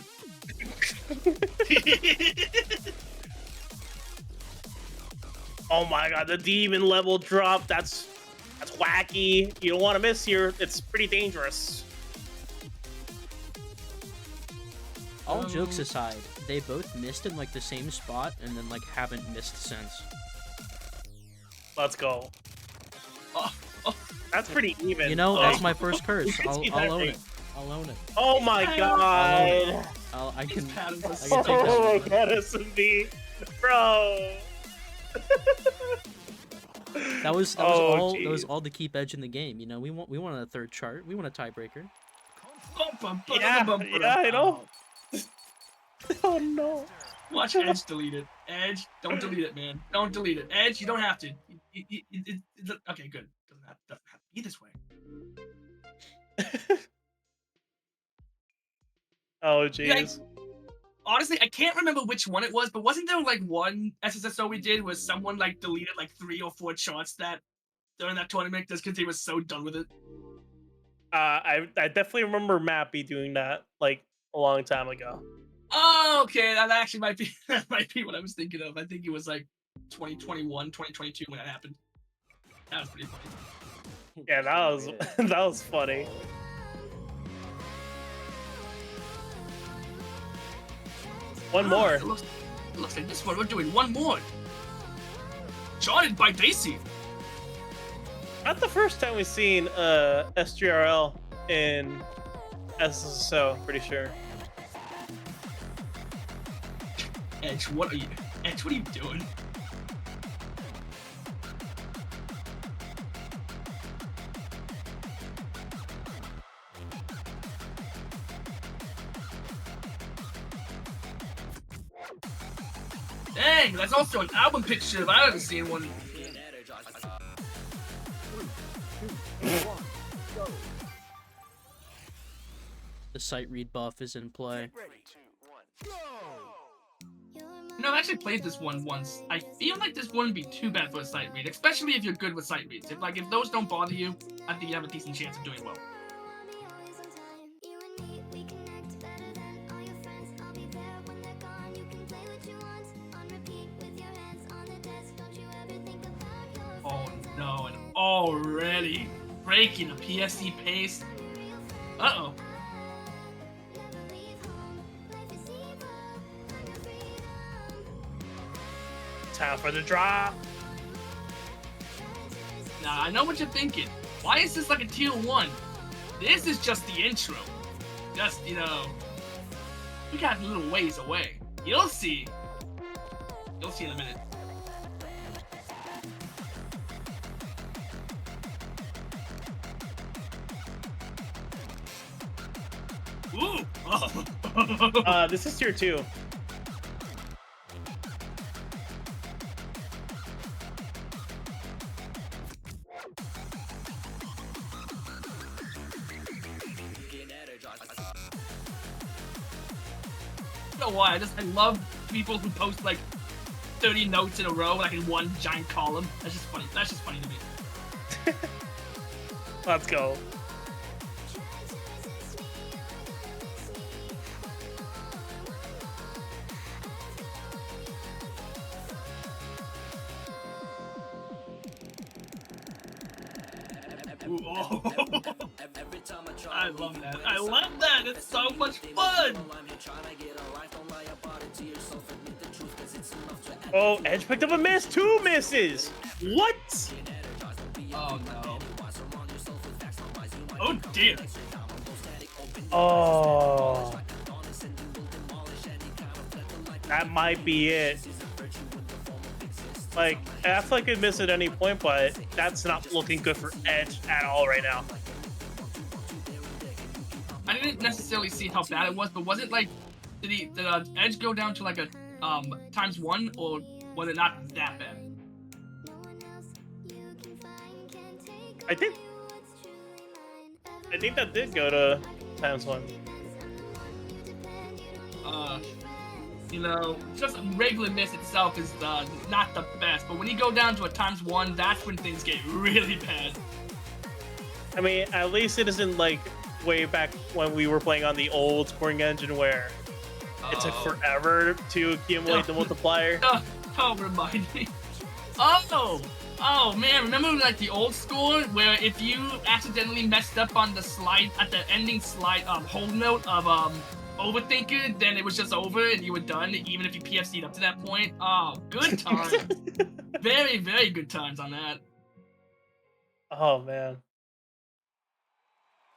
Oh my god, the demon level drop, that's wacky. You don't want to miss here. It's pretty dangerous. All jokes aside, they both missed in like the same spot and then like haven't missed since. Let's go. Oh. That's pretty even. That's my first curse. You can see I'll that own thing. it. I'll own it. Oh my god. I can take that Oh my one. god, SMB. Bro. That was Oh, all. geez. That was all to keep Edge in the game. We want a third chart. We want a tiebreaker. Yeah, I know. Oh no. Watch Edge delete it. Edge, don't delete it, man. Don't delete it. Edge, you don't have to. Okay, good. Doesn't have to be this way. Oh jeez. Honestly, I can't remember which one it was, but wasn't there like one SSSO we did where someone like deleted like 3 or 4 charts that during that tournament just because he was so done with it? I definitely remember Mappy doing that like a long time ago. Oh, okay, that actually might be what I was thinking of. I think it was like 2021, 2022 when that happened. That was pretty funny. Yeah, that was that was funny. One more. It looks like this one. We're doing one more. Charted by Dacey. Not the first time we've seen SGRL in SSSO, pretty sure. Edge, what are you doing? Dang, that's also an album picture, but I haven't seen one. The sight read buff is in play. You know, I've actually played this one once. I feel like this wouldn't be too bad for a sight read, especially if you're good with sight reads. If those don't bother you, I think you have a decent chance of doing well. Oh no, and already breaking a PFC pace. Uh-oh. Time for the drop. Now, I know what you're thinking. Why is this like a tier 1? This is just the intro. Just, you know, we got a little ways away. You'll see. You'll see in a minute. Ooh! Oh. This is tier 2. I don't know why. I love people who post like 30 notes in a row, like in one giant column. That's just funny. That's just funny to me. Let's go. Ooh, oh. I love that. I love that. It's so much fun. Oh, Edge picked up a miss. 2 misses. What? Oh no. Oh dear. Oh. That might be it. Like, Halflite could miss at any point, but that's not looking good for Edge at all right now. I didn't necessarily see how bad it was, but was it like, did Edge go down to like a ×1, or was it not that bad? I think that did go to ×1. You know, just a regular miss itself is not the best, but when you go down to a ×1, that's when things get really bad. I mean, at least it isn't like way back when we were playing on the old scoring engine where it took forever to accumulate the multiplier. Don't remind me. Oh man, remember like the old score where if you accidentally messed up on the slide at the ending slide hold note of Overthinker, then it was just over and you were done, even if you PFC'd up to that point. Oh, good times. Very, very good times on that. Oh man.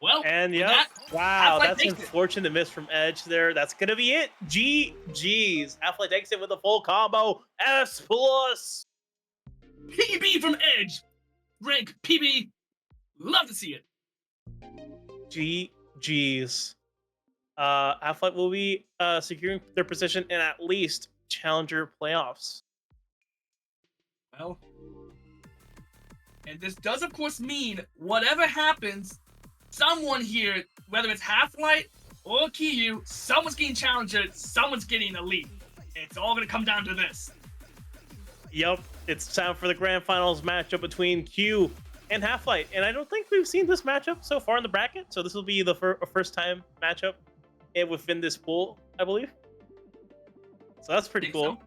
Well, and yeah, wow, that's unfortunate miss from Edge there. That's gonna be it. GG's. Halflite takes it with a full combo. S+. PB from Edge. Rank PB. Love to see it. geez. Halflite will be securing their position in at least Challenger playoffs. Well, and this does, of course, mean whatever happens, someone here, whether it's Halflite or kyuquu, someone's getting Challenger, someone's getting Elite. It's all going to come down to this. Yep, it's time for the grand finals matchup between Q and Halflite. And I don't think we've seen this matchup so far in the bracket, so this will be the first time matchup within this pool, I believe. So that's pretty cool.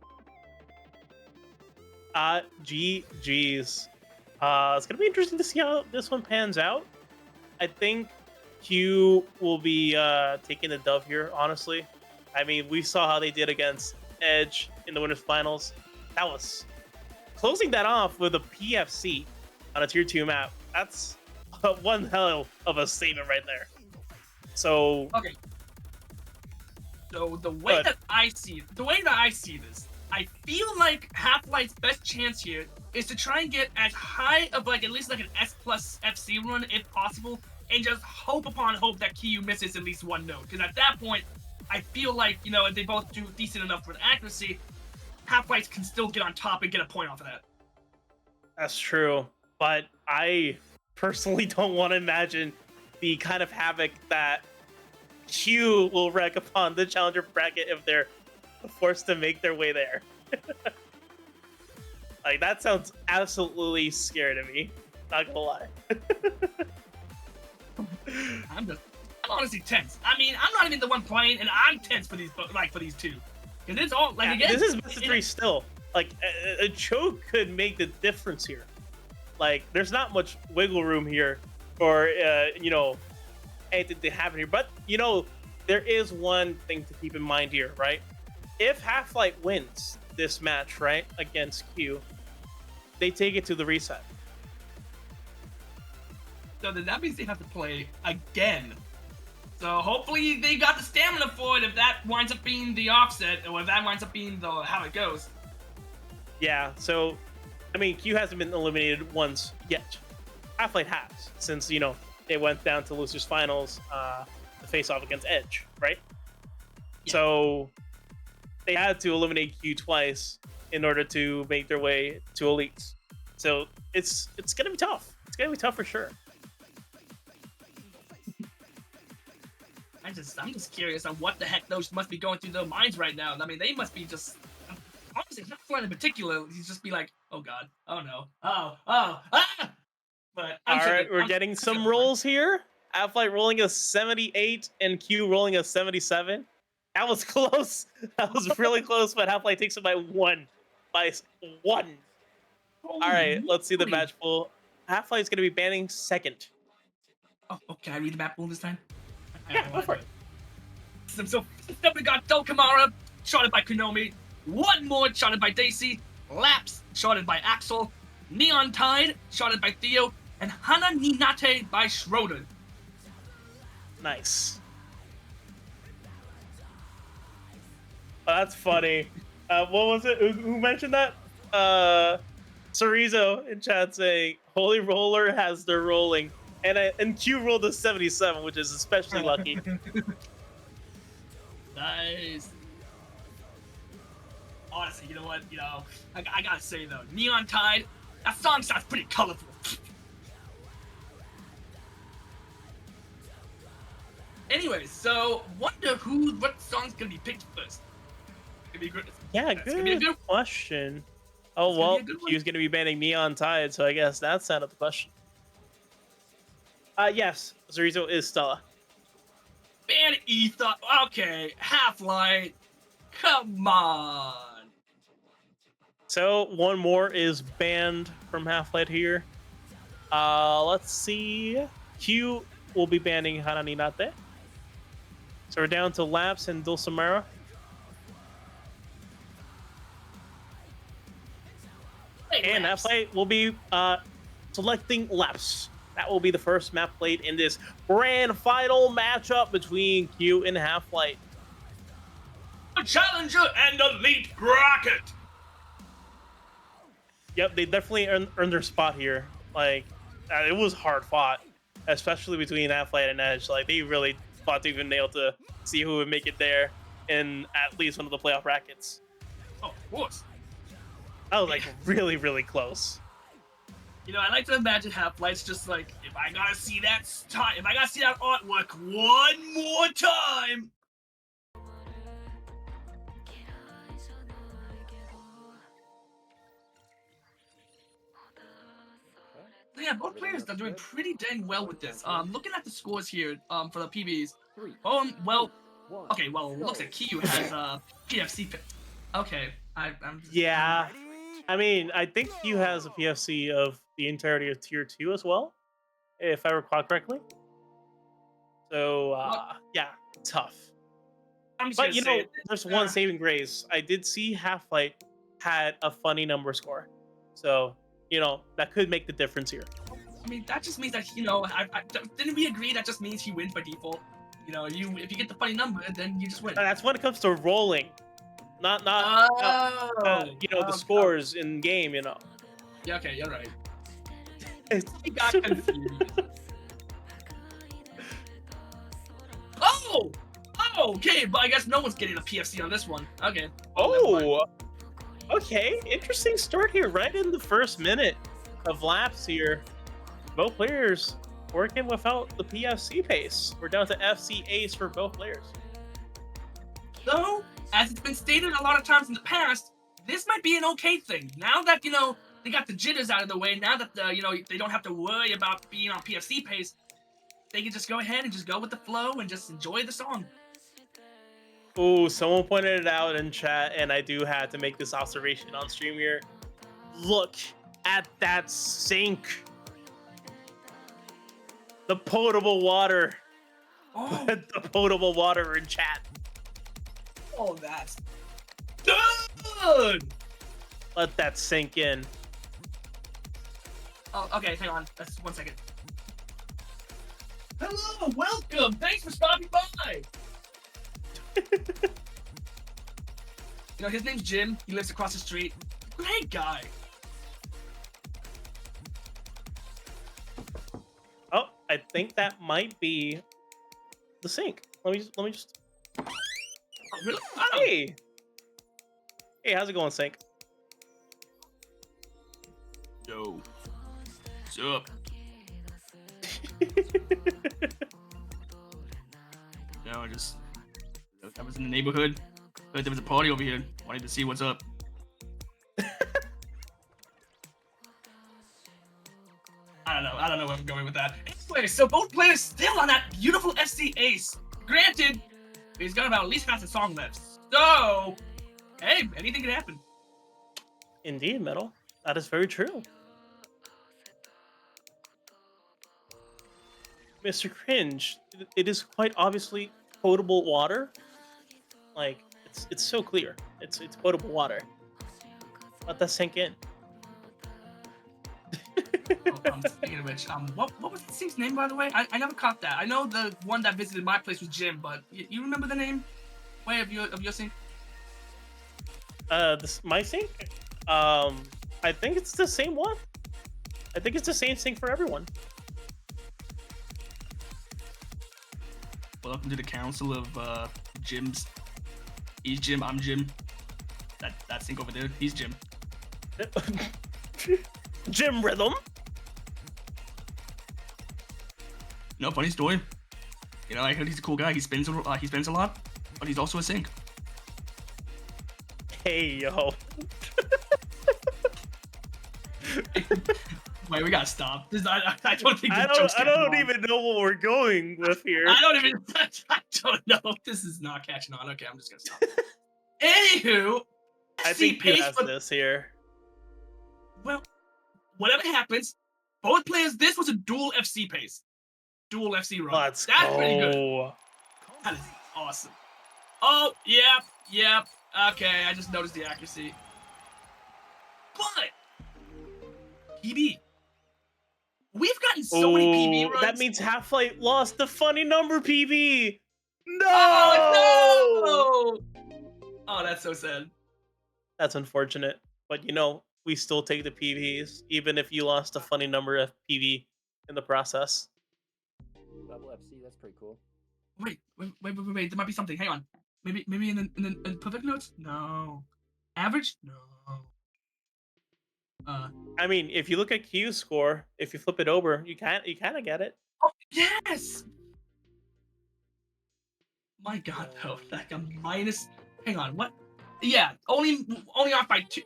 GG's. It's gonna be interesting to see how this one pans out. I think Q will be taking the dove here, honestly. I mean, we saw how they did against Edge in the winners finals. That was closing that off with a PFC on a tier 2 map. That's one hell of a statement right there. So okay. So the way that I see this, I feel like Halflite's best chance here is to try and get as high of like at least like an S plus FC run if possible, and just hope upon hope that kyuquu misses at least one note. Because at that point, I feel like, you know, if they both do decent enough for accuracy, Halflite can still get on top and get a point off of that. That's true, but I personally don't want to imagine the kind of havoc that Q will wreak upon the challenger bracket if they're forced to make their way there. Like, that sounds absolutely scary to me. Not gonna lie. I'm honestly tense. I mean, I'm not even the one playing, and I'm tense for these two. Because it's all, like, Yeah, again... This is best of 3 still. Like, a choke could make the difference here. Like, there's not much wiggle room here for, you know, anything to happen here. But, you know, there is one thing to keep in mind here, right? If Halflite wins this match, right, against Q, they take it to the reset. So then that means they have to play again. So hopefully they got the stamina for it if that winds up being the offset, or if that winds up being the how it goes. Yeah, so, I mean, Q hasn't been eliminated once yet. Halflite has, since, you know, they went down to losers finals to face off against Edge, right? Yeah. So they had to eliminate Q twice in order to make their way to elites. So it's gonna be tough. It's gonna be tough for sure. I'm just curious on what the heck those must be going through their minds right now. I mean, they must be just, honestly, not Halflite in particular. He's just be like, oh god, oh no, ah. But all right, we're getting some rolls here. Halflite rolling a 78 and Q rolling a 77. That was close. That was really close, but Halflite takes it by one. All right, let's see the match pool. Halflite's going to be banning second. Oh, can I read the map pool this time? Yeah, go for it. So, we got Dokkamara, shotted by Konomi. One more, shotted by Dacey. Laps, shotted by Axel. Neon Tide, shotted by Theo. And Hana Ninate by Schroeder. Nice. Oh, that's funny. What was it? Who mentioned that? Cerizo in chat saying, Holy Roller has their rolling. And Q rolled a 77, which is especially lucky. Nice. Honestly, you know what? You know, I gotta say though, Neon Tide, that song sounds pretty colorful. Anyway, so wonder what song's gonna be picked first. Yeah, good question. Oh well, Q's gonna be banning Neon Tide, so I guess that's out of the question. Yes, Zorizo is Stella. Ban Ether. Okay, Halflite. Come on. So one more is banned from Halflite here. Let's see. Q will be banning Hananinate. So we're down to Laps and Dulcimera. And Halflite will be selecting Laps. That will be the first map played in this grand final matchup between Q and Halflite. A challenger and elite bracket. Yep, they definitely earned their spot here. Like, it was hard fought. especially between Halflite and Edge. Like they really fought tooth and nail to see who would make it there in at least one of the playoff brackets. Oh, of course. That was like really, really close. You know, I like to imagine Half-Life's just like, if I gotta see that artwork one more time. Yeah, both players are doing pretty dang well with this. Looking at the scores here, for the PBs. Well, okay, well, it looks like Kyuquu has PFC pick. Okay, I'm just, Yeah. I mean, I think Q has a PFC of the entirety of Tier 2 as well, if I recall correctly. So, yeah, tough. I'm just But, gonna you say know, it. there's one saving grace. I did see Halflite had a funny number score. So, you know, that could make the difference here. I mean, that just means that, you know, didn't we agree that just means he wins by default? You know, if you get the funny number, then you just win. That's when it comes to rolling. Not you know, the scores in game, you know. Yeah, okay, you're right. He got confused. Oh! Oh, okay, but I guess no one's getting a PFC on this one. Okay. Oh, okay. Interesting start here, right in the first minute of laps here. Both players working without the PFC pace. We're down to FC Ace for both players. So, as it's been stated a lot of times in the past, this might be an okay thing. Now that, you know, they got the jitters out of the way, now that, you know, they don't have to worry about being on PFC pace, they can just go ahead and just go with the flow and just enjoy the song. Oh, someone pointed it out in chat, and I do have to make this observation on stream here. Look at that sink. The potable water. Oh, The potable water in chat. oh, that's good! Let that sink in. Oh, okay, hang on. That's 1 second. Hello, welcome! Thanks for stopping by! You know, his name's Jim. He lives across the street. Great guy. Oh, I think that might be the sink. Let me just. Oh, really? Oh. Hey, hey, how's it going, sink? Yo. What's up? No, I was in the neighborhood. Heard there was a party over here. Wanted to see what's up. I don't know where I'm going with that. Anyway, so both players still on that beautiful FC Ace. Granted, he's got about at least half the song left. So, hey, anything can happen. Indeed, Metal. That is very true. Mr. Cringe, it is quite obviously potable water. Like, it's so clear. It's potable water. Let that sink in. Speaking of which, what was the team's name, by the way? I never caught that. I know the one that visited my place was Jim, but you remember the name? Way of your sync? My sync? I think it's the same one. I think it's the same sync for everyone. Welcome to the council of Jims. He's Jim, I'm Jim. That sync over there, he's Jim. Jim Rhythm. No, funny story. You know, I heard he's a cool guy. He spins a lot, but he's also a sync. Hey yo. Wait, we gotta stop. I don't think I don't even know what we're going with here. I don't know. This is not catching on. Okay, I'm just gonna stop. Anywho, I think you has this here. Well, whatever happens, both players. This was a dual FC pace, dual FC run. That's pretty good. That is awesome. Oh, yep. Okay, I just noticed the accuracy. But PB. We've gotten so many PB runs. That means Halflite lost the funny number PB. No! Oh, no! Oh, that's so sad. That's unfortunate. But you know, we still take the PBs, even if you lost a funny number of PB in the process. double FC. That's pretty cool. Wait. There might be something. Hang on. Maybe in the perfect notes? No. Average? No. I mean, if you look at Q's score, if you flip it over, you kind of get it. Oh, yes! My god, though. Like a minus... Hang on, what? Yeah, only off by 2.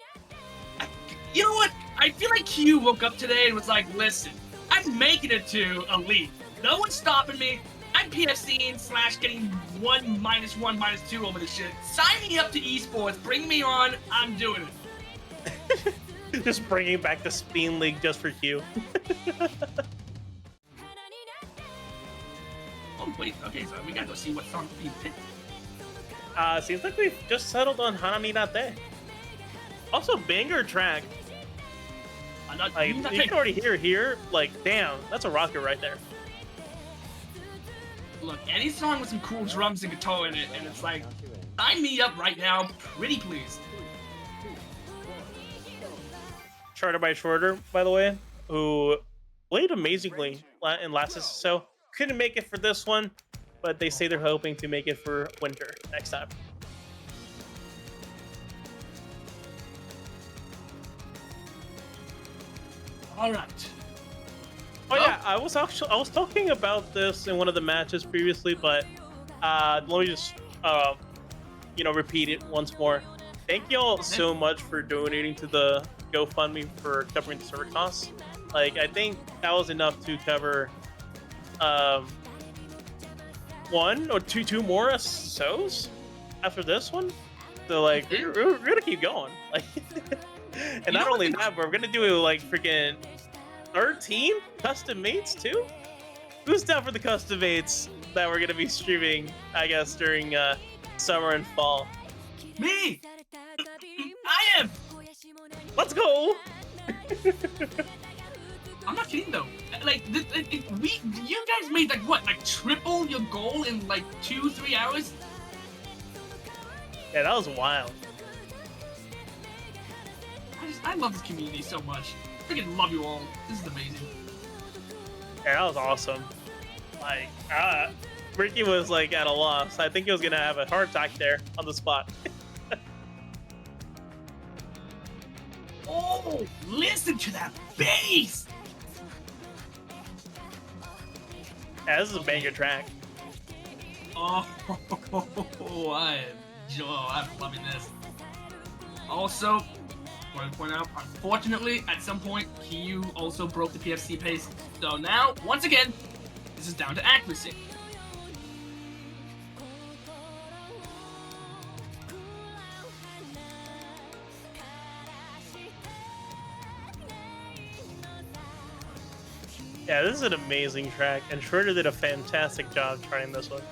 You know what? I feel like Q woke up today and was like, listen, I'm making it to Elite. No one's stopping me. I'm PFCing / getting 1 -1 -2 over this shit. Sign me up to esports. Bring me on. I'm doing it. Just bringing back the Spin League just for Q. Oh, wait. Okay, so we gotta go see what song's being picked. Seems like we've just settled on Hanami Nate. Also, banger track. Like, you can already hear here. Like, damn, that's a rocker right there. Look, any song with some cool drums and guitar in it, and it's like, sign me up right now, pretty please. Charter by Shorter, by the way, who played amazingly in last SSSO. Couldn't make it for this one, but they say they're hoping to make it for winter next time. All right. Oh yeah, I was talking about this in one of the matches previously, but let me just repeat it once more. Thank y'all so much for donating to the GoFundMe for covering the server costs. Like, I think that was enough to cover 1 or 2 more SSOs after this one. So like, we're gonna keep going. Like, and not only that, but we're gonna do like freaking 13 custom mates too. Who's down for the custom mates that we're gonna be streaming? I guess during summer and fall. Me. I am. Let's go. I'm not kidding though. Like, you guys made like what? Like triple your goal in like 2-3 hours? Yeah, that was wild. I love this community so much. I freaking love you all. This is amazing. Yeah, that was awesome. Like, Ricky was like at a loss. I think he was gonna have a heart attack there on the spot. Oh, listen to that bass! Yeah, this is a banger track. Oh, I'm loving this. Also, I want to point out, unfortunately, at some point, kyuquu also broke the PFC pace. So now, once again, this is down to accuracy. Yeah, this is an amazing track, and Schroeder did a fantastic job trying this one.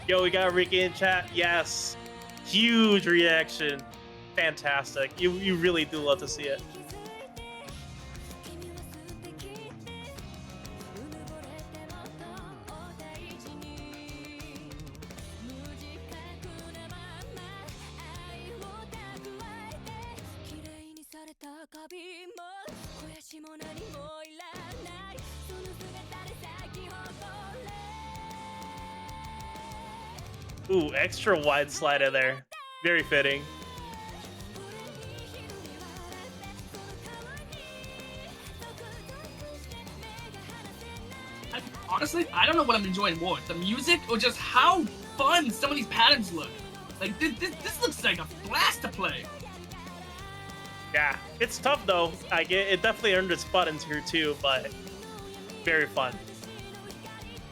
Yo, we got Ricky in chat. Yes. Huge reaction. Fantastic. You really do love to see it. Ooh, extra wide slider there. Very fitting. Honestly, I don't know what I'm enjoying more, the music or just how fun some of these patterns look. Like, this looks like a blast to play. Yeah, it's tough though. I get it. Definitely earned its buttons here too, but very fun.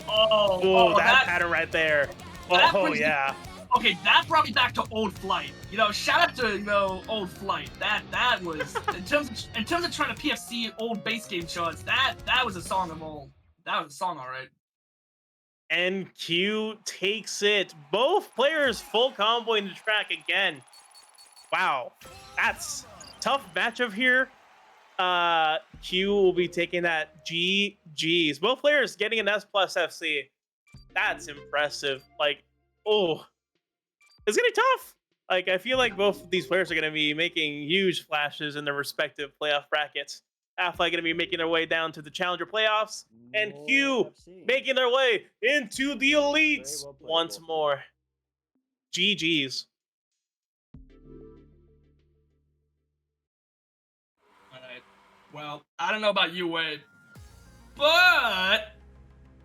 Oh, that pattern right there. Oh yeah. Okay, that brought me back to Old Flight. You know, shout out to Old Flight. That was in terms of trying to PFC old base game shots. That was a song of old. That was a song, all right. And Q takes it. Both players full comboing the track again. Wow, that's tough matchup here. Q will be taking that GGs. Both players getting an S+ FC. That's impressive. Like, oh, it's gonna be tough. Like, I feel like both of these players are gonna be making huge flashes in their respective playoff brackets. Halflite going to be making their way down to the Challenger playoffs, and More Q FC. making their way into the elites Very well played, once Wolf. more. GG's. All right. Well, I don't know about you, Wade, but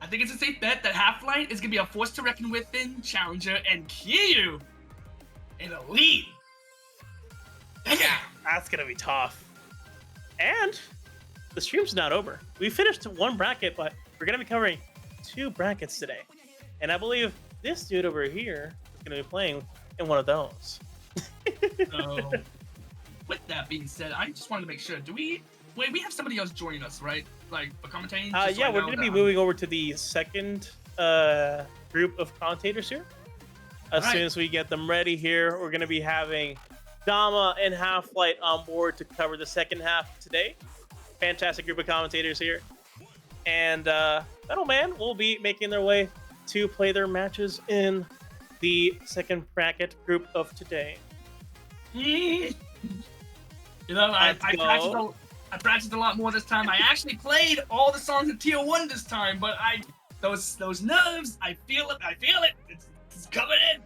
I think it's a safe bet that Halflite is gonna be a force to reckon with in Challenger, and kyuquu in Elite. Yeah, that's going to be tough. And the stream's not over. We finished one bracket, but we're going to be covering 2 brackets today. And I believe this dude over here is going to be playing in one of those. So, with that being said, I just wanted to make sure. We have somebody else joining us, right? Like a commentating? Just so Yeah, I we're know going to be that- moving over to the second group of commentators here. As Alright. soon as we get them ready here, we're going to be having Dama and Halflite on board to cover the second half today. Fantastic group of commentators here. And Metalman will be making their way to play their matches in the second bracket group of today. You know, I Let's go. practiced a lot more this time. I actually played all the songs in Tier 1 this time, but those nerves, I feel it. It's coming in.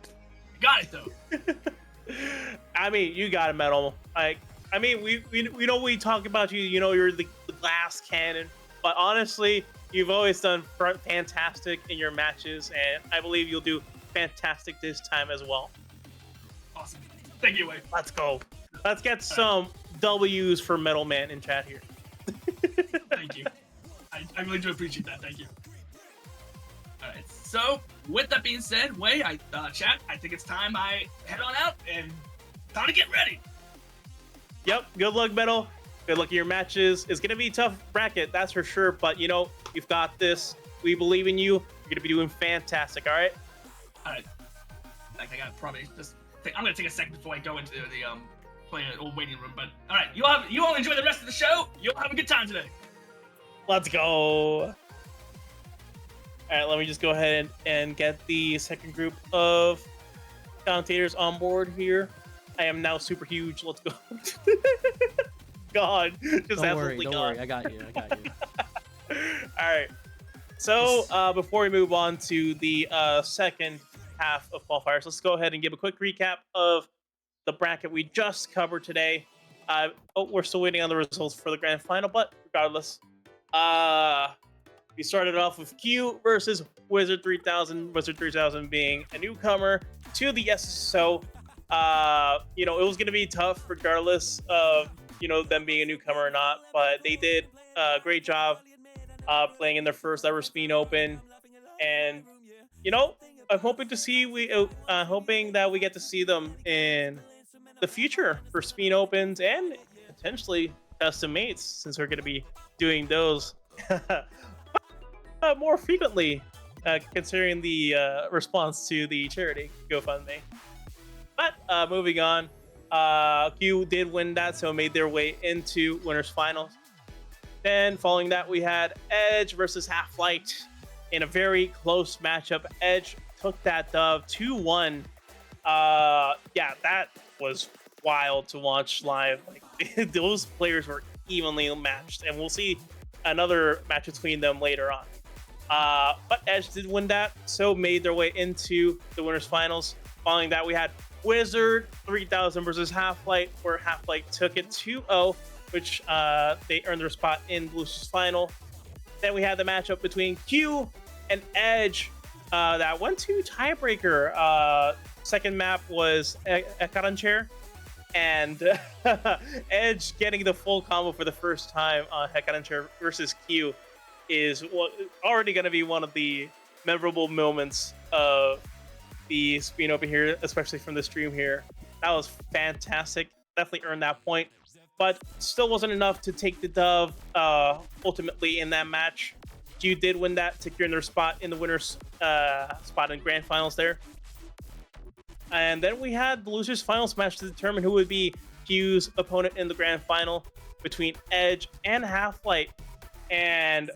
Got it though. I mean, you got it, Metal. I mean, we know we talk about you. You know, you're the glass cannon. But honestly, you've always done fantastic in your matches, and I believe you'll do fantastic this time as well. Awesome. Thank you, Wade. Let's go. Let's get some W's for Metal Man in chat here. Thank you. I really do appreciate that. Thank you. All right. So, with that being said, chat, I think it's time I head on out and time to get ready. Yep. Good luck, Metal. Good luck in your matches. It's gonna be a tough bracket, that's for sure. But you know, you've got this. We believe in you. You're gonna be doing fantastic. All right. All right. I think I probably just. I'm gonna take a second before I go into the player or waiting room. But all right, you all enjoy the rest of the show. You'll have a good time today. Let's go. All right, let me just go ahead and get the second group of commentators on board here. I am now super huge. Let's go. God, just Don't worry, absolutely don't gone. worry. I got you. All right. So before we move on to the second half of qualifiers, let's go ahead and give a quick recap of the bracket we just covered today. We're still waiting on the results for the grand final, but regardless, we started off with Q versus Wizard 3000. Wizard 3000 being a newcomer to the SSSO. You know, it was going to be tough regardless of, you know, them being a newcomer or not, but they did a great job playing in their first ever Spin Open. And, you know, I'm hoping that we get to see them in the future for Spin Opens and potentially custom mates, since we're going to be doing those more frequently, considering the response to the charity GoFundMe. But moving on, Q did win that, so made their way into winners finals. Then following that, we had Edge versus Halflite in a very close matchup. Edge took that dub 2-1. Yeah, that was wild to watch live. Like, those players were evenly matched, and we'll see another match between them later on. But Edge did win that, so made their way into the winners finals. Following that, we had Wizard 3000 versus Halflite, where Halflite took it 2-0, which they earned their spot in Blues final. Then we had the matchup between Q and Edge that went to tiebreaker. Second map was Hekaran, and Edge getting the full combo for the first time on Hekaran versus Q is already going to be one of the memorable moments of the Spin Open here, especially from the stream here. That was fantastic. Definitely earned that point, but still wasn't enough to take the dub ultimately in that match. Q did win that, securing their spot in the winner's spot in grand finals there. And then we had the losers finals match to determine who would be Q's opponent in the grand final between Edge and Halflite. And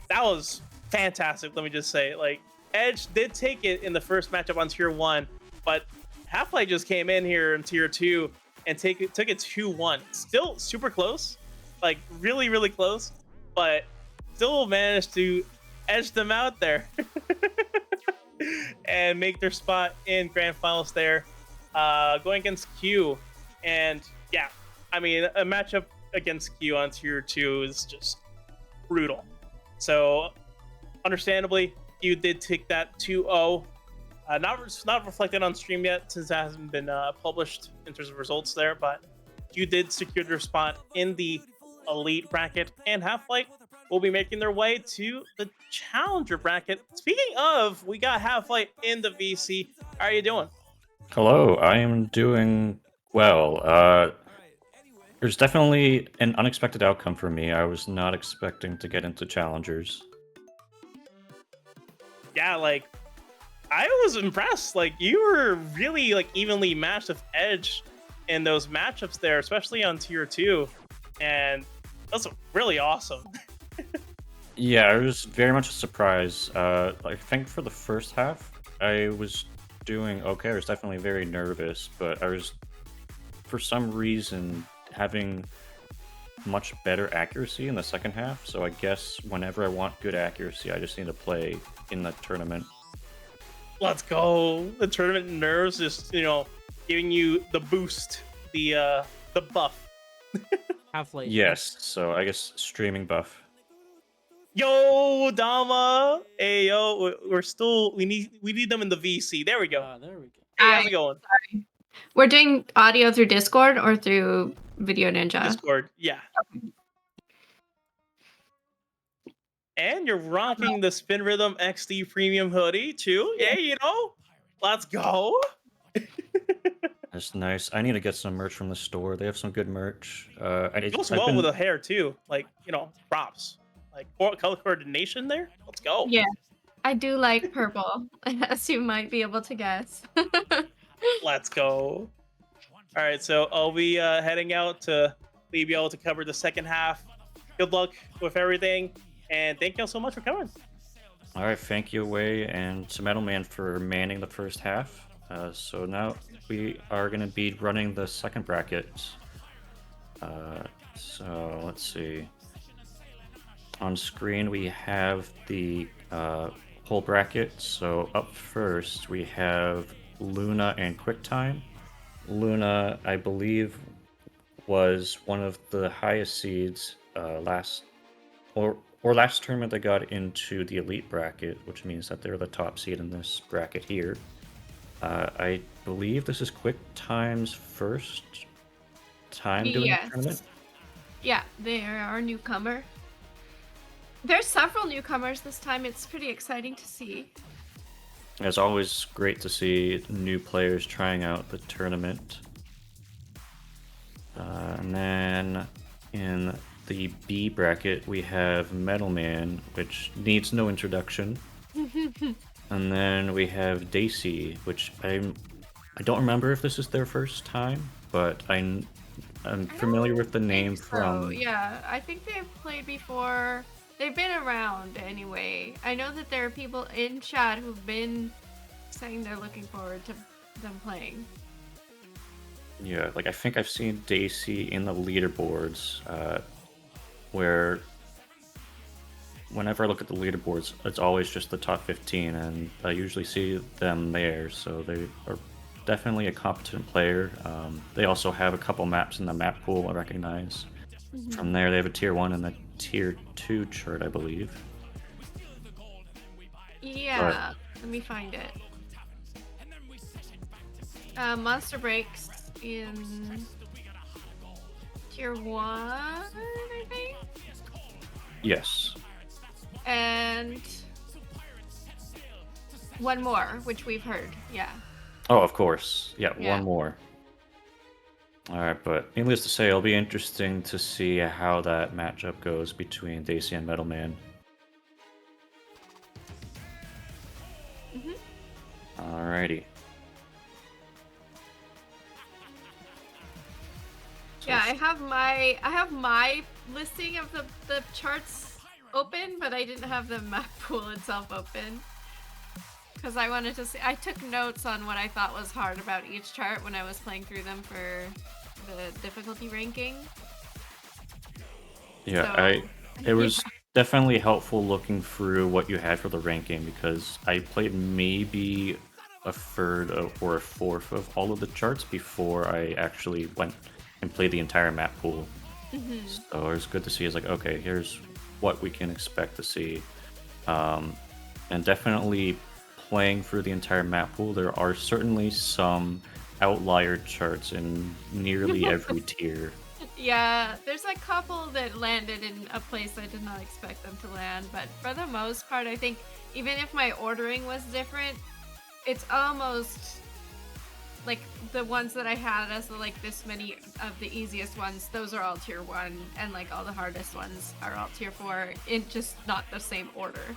that was fantastic, let me just say. Like, Edge did take it in the first matchup on Tier 1, but Halflite just came in here in Tier 2 and took it 2-1. Still super close, like really, really close, but still managed to edge them out there and make their spot in grand finals there, going against Q. And yeah, I mean, a matchup against Q on tier 2 is just brutal. So understandably, Q did take that 2-0. Not reflected on stream yet since that hasn't been published in terms of results there, but Q did secure their spot in the elite bracket, and Halflite will be making their way to the challenger bracket. Speaking of, we got Halflite in the VC. How are you doing? Hello, I am doing well. There's definitely an unexpected outcome for me. I was not expecting to get into challengers. Yeah, like I was impressed. Like you were really like evenly matched with Edge in those matchups there, especially on tier 2, and that's really awesome. Yeah, it was very much a surprise. I think for the first half, I was doing okay. I was definitely very nervous, but I was, for some reason, having much better accuracy in the second half. So I guess whenever I want good accuracy, I just need to play in the tournament. Let's go. The tournament nerves just, giving you the boost, the buff. Halflite. Yes, so I guess streaming buff. Yo, Dama. Hey, yo, we need them in the VC. There we go. There we go. Hey, how's it going? Sorry. We're doing audio through Discord or through Video Ninja? Discord, yeah. And you're rocking the Spin Rhythm XD Premium hoodie too. Yeah, let's go. That's nice. I need to get some merch from the store. They have some good merch. It goes well with the hair too. Like, props. Like color coordination there. Let's go. Yeah, I do like purple, as you might be able to guess. Let's go. All right, so I'll be heading out to be able to cover the second half. Good luck with everything, and thank y'all so much for coming. All right, thank you, Wei, and to Metal Man for manning the first half. So now we are going to be running the second bracket. So let's see. On screen, we have the whole bracket. So up first, we have Luna and QuickTime. Luna, I believe, was one of the highest seeds last tournament they got into the elite bracket, which means that they're the top seed in this bracket here. I believe this is QuickTime's first time doing the tournament. Yeah, they are our newcomer. There's several newcomers this time. It's pretty exciting to see. It's always great to see new players trying out the tournament. And then in the B bracket, we have Metal Man, which needs no introduction. And then we have Dacey, which I don't remember if this is their first time, but I'm familiar with the name from... Yeah, I think they've played before. They've been around anyway. I know that there are people in chat who've been saying they're looking forward to them playing. Yeah, I think I've seen Dacey in the leaderboards, where whenever I look at the leaderboards, it's always just the top 15, and I usually see them there, so they are definitely a competent player. They also have a couple maps in the map pool I recognize. Mm-hmm. From there, they have a tier 1 and a tier 2 chart, I believe. Yeah, let me find it. Monster Breaks in tier 1, I think? Yes. And one more, which we've heard, yeah. Oh, of course. Yeah, one more. Alright, but needless to say, it'll be interesting to see how that matchup goes between Dacey and Metal Man. Mm-hmm. Alrighty. Yeah, I have my listing of the charts open, but I didn't have the map pool itself open. Because I wanted to see, I took notes on what I thought was hard about each chart when I was playing through them for the difficulty ranking. Yeah, So, it was definitely helpful looking through what you had for the ranking because I played maybe a third or a fourth of all of the charts before I actually went and played the entire map pool. So it was good to see. It's like, okay, here's what we can expect to see. And definitely playing through the entire map pool, there are certainly some outlier charts in nearly every tier. yeah, there's a couple that landed in a place I did not expect them to land, but for the most part, I think even if my ordering was different, it's almost like the ones that I had as like this many of the easiest ones, those are all tier 1, and like all the hardest ones are all tier 4, in just not the same order.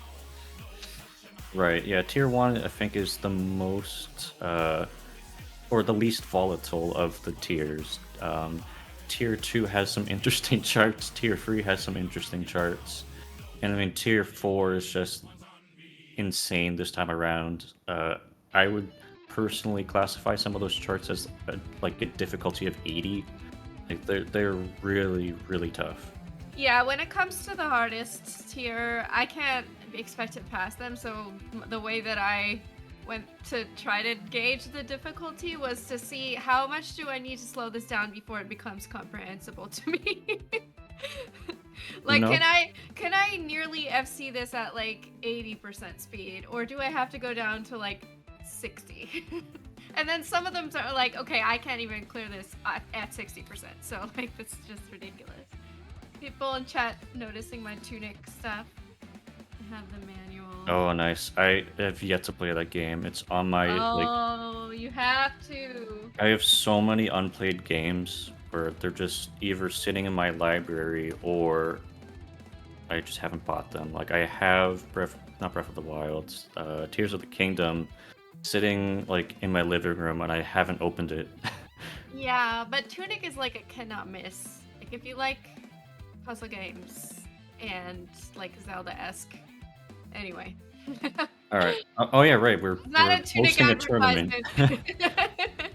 Right, yeah, tier 1 I think is the most, or the least volatile of the tiers. Tier 2 has some interesting charts, tier 3 has some interesting charts, and I mean, tier 4 is just insane this time around. I would personally classify some of those charts as like a difficulty of 80. Like they're really, really tough. Yeah, when it comes to the hardest tier, I can't expect it past them, so the way that I went to try to gauge the difficulty was to see how much do I need to slow this down before it becomes comprehensible to me. Like, No. can I nearly FC this at like 80% speed, or do I have to go down to like 60? And then some of them are like, okay, I can't even clear this at 60%, so like that's just ridiculous. People in chat noticing my tunic stuff. I have the manual. Oh, nice. I have yet to play that game. It's on my Oh, you have to. I have so many unplayed games where they're just either sitting in my library or I just haven't bought them. Like I have not Breath of the Wild, Tears of the Kingdom sitting like in my living room and I haven't opened it. Yeah, but Tunic is like a cannot miss. Like if you like puzzle games and like Zelda-esque. Anyway. All right. Oh yeah, right. We're Not a Tunic hosting a tournament. advertisement.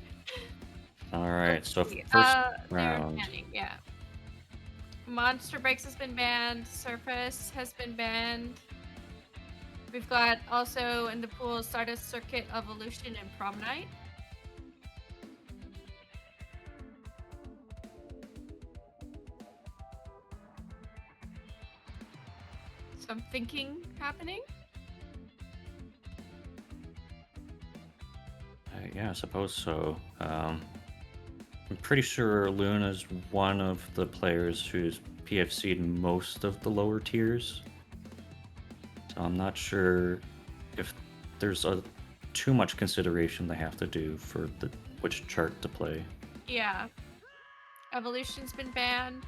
All right. So first they're round. banning, yeah. Monster Breaks has been banned. Surface has been banned. We've got also in the pool Stardust Circuit, Evolution, and Prom Night. Some thinking happening. Yeah, I suppose so. I'm pretty sure Luna's one of the players who's PFC'd most of the lower tiers. So I'm not sure if there's too much consideration they have to do for which chart to play. Yeah. Evolution's been banned.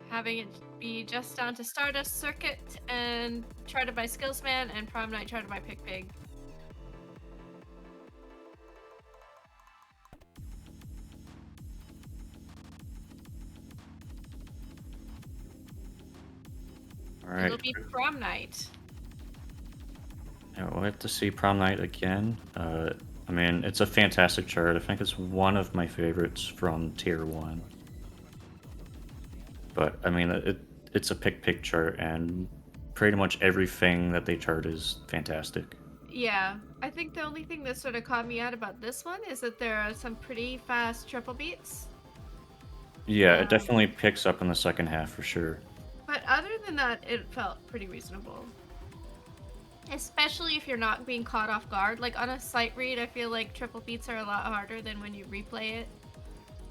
Having it be just down to Stardust Circuit and charted by Skillsman and Prom Night charted by Pick Pig. All right. It'll be Prom Night. Yeah, we'll have to see Prom Night again. I mean, it's a fantastic chart. I think it's one of my favorites from Tier 1. But, I mean, it's a pick chart, and pretty much everything that they chart is fantastic. Yeah, I think the only thing that sort of caught me out about this one is that there are some pretty fast triple beats. Yeah, it definitely picks up in the second half for sure. But other than that, it felt pretty reasonable. Especially if you're not being caught off guard. Like on a sight read, I feel like triple beats are a lot harder than when you replay it.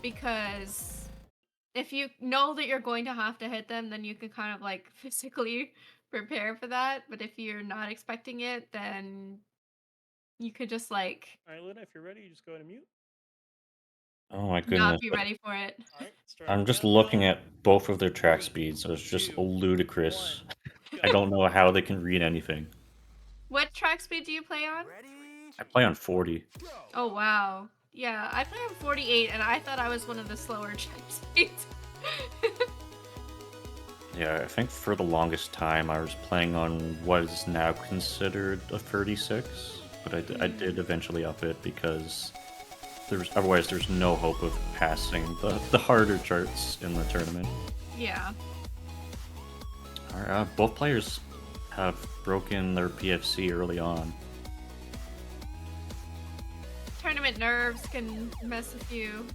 Because if you know that you're going to have to hit them, then you can kind of like physically prepare for that. But if you're not expecting it, then you could just like... Alright, Luna, if you're ready, you just go ahead and mute. Oh my goodness. Not be ready for it. Alright, I'm just looking at both of their track speeds. It's just ludicrous. I don't know how they can read anything. What track speed do you play on? I play on 40. Oh, wow. Yeah, I play on 48, and I thought I was one of the slower track speeds. Yeah, I think for the longest time I was playing on what is now considered a 36, but I did eventually up it because otherwise there's no hope of passing the harder charts in the tournament. Yeah. All right, both players have broken their PFC early on. Tournament nerves can mess with you.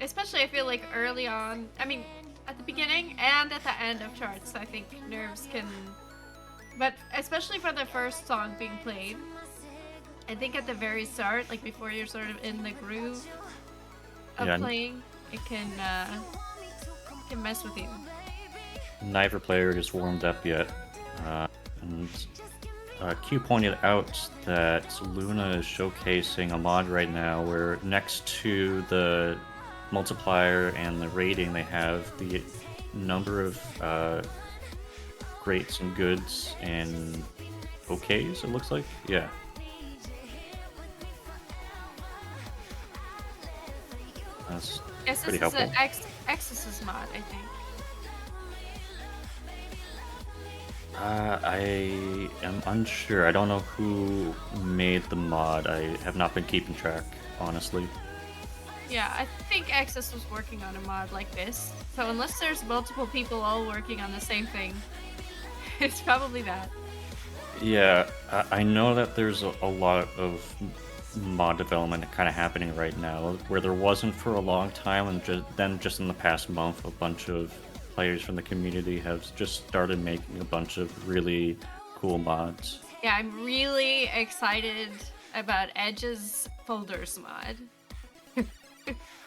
Especially, I feel like early on. I mean, at the beginning and at the end of charts, I think nerves can. But especially for the first song being played, I think at the very start, like before you're sort of in the groove of playing, it can mess with you. Neither player has warmed up yet, and Q pointed out that Luna is showcasing a mod right now where next to the multiplier and the rating, they have the number of greats and goods and okays, it looks like. Yeah. That's pretty helpful. This is an Exodus mod, I think. I am unsure. I don't know who made the mod. I have not been keeping track, honestly. Yeah, I think Exodus was working on a mod like this. So unless there's multiple people all working on the same thing, it's probably that. Yeah, I know that there's a lot of mod development kind of happening right now, where there wasn't for a long time, and then just in the past month, a bunch of players from the community have just started making a bunch of really cool mods. Yeah, I'm really excited about Edge's folders mod.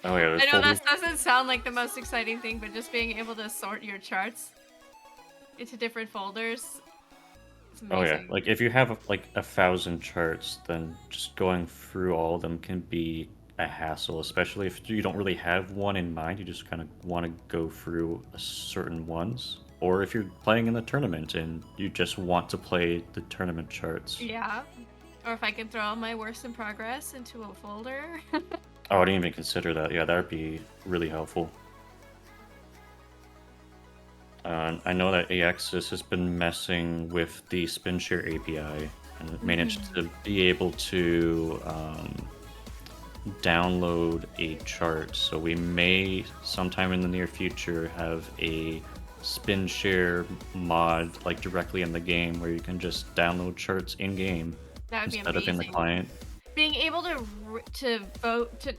Oh yeah, I know that doesn't sound like the most exciting thing, but just being able to sort your charts into different folders. Oh yeah, like if you have like 1,000 charts, then just going through all of them can be a hassle, especially if you don't really have one in mind. You just kind of want to go through certain ones, or if you're playing in the tournament and you just want to play the tournament charts. Yeah, or if I can throw all my works in progress into a folder. Oh, I didn't even consider that. Yeah, that would be really helpful. I know that Axis has been messing with the SpinShare API and managed to be able to download a chart. So we may, sometime in the near future, have a SpinShare mod like directly in the game where you can just download charts in game instead of in the client. Being able to vote to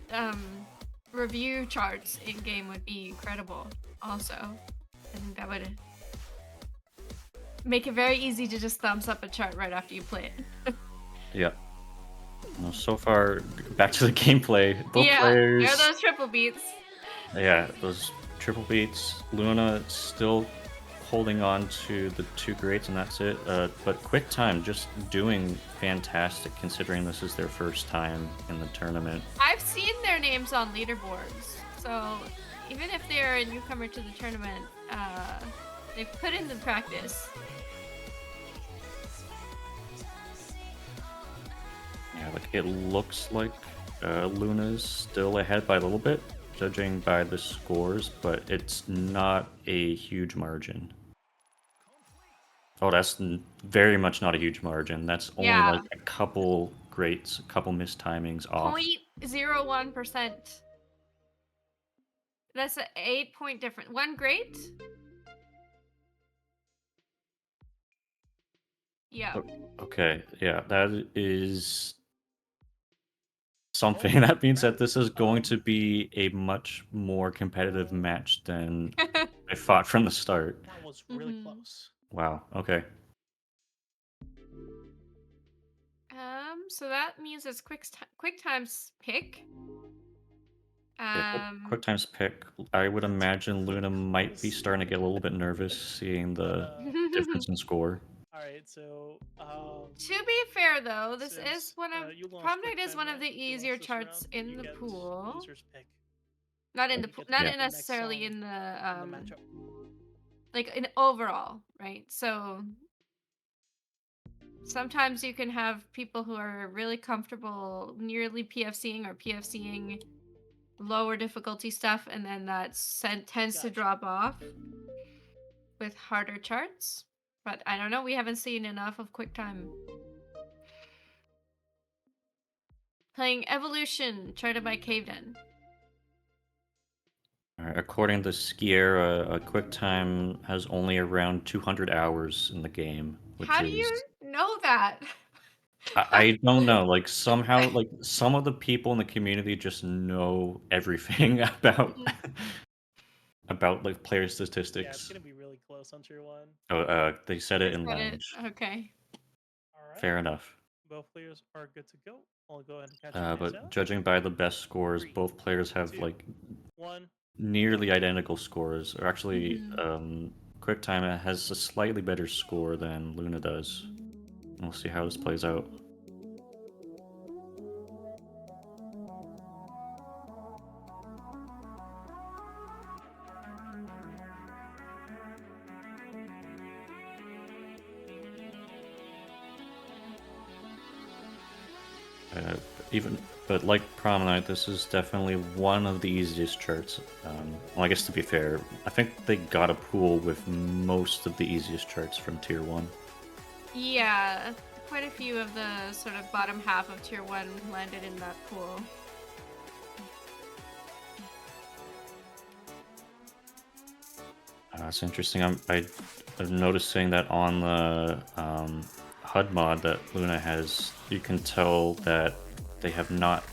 review charts in game would be incredible. Also, I think that would make it very easy to just thumbs up a chart right after you play it. Yeah. Well, so far, back to the gameplay. Both players. There are those triple beats. Yeah, those triple beats. Luna still holding on to the 2 greats, and that's it. But quicktime just doing fantastic considering this is their first time in the tournament. I've seen their names on leaderboards, so even if they're a newcomer to the tournament, they've put in the practice. Yeah, like it looks like Luna's still ahead by a little bit, judging by the scores, but it's not a huge margin. Oh, that's very much not a huge margin. That's only like a couple greats, a couple missed timings off. 0.01%. That's an 8-point difference. 1 great? Yeah. Okay, yeah, that is something. That means that this is going to be a much more competitive match than I thought from the start. That was really close. Wow, okay. So that means it's QuickTime's pick. QuickTime's pick. I would imagine Luna might be starting to get a little bit nervous seeing the difference in score. Alright, so to be fair though, this is one of Prom Night is one of the easier charts in the pool. Not in the pool, not necessarily in the like in overall, right? So sometimes you can have people who are really comfortable nearly PFCing or PFCing lower difficulty stuff, and then that tends to drop off with harder charts. But I don't know, we haven't seen enough of QuickTime. Playing Evolution, charted by Caveden. Alright, according to Skiera, a QuickTime has only around 200 hours in the game, which How do is you know that? I don't know. Like somehow, like some of the people in the community just know everything about like player Yeah, it's statistics. gonna be really close on tier 1. Oh, they said it in Got it. lounge. Okay. Alright. Fair enough. Both players are good to go. I'll go ahead and catch your names But out. judging by the best scores, 3, both players have 2, like 1. nearly identical scores. Or actually, Mhm. QuickTime has a slightly better score than Luna does. We'll see how this plays out. But like Promenade, this is definitely one of the easiest charts. Well, I guess to be fair, I think they got a pool with most of the easiest charts from Tier 1. Yeah, quite a few of the sort of bottom half of tier 1 landed in that pool. It's interesting. I'm noticing that on the HUD mod that Luna has, you can tell that they have not.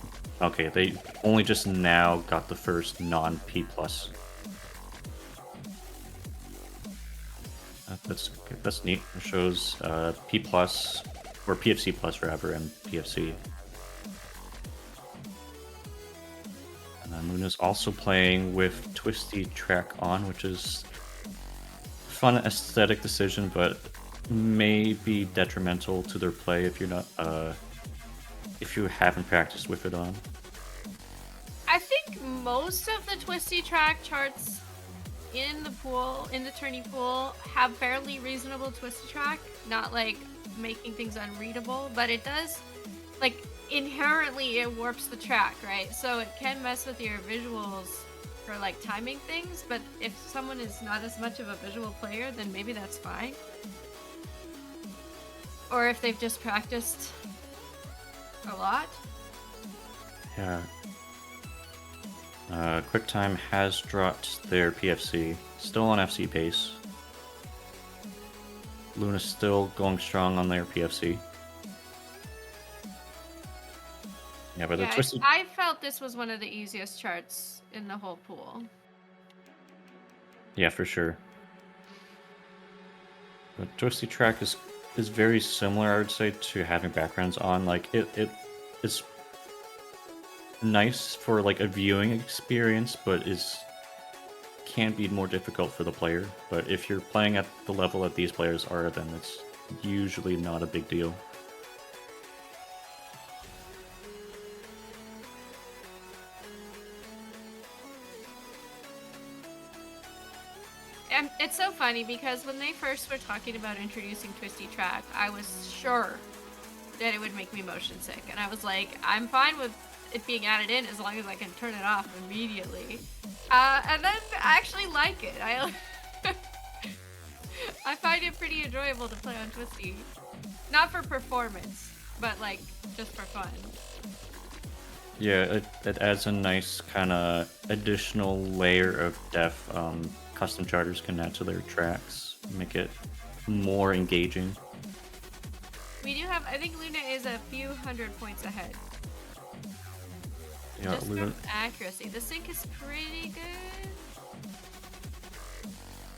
Okay, they only just now got the first non-P+. That's neat. It shows P+, or PFC plus rather, and PFC. And then Luna's also playing with Twisty Track on, which is a fun aesthetic decision, but may be detrimental to their play if you're not if you haven't practiced with it on. I think most of the Twisty Track charts in the pool, in the tourney pool, have fairly reasonable Twisty Track, not like making things unreadable, but it does, like, inherently it warps the track, right? So it can mess with your visuals for like timing things, but if someone is not as much of a visual player, then maybe that's fine. Or if they've just practiced a lot. Yeah. QuickTime has dropped their PFC, still on FC pace. Luna's still going strong on their PFC. Yeah, but the Twisted... I felt this was one of the easiest charts in the whole pool. Yeah, for sure. But Twisty Track is very similar, I would say, to having backgrounds on. Like it's nice for like a viewing experience, but can be more difficult for the player. But if you're playing at the level that these players are, then it's usually not a big deal. And it's so funny because when they first were talking about introducing Twisty Track, I was sure that it would make me motion sick. And I was like, I'm fine with it being added in as long as I can turn it off immediately. And then I actually like it. I find it pretty enjoyable to play on Twisty. Not for performance, but like just for fun. Yeah, it adds a nice kind of additional layer of depth custom charters can add to their tracks, make it more engaging. We do have, I think Luna is a few 100 points ahead. Yeah, Just Luna... from accuracy. The sync is pretty good.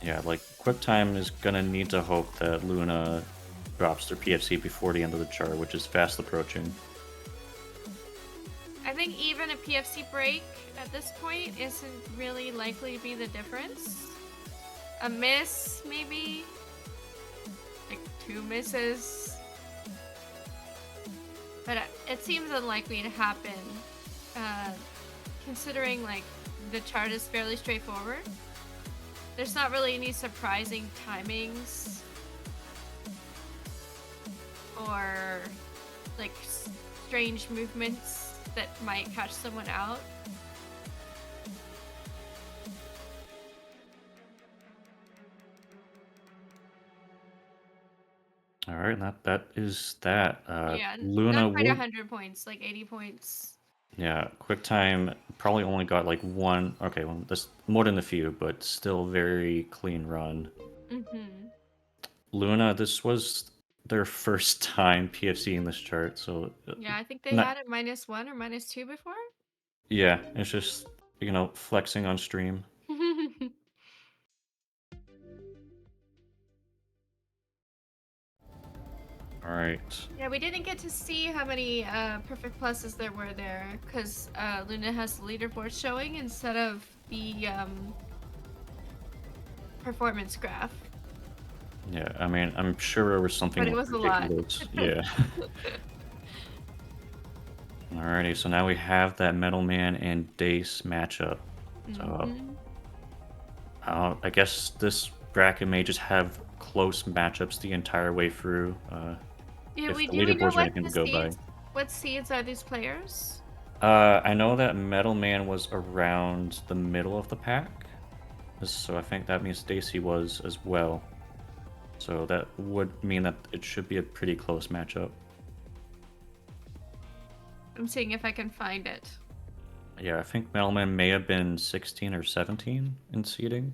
Yeah, like QuickTime is gonna need to hope that Luna drops their PFC before the end of the chart, which is fast approaching. I think even a PFC break at this point isn't really likely to be the difference. A miss, maybe? Like 2 misses? But it seems unlikely to happen, considering like the chart is fairly straightforward. There's not really any surprising timings or like strange movements that might catch someone out. All right, that is that. Yeah, Luna not quite will 100 points, like 80 points. Yeah, QuickTime probably only got like one. Okay, well, that's more than a few, but still very clean run. Mm-hmm. Luna, this was their first time PFC in this chart, so Yeah, I think they not. had it -1 or -2 before. Yeah, it's just flexing on stream. All right. Yeah, we didn't get to see how many perfect pluses there were there because Luna has the leaderboard showing instead of the performance graph. Yeah, I mean, I'm sure there was something But it was a lot. ridiculous. Yeah. Alrighty, so now we have that Metal Man and Dace matchup. So Mhm. I guess this bracket may just have close matchups the entire way through. Yeah, If we the do we know leaderboards are what anything the to go by. seeds what seeds are these players? I know that Metal Man was around the middle of the pack, so I think that means Dacey was as well. So that would mean that it should be a pretty close matchup. I'm seeing if I can find it. Yeah, I think Metal Man may have been 16 or 17 in seeding.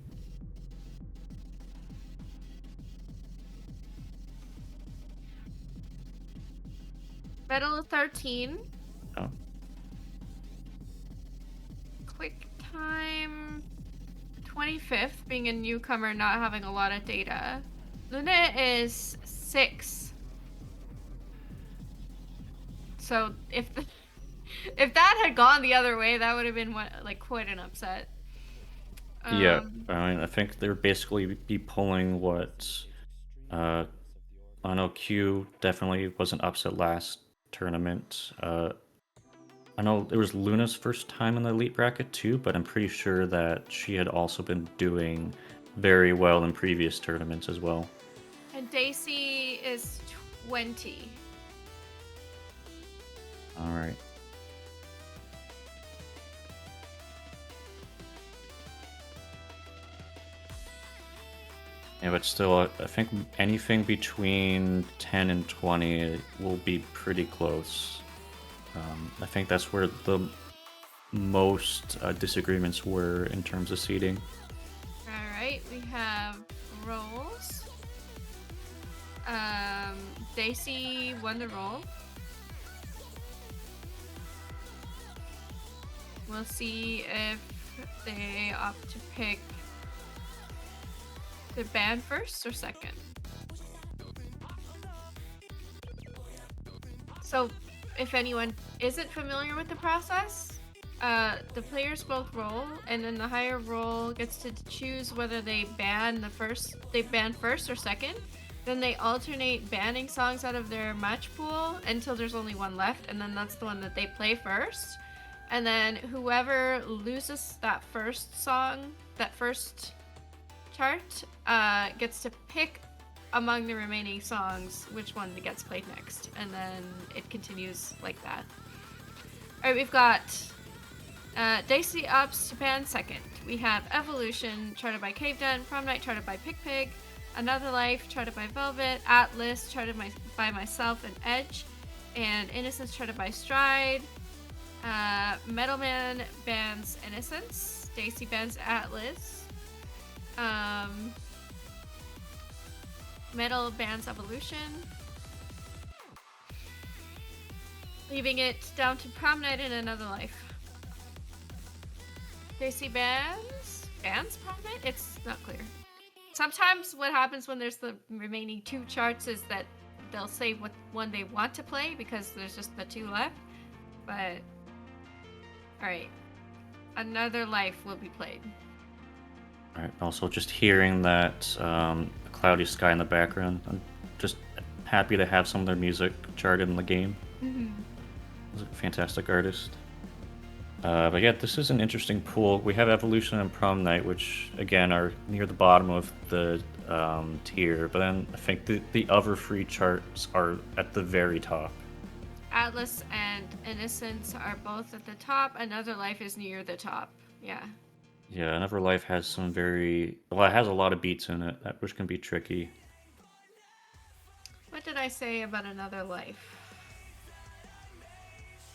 Metal 13. Oh. QuickTime 25th, being a newcomer, not having a lot of data. Luna is 6. So if that had gone the other way, that would have been quite an upset. Yeah, I mean, I think they're basically be pulling what I know Q definitely was an upset last tournament. I know it was Luna's first time in the elite bracket too, but I'm pretty sure that she had also been doing very well in previous tournaments as well. And Dacey is 20. All right. Yeah, but still, I think anything between 10 and 20 will be pretty close. I think that's where the most disagreements were in terms of seeding. Alright, we have rolls. Dacey won the roll. We'll see if they opt to pick the band first or second. So, if anyone isn't familiar with the process, the players both roll, and then the higher roll gets to choose whether they ban first or second. Then they alternate banning songs out of their match pool until there's only one left, and then that's the one that they play first. And then whoever loses that first song, that first chart, gets to pick among the remaining songs which one gets played next, and then it continues like that. Alright, we've got Dacey opts to ban second. We have Evolution, charted by Cave Den, Prom Night, charted by Pick Pig, Another Life, charted by Velvet, Atlas, charted by myself and Edge, and Innocence, charted by Stride. Metal Man bans Innocence, Dacey bans Atlas. Metal bans Evolution, leaving it down to Prom Night and Another Life. Dacey bans Prom Night? It's not clear. Sometimes what happens when there's the remaining 2 charts is that they'll say what one they want to play because there's just the 2 left. But, alright. Another Life will be played. Alright, also just hearing that cloudy sky in the background, I'm just happy to have some of their music charted in the game. Mm-hmm. He's a fantastic artist. But yeah, this is an interesting pool. We have Evolution and Prom Night, which again are near the bottom of the tier, but then I think the other 3 charts are at the very top. Atlas and Innocence are both at the top. Another Life is near the top. Yeah. Yeah, Another Life has some it has a lot of beats in it, which can be tricky. What did I say about Another Life?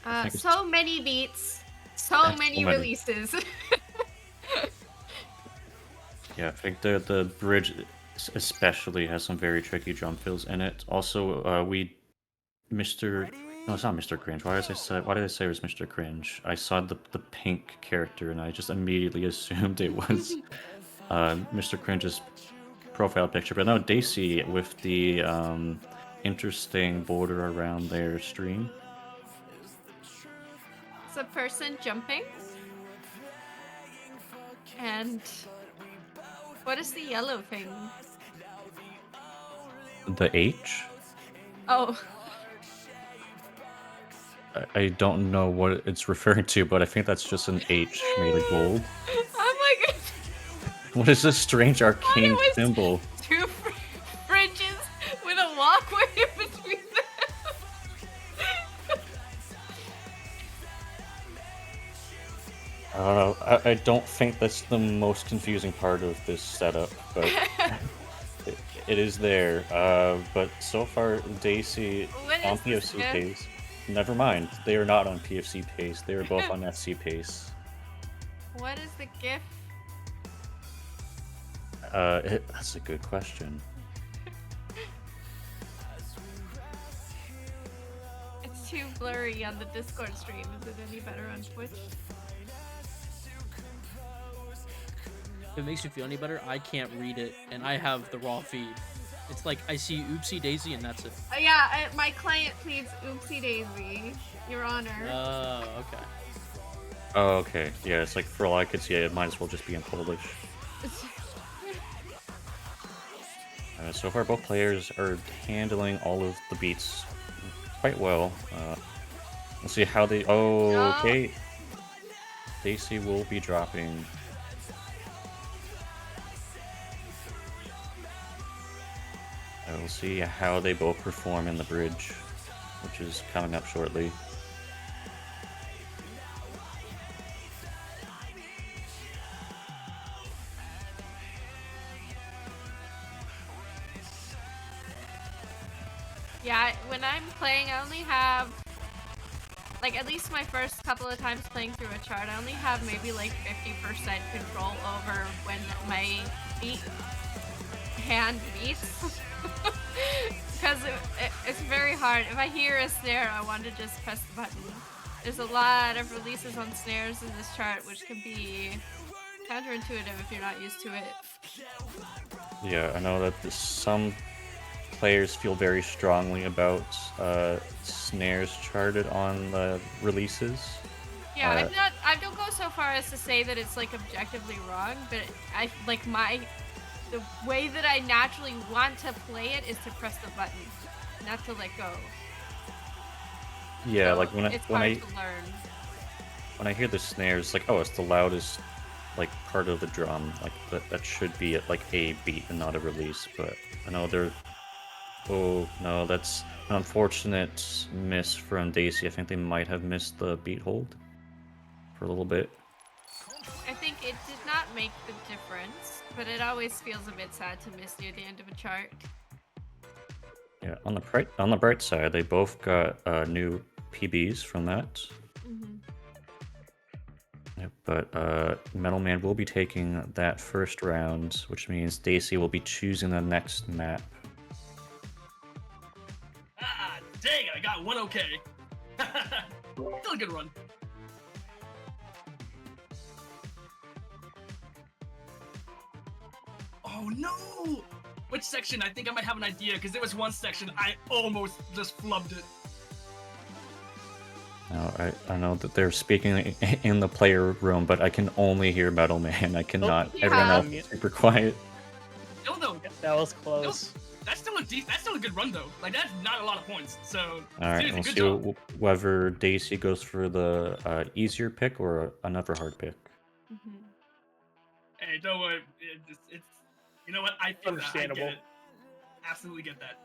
think it's- So many beats, so That's many so many. releases. Yeah, I think the bridge especially has some very tricky drum fills in it. Also, Mr. No, it's not Mr. Cringe. Why did I say it was Mr. Cringe? I saw the pink character and I just immediately assumed it was Mr. Cringe's profile picture. But no, Dacey with the interesting border around their stream. It's a person jumping. And what is the yellow thing? The H? Oh, I don't know what it's referring to, but I think that's just an H made of gold. oh my god. What is this strange arcane was- symbol? Two fringes with a walkway in between them. I don't know. I don't think that's the most confusing part of this setup, but it is there. But so far, Dacey What on is this PFC again? pace. Never mind. They are not on PFC pace. They are both on FC pace. What is the GIF? That's a good question. It's too blurry on the Discord stream. Is it any better on Twitch? If it makes you feel any better, I can't read it, and I have the raw feed. It's like I see Oopsie Daisy, and that's it. Yeah, my client pleads Oopsie Daisy, Your Honor. Oh, okay. Oh, okay. Yeah, it's like for all I could see, it might as well just be in Polish. So far, both players are handling all of the beats quite well. Let's see how they. Oh, No. okay. Dacey will be dropping. We'll see how they both perform in the bridge, which is coming up shortly. Yeah, when I'm playing, I only have, like, at least my first couple of times playing through a chart, I only have maybe like 50% control over when my hand beats. Because it's very hard. If I hear a snare, I want to just press the button. There's a lot of releases on snares in this chart, which can be counterintuitive if you're not used to it. Yeah, I know that some players feel very strongly about snares charted on the releases. Yeah, I don't go so far as to say that it's like objectively wrong, but I like the way that I naturally want to play it is to press the button, not to let go. Yeah, So like when it's hard to learn. when I hear the snares, like, oh, it's the loudest like part of the drum, like that should be at like a beat and not a release. But I know they're. Oh no, that's an unfortunate miss from Dacey. I think they might have missed the beat hold for a little bit. I think it did not make the difference, but it always feels a bit sad to miss near the end of a chart. Yeah, on the bright side, they both got new PBs from that. Mm-hmm. Yep, but Metal Man will be taking that first round, which means Dacey will be choosing the next map. Ah, dang it, I got one okay. Still a good run. Oh no! Which section? I think I might have an idea, because there was one section I almost just flubbed it. Now, I know that they're speaking in the player room, but I can only hear Metal Man. I cannot. yeah. Everyone else is super quiet. No, That was close. that's still a good run though. Like that's not a lot of points. So All right, seriously, we'll good see job. whether Dacey goes for the easier pick or another hard pick. Mm-hmm. Hey, don't worry. It's you know what? I feel that. I get Understandable. it. Absolutely get that.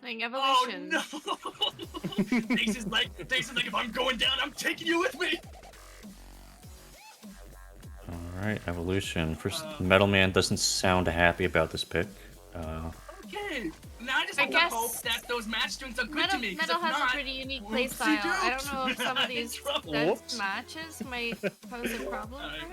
Playing Oh Evolution. no! Dacey's like, if I'm going down, I'm taking you with me. All right, Evolution. First, Metal Man doesn't sound happy about this pick. Okay. Now I just I have guess to hope that those match strings are good Metal, to me. 'Cause Metal if has not, a pretty unique whoopsie playstyle. I don't doops. know if some of I'm in these trouble. death Whoops. matches might pose a problem for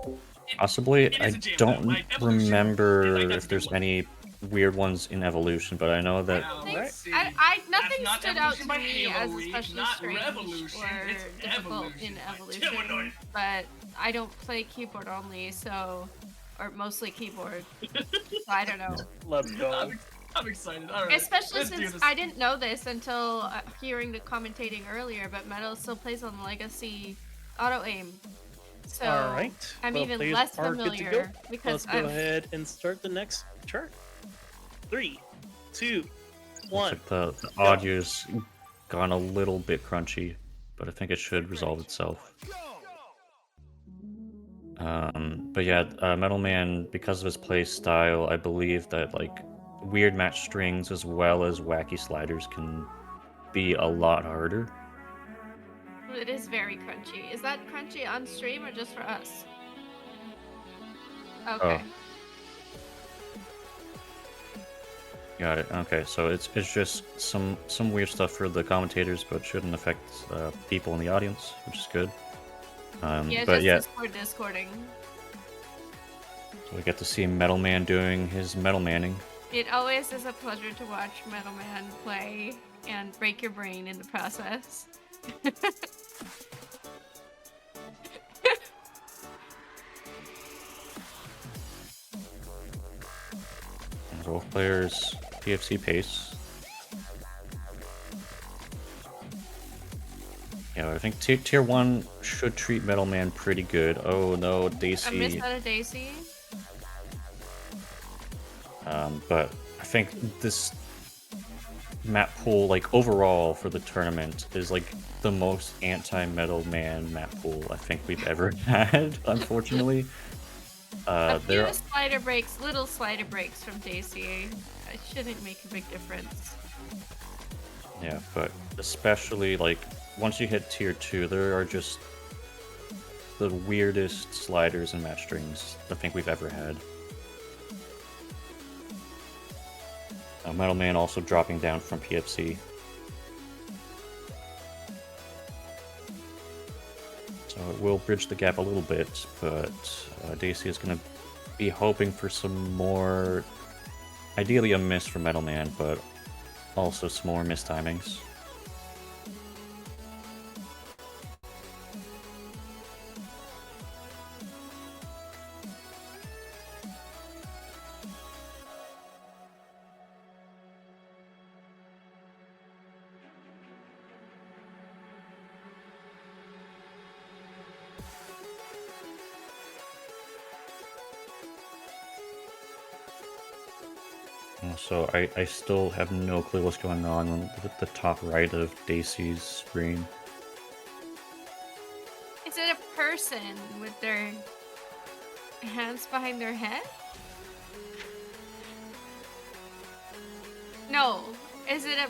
him. Possibly. It is I a jam, don't though. Like, Evolution, remember like, that's if a there's good one. any weird ones in Evolution, but I know that Now, Thanks. let's see. Nothing That's not stood out Evolution to by me Halo as Week, especially not strange Revolution, or it's difficult in Evolution. Evolution. But I don't play keyboard only, so or mostly keyboard. So I don't know. Let's go. I'm excited. All right. Especially let's do since this. I didn't know this until hearing the commentating earlier, but Metal still plays on Legacy auto aim. So All right. I'm well, even players less are good to familiar go. because Let's go I've ahead and start the next chart. 3, 2, looks 1. like the audio's gone a little bit crunchy, but I think it should resolve itself. But yeah, Metal Man, because of his play style, I believe that like weird match strings as well as wacky sliders can be a lot harder. it is very crunchy. Is that crunchy on stream or just for us? Okay. Got it. Okay, so it's just some weird stuff for the commentators, but shouldn't affect people in the audience, which is good. Yeah, but just yeah, Discording. so we get to see Metal Man doing his Metal Manning. It always is a pleasure to watch Metal Man play and break your brain in the process. Both players PFC pace. Yeah, I think tier 1 should treat Metal Man pretty good. Oh no, I Dacey. missed out of Dacey. But I think this map pool, like overall for the tournament, is like the most anti-Metal Man map pool I think we've ever had, unfortunately. A few There, little slider breaks from Dacey. It shouldn't make a big difference. yeah, but especially like once you hit tier 2, there are just the weirdest sliders and match strings I think we've ever had. Metal Man also dropping down from PFC. So it will bridge the gap a little bit, but Dacey is going to be hoping for some more, ideally a miss from Metal Man, but also some more mistimings. So I still have no clue what's going on with the top right of Dacey's screen. Is it a person with their hands behind their head? No. Is it a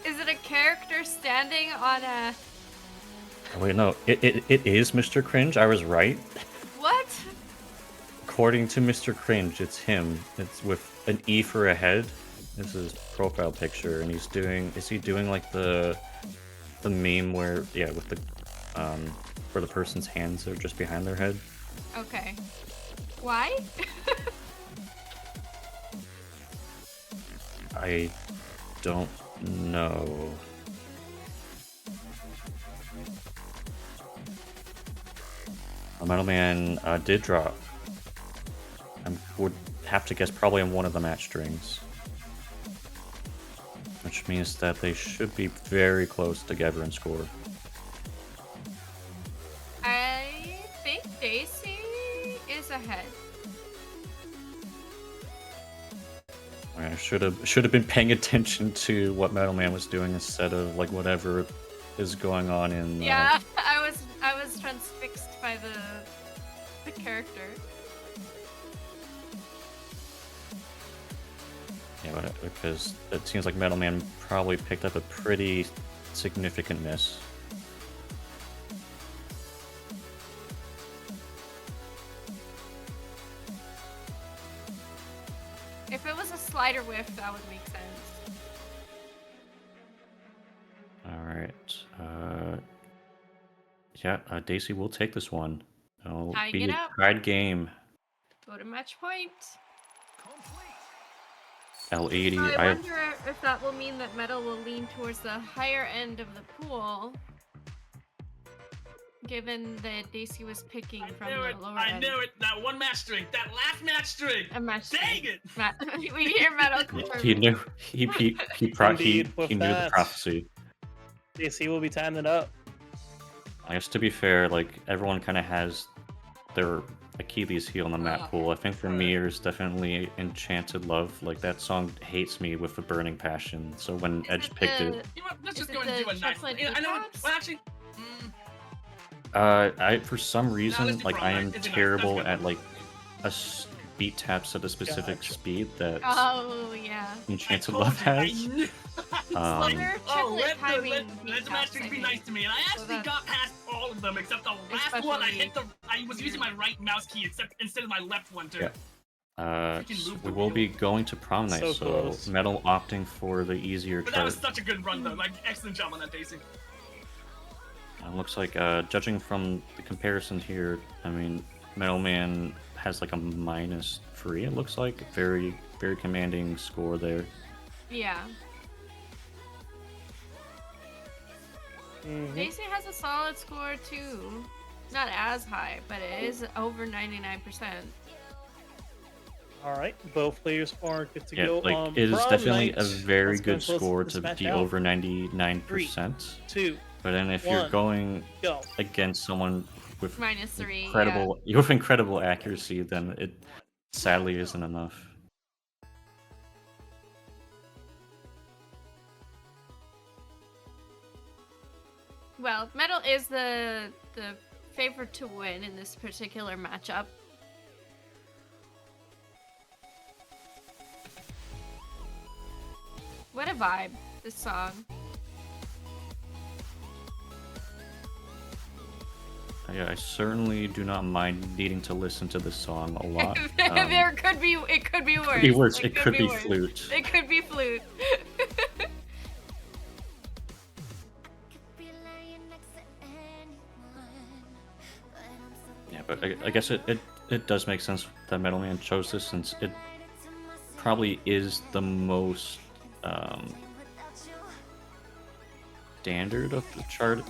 is it a character standing on a Oh, wait, no, it is Mr. Cringe. I was right. what? According to Mr. Cringe, it's him. It's with an E for a head. This is his profile picture, and he's doing. Is he doing like the meme where with the where the person's hands are just behind their head? Okay. Why? I don't know. Metal Man did drop. I would have to guess probably on one of the match strings. Which means that they should be very close together in score. I think Dacey is ahead. I should have been paying attention to what Metal Man was doing instead of like whatever is going on in. Yeah, I was transfixed by the character. Yeah, because it seems like Metal Man probably picked up a pretty significant miss. slider whiff, that would make sense. All right. Yeah, Dacey will take this one. It'll Tying be it a up. tied game. Go to match point. L80. So I I have wonder if that will mean that Metal will lean towards the higher end of the pool, given that Dacey was picking from the lower I end. knew it. That one match string. That last match string. A match Dang string. it. We hear Metal He confirming. knew he Indeed, with knew the that. prophecy. DC will be timing it up. I guess to be fair, like everyone kind of has their Achilles heel in the map pool. I think for me, there's definitely Enchanted Love. Like that song hates me with a burning passion. So when Edge picked it, You know what? Let's Is just it go and do the a nice. chocolate I know. peanuts? Well, actually. I for some let's reason do like I Prom am Night. It's a nice- terrible that's at good. like beat taps at a specific Gotcha. speed that Oh, yeah. Enchanted I told Love you, I has. knew- Slider, Oh, chocolate let timing the beat match taps, string I be think. nice to me, and I actually that- got past all of them except the last one. I was using my right mouse key instead of my left one too. Yeah. Freaking So move we the will wheel. be going to prom night, So so close. Metal opting for the easier But that chart. was such a good run though. Like excellent job on that, Dacey. Looks like, judging from the comparison here, I mean, Metal Man has like a -3. It looks like very, very commanding score there. Yeah. Mhm. Dacey has a solid score too. Not as high, but it is over 99%. All right, both players are good to Yeah, go. like it is Prom definitely night. a very Let's go good and close score this to match be out. over 99%. 2, But then if you're 1, going go. against someone with -3. incredible, with incredible accuracy, then it sadly isn't enough. Well, Metal is the favorite to win in this particular matchup. What a vibe, this song. Yeah, I certainly do not mind needing to listen to this song a lot. It could be worse. Could be worse. It could be worse. flute. It could be flute. Yeah, but I guess it does make sense that Metal Man chose this since it probably is the most standard of the chart.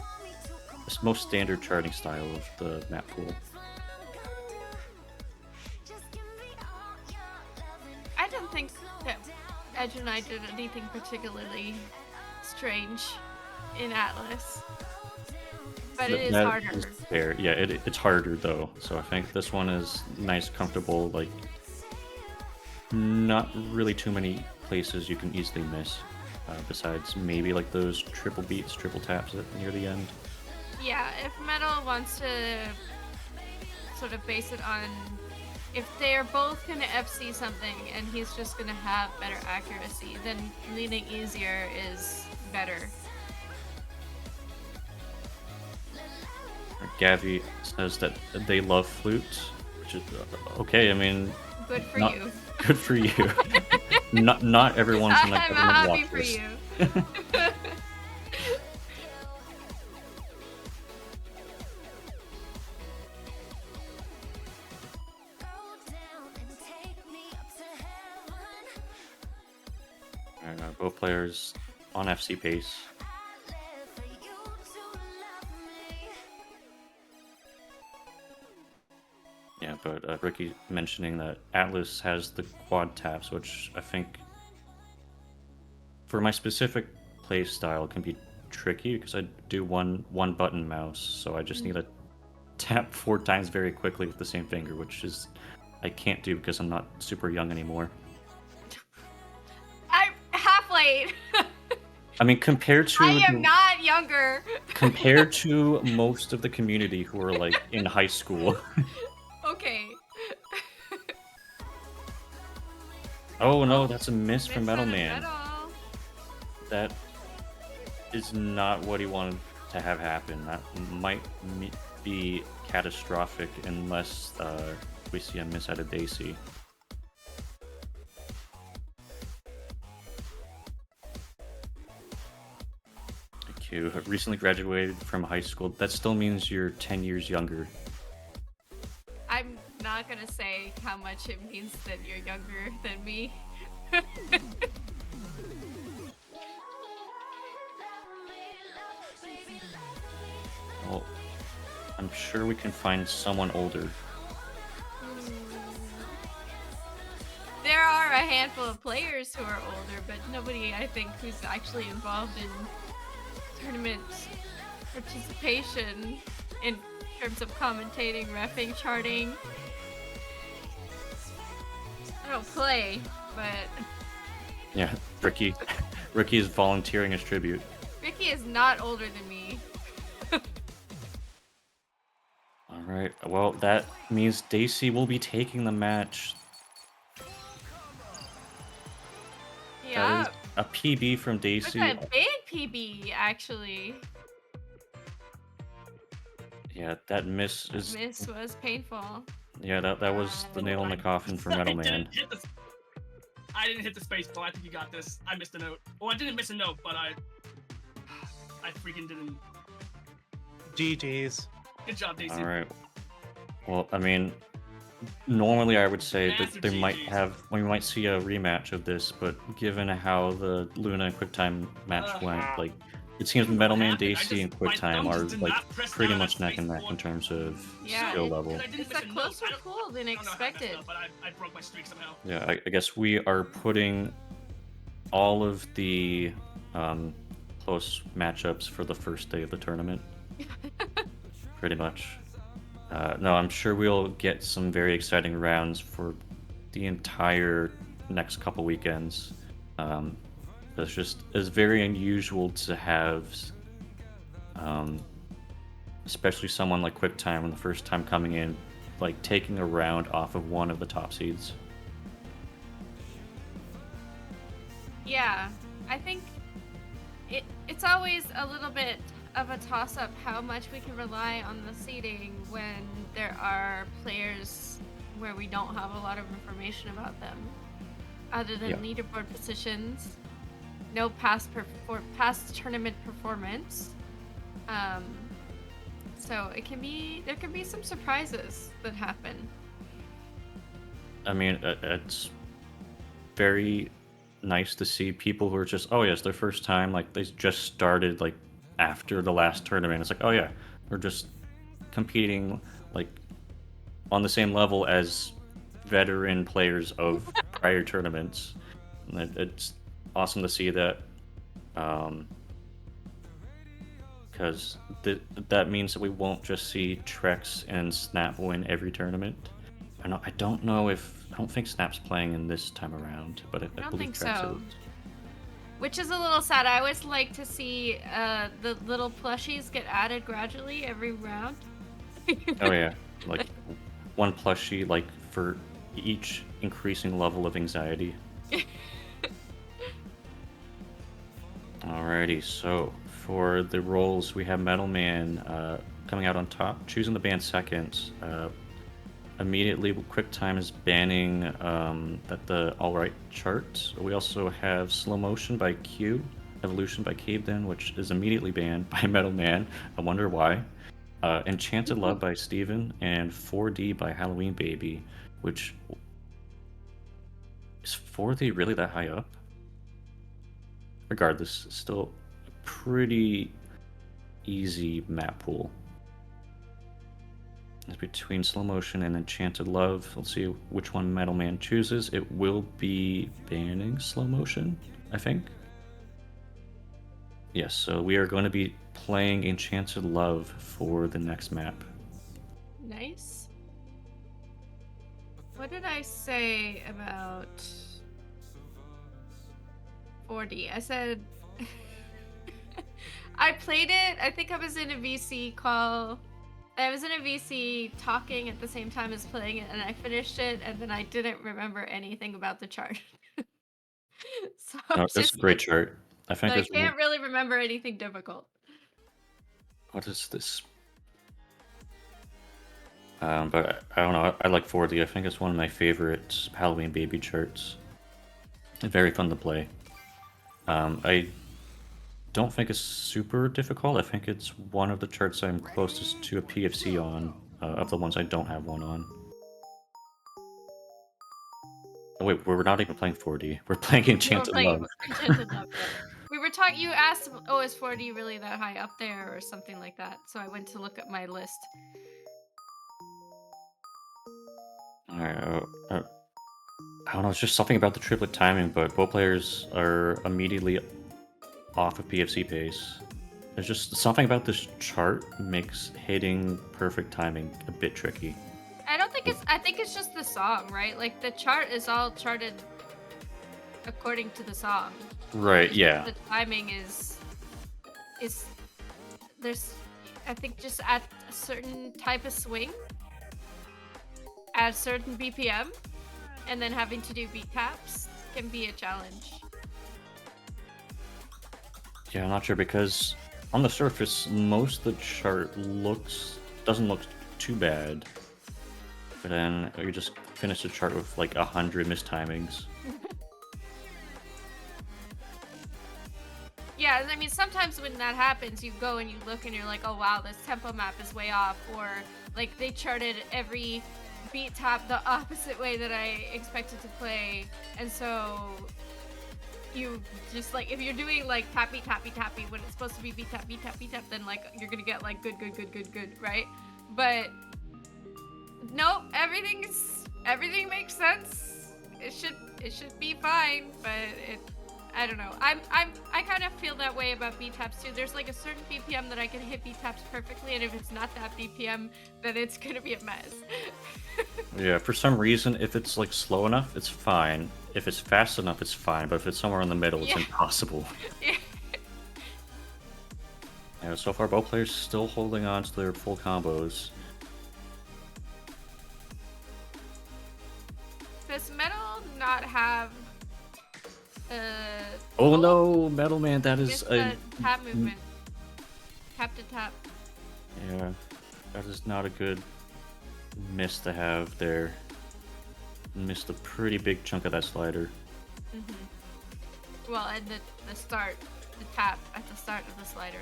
It's most standard charting style of the map pool. I don't think that Edge and I did anything particularly strange in Atlas. But it is That harder. is fair. Yeah, it's harder though. So I think this one is nice, comfortable, like not really too many places you can easily miss. Besides maybe like those triple beats, triple taps near the end. Yeah, if Metal wants to sort of base it on if they're both gonna FC something and he's just gonna have better accuracy, then leaning easier is better. Gavi says that they love flute, which is okay. I mean, Good for not- you. good for you. not everyone's in the I'm government happy watch for this. you. Both players on FC pace. Yeah, but Ricky mentioning that Atlas has the quad taps, which I think for my specific play style can be tricky because I do one button mouse, so I just need to tap 4 times very quickly with the same finger, which is I can't do because I'm not super young anymore. I'm Halflite. I mean, compared to I am not younger. compared to most of the community who are like in high school. Okay. Oh no, that's a miss from Miss Metal on a Man. Metal. That is not what he wanted to have happen. That might be catastrophic unless we see a miss out of Dacey. You have recently graduated from high school. That still means you're 10 years younger. I'm not gonna say how much it means that you're younger than me. Well, I'm sure we can find someone older. There are a handful of players who are older, but nobody, I think, who's actually involved in tournament participation in terms of commentating, reffing, charting. I don't play, but Yeah, Ricky is volunteering as tribute. Ricky is not older than me. Alright, well, that means Dacey will be taking the match. Yeah, That is a PB from that's Dacey. a big PB, actually. Yeah, that miss is... Miss was painful. Yeah, that was the nail in the coffin for Metal Man. I didn't hit the space bar. I think you got this. I missed a note. Well, I didn't miss a note, but I freaking didn't. GG's. Good job, Dacey. Alright. Well, I mean, normally I would say that Massive we might GGs. we might see a rematch of this, but given how the Luna and QuickTime match went, like, it seems Metal Man, happened? Dacey, and my QuickTime thumb are just did like not press pretty down much on neck and space neck in terms of Yeah, skill it- level. I didn't It's miss a note. closer I don't- pool than I don't know how I messed expected. up, but I broke my streak somehow. Yeah, I guess we are putting all of the close matchups for the first day of the tournament. Pretty much. No, I'm sure we'll get some very exciting rounds for the entire next couple weekends. It's very unusual to have, especially someone like QuickTime when the first time coming in, like taking a round off of one of the top seeds. Yeah, I think it's always a little bit of a toss-up how much we can rely on the seeding when there are players where we don't have a lot of information about them, other than Yeah. leaderboard positions, no past tournament performance. So there can be some surprises that happen. I mean, it's very nice to see people who are just, oh yeah, it's their first time, like they just started like after the last tournament. It's like, oh yeah, we're just competing like on the same level as veteran players of prior tournaments. And it's awesome to see that, because that means that we won't just see Trex and Snap win every tournament. I don't think Snap's playing in this time around, but I don't believe think Trex so. is. Which is a little sad. I always like to see the little plushies get added gradually every round. Oh yeah, like one plushie like for each increasing level of anxiety. Alrighty, so for the roles we have Metal Man coming out on top, choosing the band second. Immediately, QuickTime is banning the Alright chart. We also have Slow Motion by Q, Evolution by Caveden, which is immediately banned by Metal Man. I wonder why. Enchanted Love by Steven, and 4D by Halloween Baby, which... Is 4D really that high up? Regardless, it's still a pretty easy map pool. It's between Slow Motion and Enchanted Love. Let's see which one Metal Man chooses. It will be banning Slow Motion, I think. Yes, so we are going to be playing Enchanted Love for the next map. Nice. What did I say about 4D? I said I played it. I think I was in a VC call. I was in a VC talking at the same time as playing it, and I finished it, and then I didn't remember anything about the chart. So No, it's that's just a great chart. I think I it's... can't really remember anything difficult. What is this? But I don't know. I like 4D. I think it's one of my favorite Halloween Baby charts. Very fun to play. I don't think it's super difficult. I think it's one of the charts I'm closest to a PFC on, of the ones I don't have one on. Oh, wait, we're not even playing 4D. We're playing We were Enchanted playing Love. Enchanted Love. Yeah. We were talking. You asked, "Oh, is 4D really that high up there, or something like that?" So I went to look at my list. Alright, I don't know, it's just something about the triplet timing, but both players are immediately off of PFC pace. There's just something about this chart makes hitting perfect timing a bit tricky. I don't think it's. I think it's just the song, right? Like the chart is all charted according to the song. Right, yeah. The timing is there's. I think just at a certain type of swing, at a certain BPM, and then having to do beat taps can be a challenge. Yeah, I'm not sure because on the surface, most of the chart doesn't look too bad. But then you just finish the chart with like 100 mistimings. Yeah, I mean, sometimes when that happens, you go and you look and you're like, oh wow, this tempo map is way off, or like they charted every beat tap the opposite way that I expected to play, and so you just like, if you're doing like tappy tappy tappy when it's supposed to be beat tap beat tap beat tap, then like you're gonna get like good, right? But nope, everything makes sense. It should be fine, but I don't know. I kind of feel that way about beat taps too. There's like a certain BPM that I can hit beat taps perfectly, and if it's not that BPM, then it's gonna be a mess. Yeah, for some reason, if it's like slow enough, it's fine. If it's fast enough, it's fine. But if it's somewhere in the middle, it's impossible. Yeah. Yeah, so far both players still holding on to their full combos. Does Metal not have Oh no, Metal Man, that is just the tap movement. Tap to tap. Yeah, that is not a good miss to have there. Missed a pretty big chunk of that slider. Well, and the tap at the start of the slider.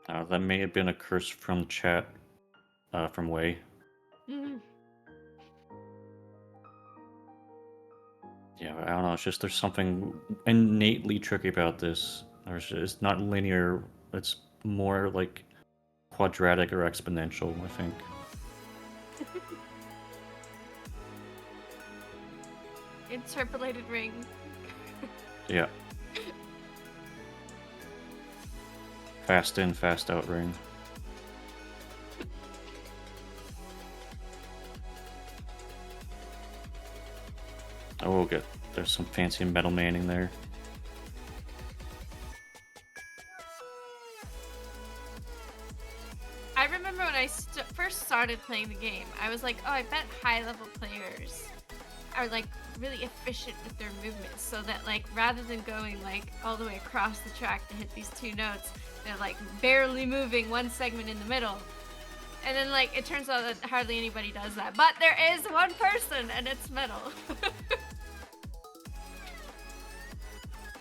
That may have been a curse from chat, from Wei. Yeah, I don't know. It's just there's something innately tricky about this. It's not linear. It's more like quadratic or exponential, I think. Interpolated ring. Yeah. Fast in, fast out ring. Oh, we'll get. There's some fancy Metal Manning there. I remember when I first started playing the game, I was like, oh, I bet high-level players are like really efficient with their movements, so that like rather than going like all the way across the track to hit these two notes, they're like barely moving one segment in the middle. And then like it turns out that hardly anybody does that. But there is one person, and it's Metal.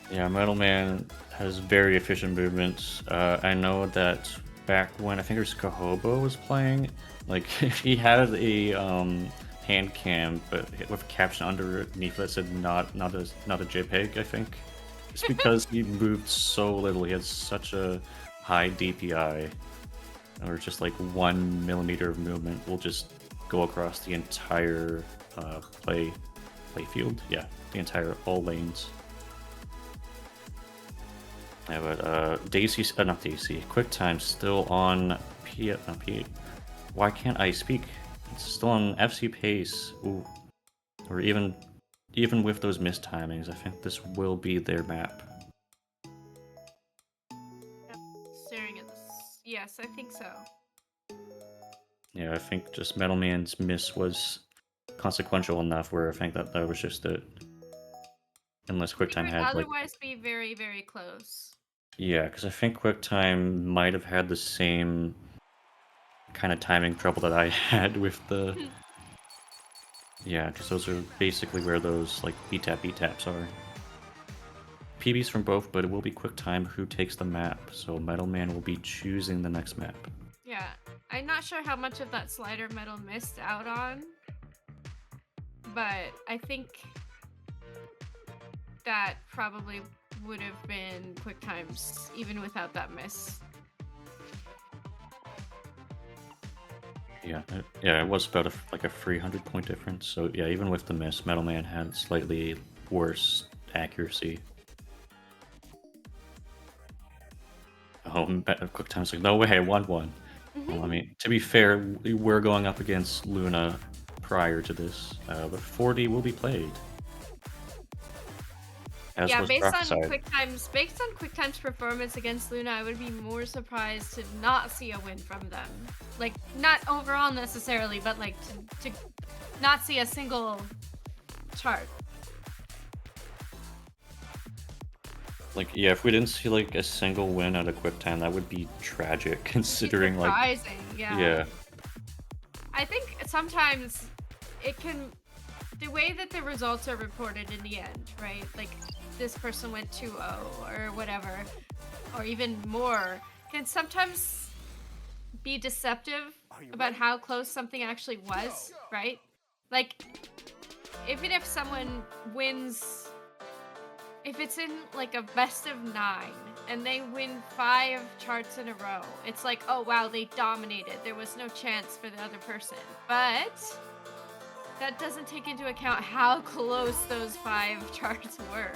Yeah, Metal Man has very efficient movements. I know that back when I think it was Kahobo was playing, like he had a hand cam, but with a caption underneath that said not a JPEG, I think. It's because he moved so little. He had such a high DPI, or just like 1 millimeter of movement will just go across the entire play field. Yeah, the entire all lanes. Yeah, but Dacey, not Dacey, QuickTime still on why can't I speak? It's still on FC pace. Ooh. Or even with those missed timings, I think this will be their map. Yep, staring at this. Yes, I think so. Yeah, I think just Metal Man's miss was consequential enough where I think that was just it. Unless QuickTime had like... Otherwise be very, very close. Yeah, because I think QuickTime might have had the same kind of timing trouble that I had with the Yeah, because those are basically where those like B taps are. PBs from both, but it will be QuickTime who takes the map. So Metal Man will be choosing the next map. Yeah, I'm not sure how much of that slider Metal missed out on, but I think that probably would have been QuickTime's even without that miss. Yeah, it was about like a 300 point difference. So yeah, even with the miss, Metal Man had slightly worse accuracy. Oh, QuickTime's like, no way, I won one. Well, I mean, to be fair, we were going up against Luna prior to this, but 40 will be played. As Yeah, was based on prophesied. QuickTime's performance against Luna, I would be more surprised to not see a win from them. Like, not overall necessarily, but like to not see a single chart. Like, yeah, if we didn't see like a single win out of QuickTime, that would be tragic, considering like, Surprising, yeah. yeah, I think sometimes it can, the way that the results are reported in the end, right? Like, this person went 2-0 or whatever, or even more, can sometimes be deceptive about how close something actually was, right? Like, even if someone wins, if it's in like a best of 9 and they win 5 charts in a row, it's like, oh wow, they dominated. There was no chance for the other person. But that doesn't take into account how close those 5 charts were.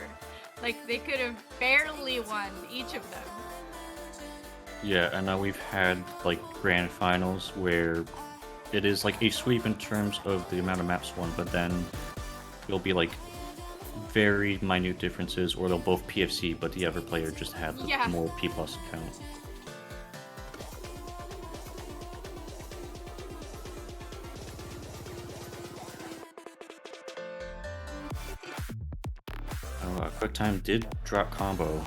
Like, they could have barely won each of them. yeah, and now we've had like grand finals where it is like a sweep in terms of the amount of maps won, but then it'll be like very minute differences, or they'll both PFC, but the other player just had the Yeah. more P plus count. Oh, QuickTime did drop combo.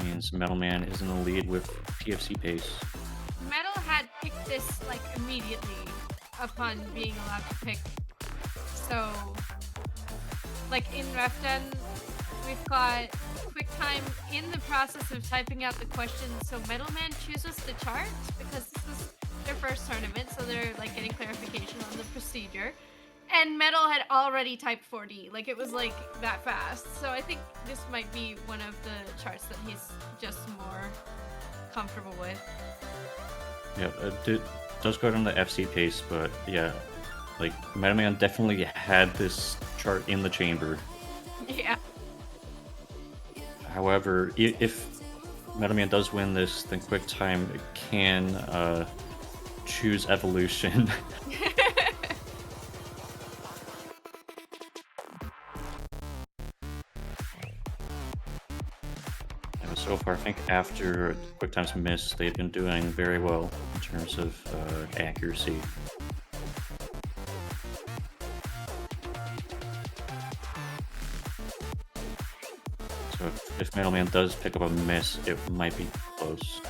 Means Metal Man is in the lead with PFC pace. Metal had picked this like immediately upon being allowed to pick. So, like in Refden, we've got QuickTime in the process of typing out the questions. So Metal Man chooses the chart because this is their first tournament, so they're like getting clarification on the procedure. And Metal had already typed 4D, like it was like that fast. So I think this might be one of the charts that he's just more comfortable with. Yeah, it does go down the FC pace, but yeah, like Metal Man definitely had this chart in the chamber. Yeah. However, if Metal Man does win this, then QuickTime can choose evolution. And so far, I think after QuickTime's miss, they've been doing very well in terms of accuracy. So if Metal Man does pick up a miss, it might be close.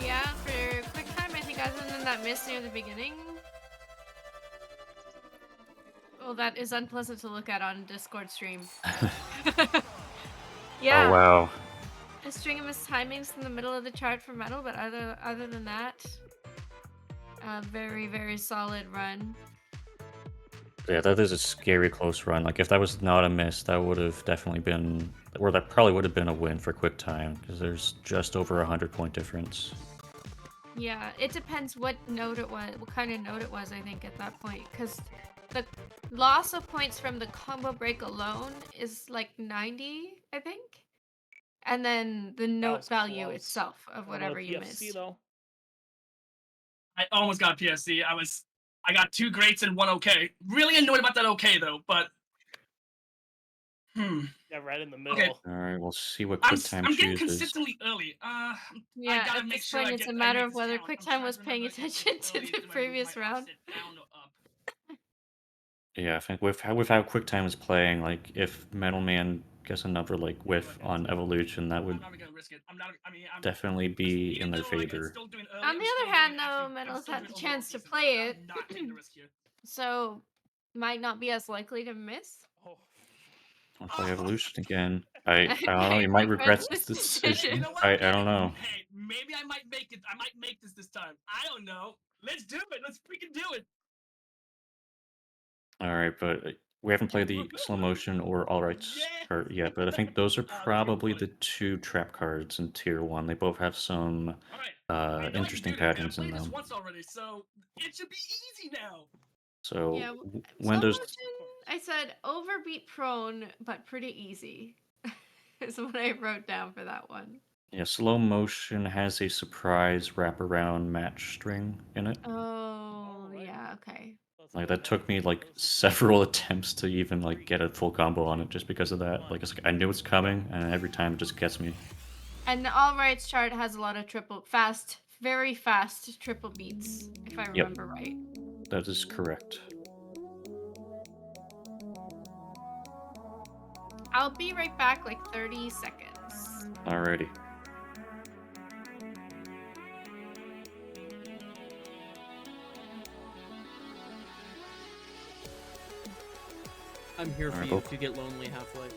Yeah, for QuickTime, I think other than that miss near the beginning. Well, that is unpleasant to look at on Discord stream. Yeah. Oh wow. A string of missed timings in the middle of the chart for Metal, but other than that, a very, very solid run. Yeah, that is a scary close run. Like if that was not a miss, that would have definitely been, or that probably would have been a win for QuickTime because there's just over 100 point difference. Yeah, it depends what node it was, what kind of node it was, I think, at that point. Because the loss of points from the combo break alone is like 90, I think. and then the note was value close. itself of whatever you PFC missed. though. I almost got PSC. I got 2 greats and 1 okay. Really annoyed about that okay though, but Yeah, right in the middle. Okay. All right, we'll see what I'm QuickTime getting chooses. consistently early. Yeah, I gotta at make this sure point, I it's get, a I matter make of this whether count. I'm QuickTime trying was to paying remember attention to early. the Do I move previous my round. offset down or up? Yeah, I think with how QuickTime is playing, like if Metal Man gets another like whiff on Evolution, that would I'm not gonna risk it. I'm definitely be in even their though, like, it's favor. still doing early, On I'm the still other hand, doing though, actually- I'm Metal's still had doing the overall chance to decent, play so it, I'm not taking the risk here. so might not be as likely to miss. Oh. I'll play Evolution again. I don't know. I You might regret regret this this decision. decision. You know what? I don't know. Hey, maybe I might make it. I might make this time. I don't know. Let's do it. Let's freaking do it. All right, but we haven't played the slow motion or all rights Yeah. card yet. But I think those are Looking probably for the it. 2 trap cards in tier 1. They both have some All right. I know interesting I can do this. patterns I in played this them. once already, so it should be easy now. So Yeah, when slow those motion, I said overbeat prone, but pretty easy. Is what I wrote down for that one. yeah, slow motion has a surprise wraparound match string in it. Oh, Alright. yeah, okay. Like that took me like several attempts to even like get a full combo on it just because of that. Like I knew it's coming, and every time it just gets me. And the all rights chart has a lot of very fast triple beats, if I remember right. That is correct. I'll be right back, like 30 seconds. Alrighty. I'm here for Alright, you well- if you get lonely, Halflite.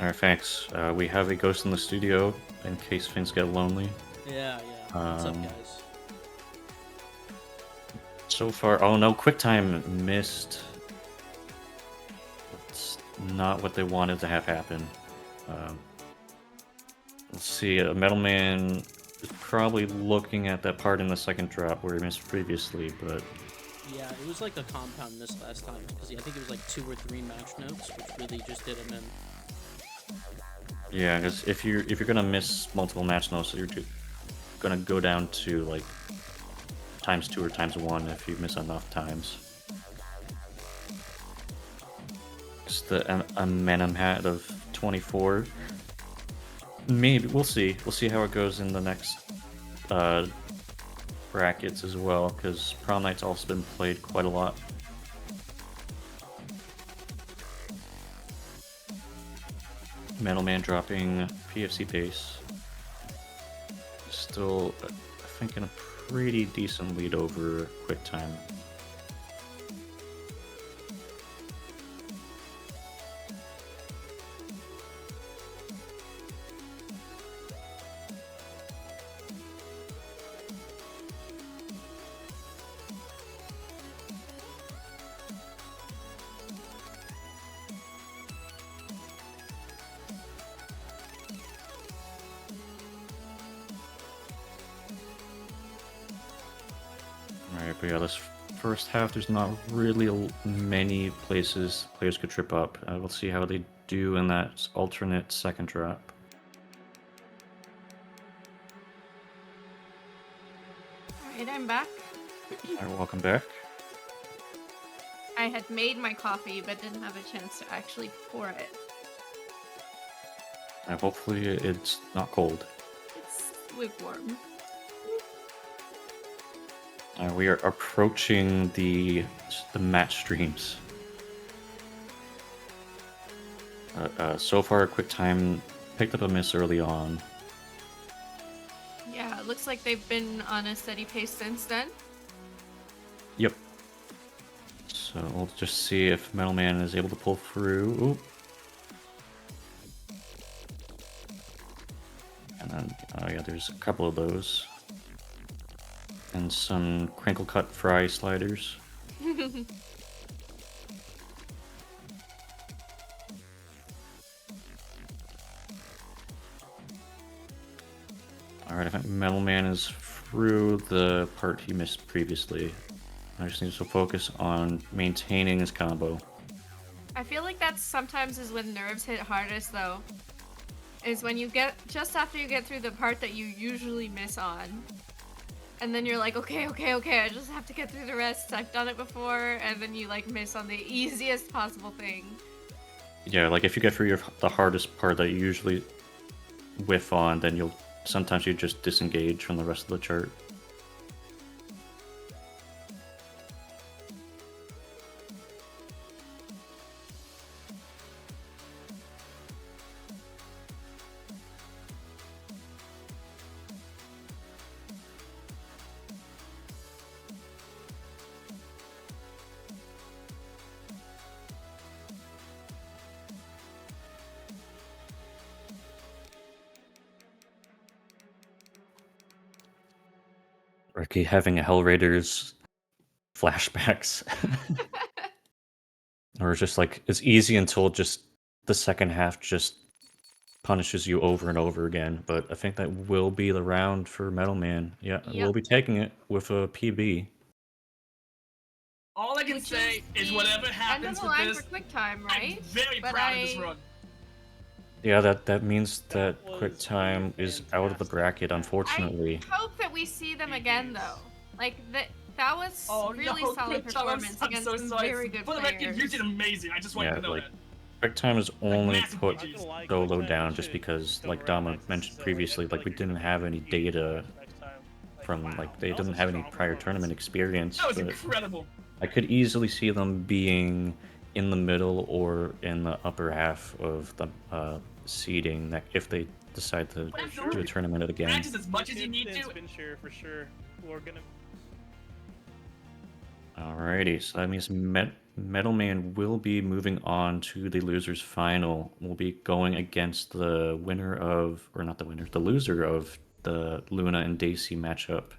Alright, thanks. We have a ghost in the studio in case things get lonely. Yeah. What's up, Um, guys? So far, oh no, QuickTime missed. That's not what they wanted to have happen. Let's see, Metal Man is probably looking at that part in the second drop where he missed previously, but Yeah, it was like a compound miss last time because I think it was like 2 or 3 match notes, which really just did him in. yeah, because if you're gonna miss multiple match notes, you're gonna go down to like ×2 or ×1 if you miss enough times. It's the Manum hat of 24. Maybe we'll see. We'll see how it goes in the next brackets as well, because Prom Night's also been played quite a lot. Metal Man dropping PFC base. Still, I think, in a pretty decent lead over QuickTime. Alright, but yeah, this first half, there's not really many places players could trip up. We'll see how they do in that alternate second drop. Alright, I'm back. Alright, welcome back. I had made my coffee, but didn't have a chance to actually pour it. Hopefully it's not cold. It's lukewarm. We are approaching the match streams. So far, QuickTime picked up a miss early on. Yeah, it looks like they've been on a steady pace since then. Yep. So we'll just see if Metal Man is able to pull through. Ooh. And then, yeah, there's a couple of those. And some crinkle cut fry sliders. Alright, I think Metal Man is through the part he missed previously. I just need to focus on maintaining his combo. I feel like that sometimes is when nerves hit hardest, though. is when you get just after you get through the part that you usually miss on. And then you're like, okay, I just have to get through the rest. I've done it before, and then you like miss on the easiest possible thing. Yeah, like if you get through the hardest part that you usually whiff on, then sometimes you just disengage from the rest of the chart. Ricky having a Hell Raiders flashbacks. Or just like, it's easy until just the second half just punishes you over and over again. But I think that will be the round for Metal Man. Yeah, Yep. we'll be taking it with a PB. All I can Which say is the whatever end of happens the with line this, for QuickTime, right? I'm very But proud of this run. Yeah, that means that was QuickTime is out of the fantastic. bracket, unfortunately. I hope that we see them again, though. Like that was really no, solid QuickTime, performance I'm against so some sorry. very good For the record, players. you did amazing. I just want Yeah, you to know like that. QuickTime has only massive put GGs. Solo down just because, like Dama mentioned previously, like we didn't have any data from, like, they didn't have any prior tournament experience. That was But incredible. I could easily see them being in the middle or in the upper half of the seeding that if they decide to do a tournament again. Practice as much as you need to. SpinShare for sure. We're gonna. Alrighty, so that means Metal Man will be moving on to the losers final. We'll be going against the winner of, or not the winner, the loser of the Luna and Dacey matchup.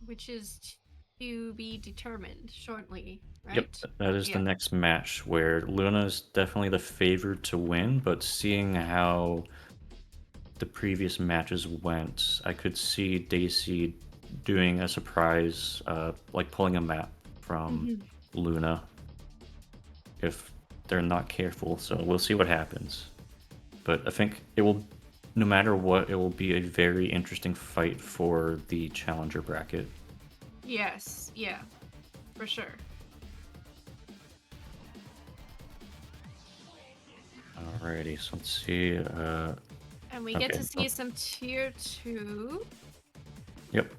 Which is to be determined shortly, right? Yep, that is the next match where Luna is definitely the favorite to win, but seeing how the previous matches went, I could see Dacey doing a surprise, like pulling a map from Luna if they're not careful. So we'll see what happens. But I think it will, no matter what, it will be a very interesting fight for the challenger bracket. Yes, yeah, for sure. Alrighty, so let's see. And we get to see some tier 2. Yep.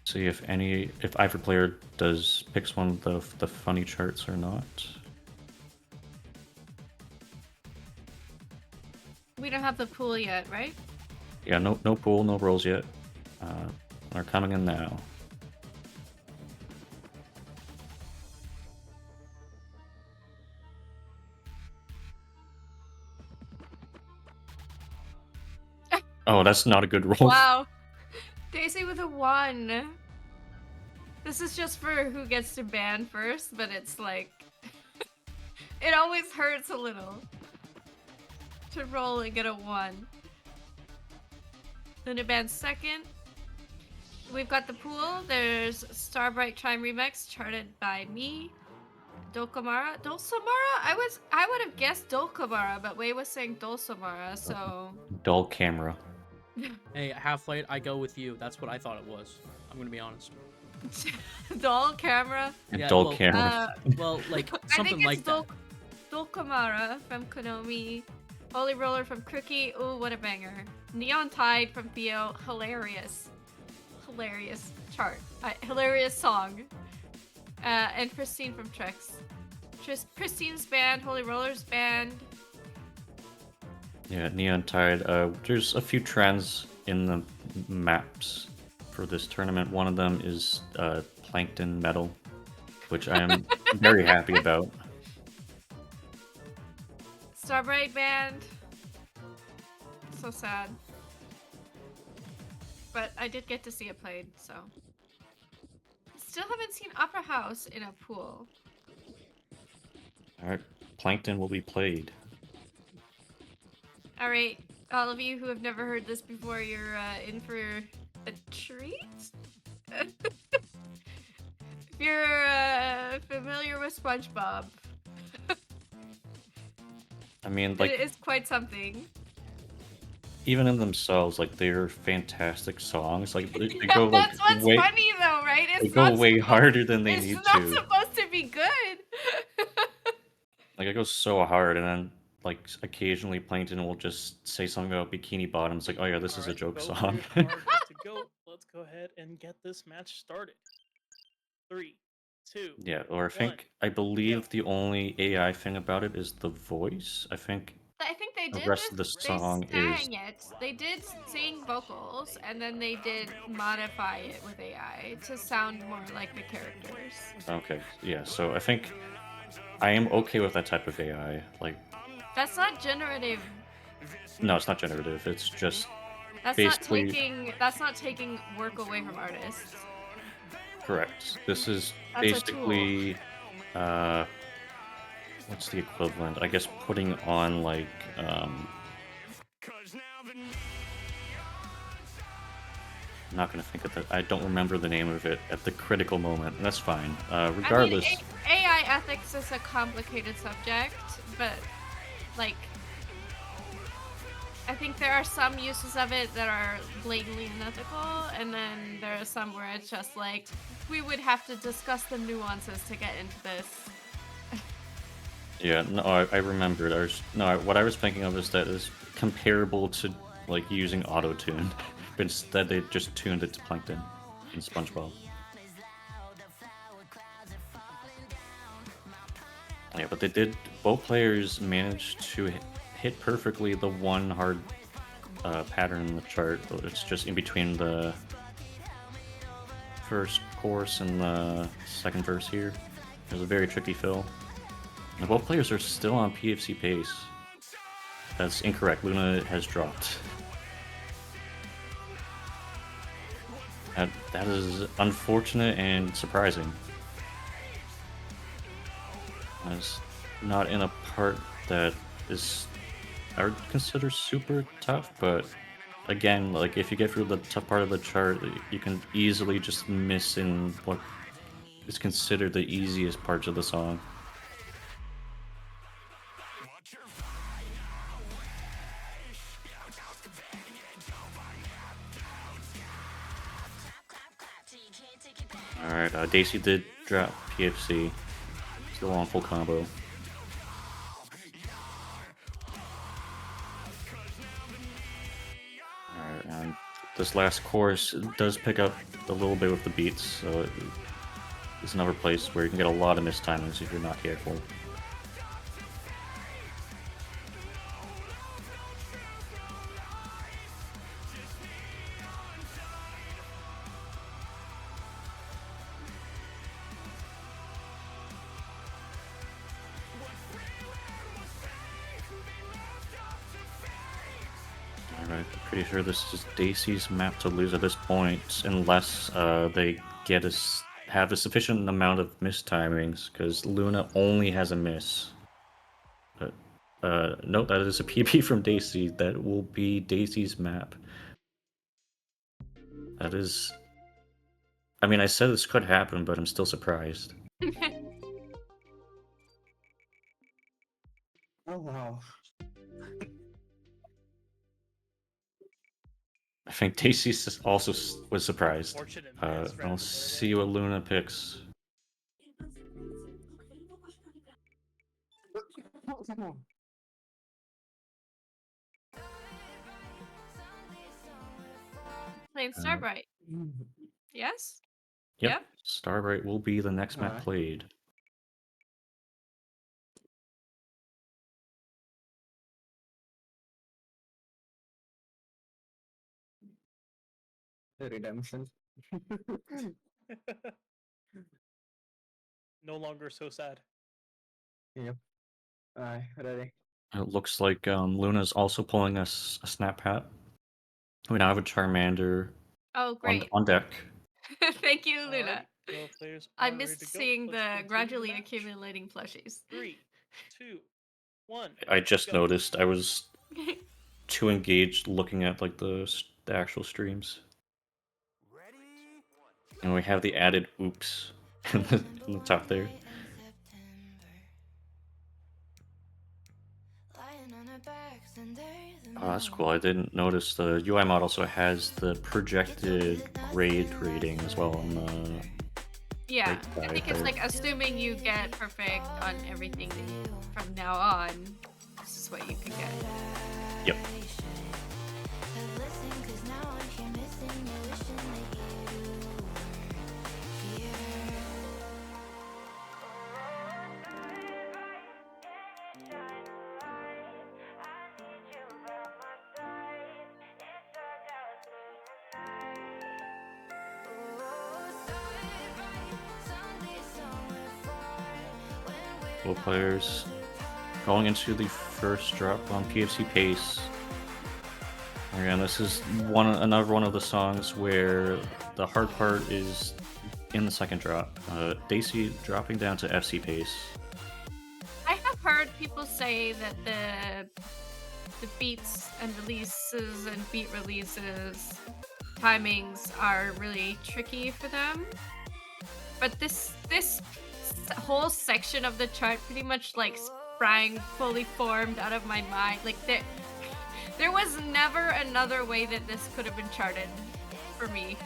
See if either player picks one of the funny charts or not. We don't have the pool yet, right? Yeah, no pool, no rolls yet. Are coming in now. Oh, that's not a good roll. Wow. Dacey with a 1. This is just for who gets to ban first, but it's like... it always hurts a little to roll and get a 1. Then it bans second. We've got the pool. There's Starbright Chime Remix, charted by me. Dolkamara? I would have guessed Dolkamara, but Wei was saying Dolsamara, so... Dull camera. Hey, Halflite, I go with you. That's what I thought it was. I'm gonna be honest. Doll camera? And Yeah, dull well, camera. Well, like I something think like it's that. Dolkamara from Konomi. Holy Roller from Crookie. Ooh, what a banger. Neon Tide from Theo. Hilarious. Hilarious chart. Hilarious song. And Pristine from Trex. Pristine's band. Holy Roller's band. Yeah, Neon Tide. There's a few trends in the maps for this tournament. One of them is Plankton Metal, which I am very happy about. Starbright band. So sad. But I did get to see it played, so. Still haven't seen Opera House in a pool. Alright, Plankton will be played. Alright, all of you who have never heard this before, you're in for a treat? If you're familiar with SpongeBob, mean, It like, is quite something. even in themselves, like, they're fantastic songs. Like, they Yeah, go, like, that's what's way, funny though, right? they It's go not way supposed, harder than they it's need not to. supposed to be good. Like, it goes so hard, and then, like, occasionally Plankton will just say something about Bikini Bottom. It's like, oh yeah, this is a Alright, joke both song. players are good to go. Let's go ahead and get this match started. 3, 2. Yeah, or One, I believe the only AI thing about it is the voice. I think I think they the did rest this. of the They song is sang it. They did sing vocals, and then they did modify it with AI to sound more like the characters. okay. Yeah, so I think I am okay with that type of AI. Like, That's not generative. no, it's not generative. It's just That's basically not taking work away from artists. correct. This is That's a tool. basically what's the equivalent? I guess putting on like I'm not gonna think of that. I don't remember the name of it at the critical moment. And that's fine. Regardless, I mean, AI ethics is a complicated subject, but like, I think there are some uses of it that are blatantly unethical, and then there are some where it's just like, we would have to discuss the nuances to get into this. yeah, no, I remember. What I was thinking of is that is comparable to like using auto tune, but instead they just tuned it to Plankton in SpongeBob. Yeah, but they did. Both players managed to hit perfectly the one hard pattern in the chart. It's just in between the first chorus and the second verse here. There's a very tricky fill. And both players are still on PFC pace. That's incorrect. Luna has dropped. That is unfortunate and surprising. As not in a part that is I would consider super tough, but again, like if you get through the tough part of the chart, you can easily just miss in what is considered the easiest parts of the song. Alright, Dacey did drop PFC. Still on full combo. Alright, and this last chorus does pick up a little bit with the beats, so it's another place where you can get a lot of mistimings if you're not careful. Alright, pretty sure this is Dacey's map to lose at this point, unless they have a sufficient amount of mistimings, because Luna only has a miss. But note that is a PB from Dacey. That will be Dacey's map. That is. I mean, I said this could happen, but I'm still surprised. Oh wow. I think Dacey also was surprised. Fortunate miss, I'll rather see what Luna picks. Playing Starbright. Yes? Yep, Starbright will be the next map Alright. played. The redemption. No longer so sad. Yep. Alright, ready. It looks like Luna's also pulling a Snap Hat. We now have a Charmander Oh, great. on deck. Thank you, Alright, Luna. both players I are ready missed to go. seeing Let's the continue gradually match. accumulating plushies. 3, 2, 1. I just go. noticed I was too engaged looking at like the actual streams. And we have the added oops in the top there. Oh, that's cool. I didn't notice the UI mod also has the projected grade rating as well on the Yeah, right I side think it's there. like assuming you get perfect on everything from now on. This is what you could get. Yep. Both players going into the first drop on PFC Pace. Again, this is another one of the songs where the hard part is in the second drop. Dacey dropping down to FC Pace. I have heard people say that the beats and releases and beat releases timings are really tricky for them. But this whole section of the chart pretty much like sprang fully formed out of my mind. Like there was never another way that this could have been charted for me.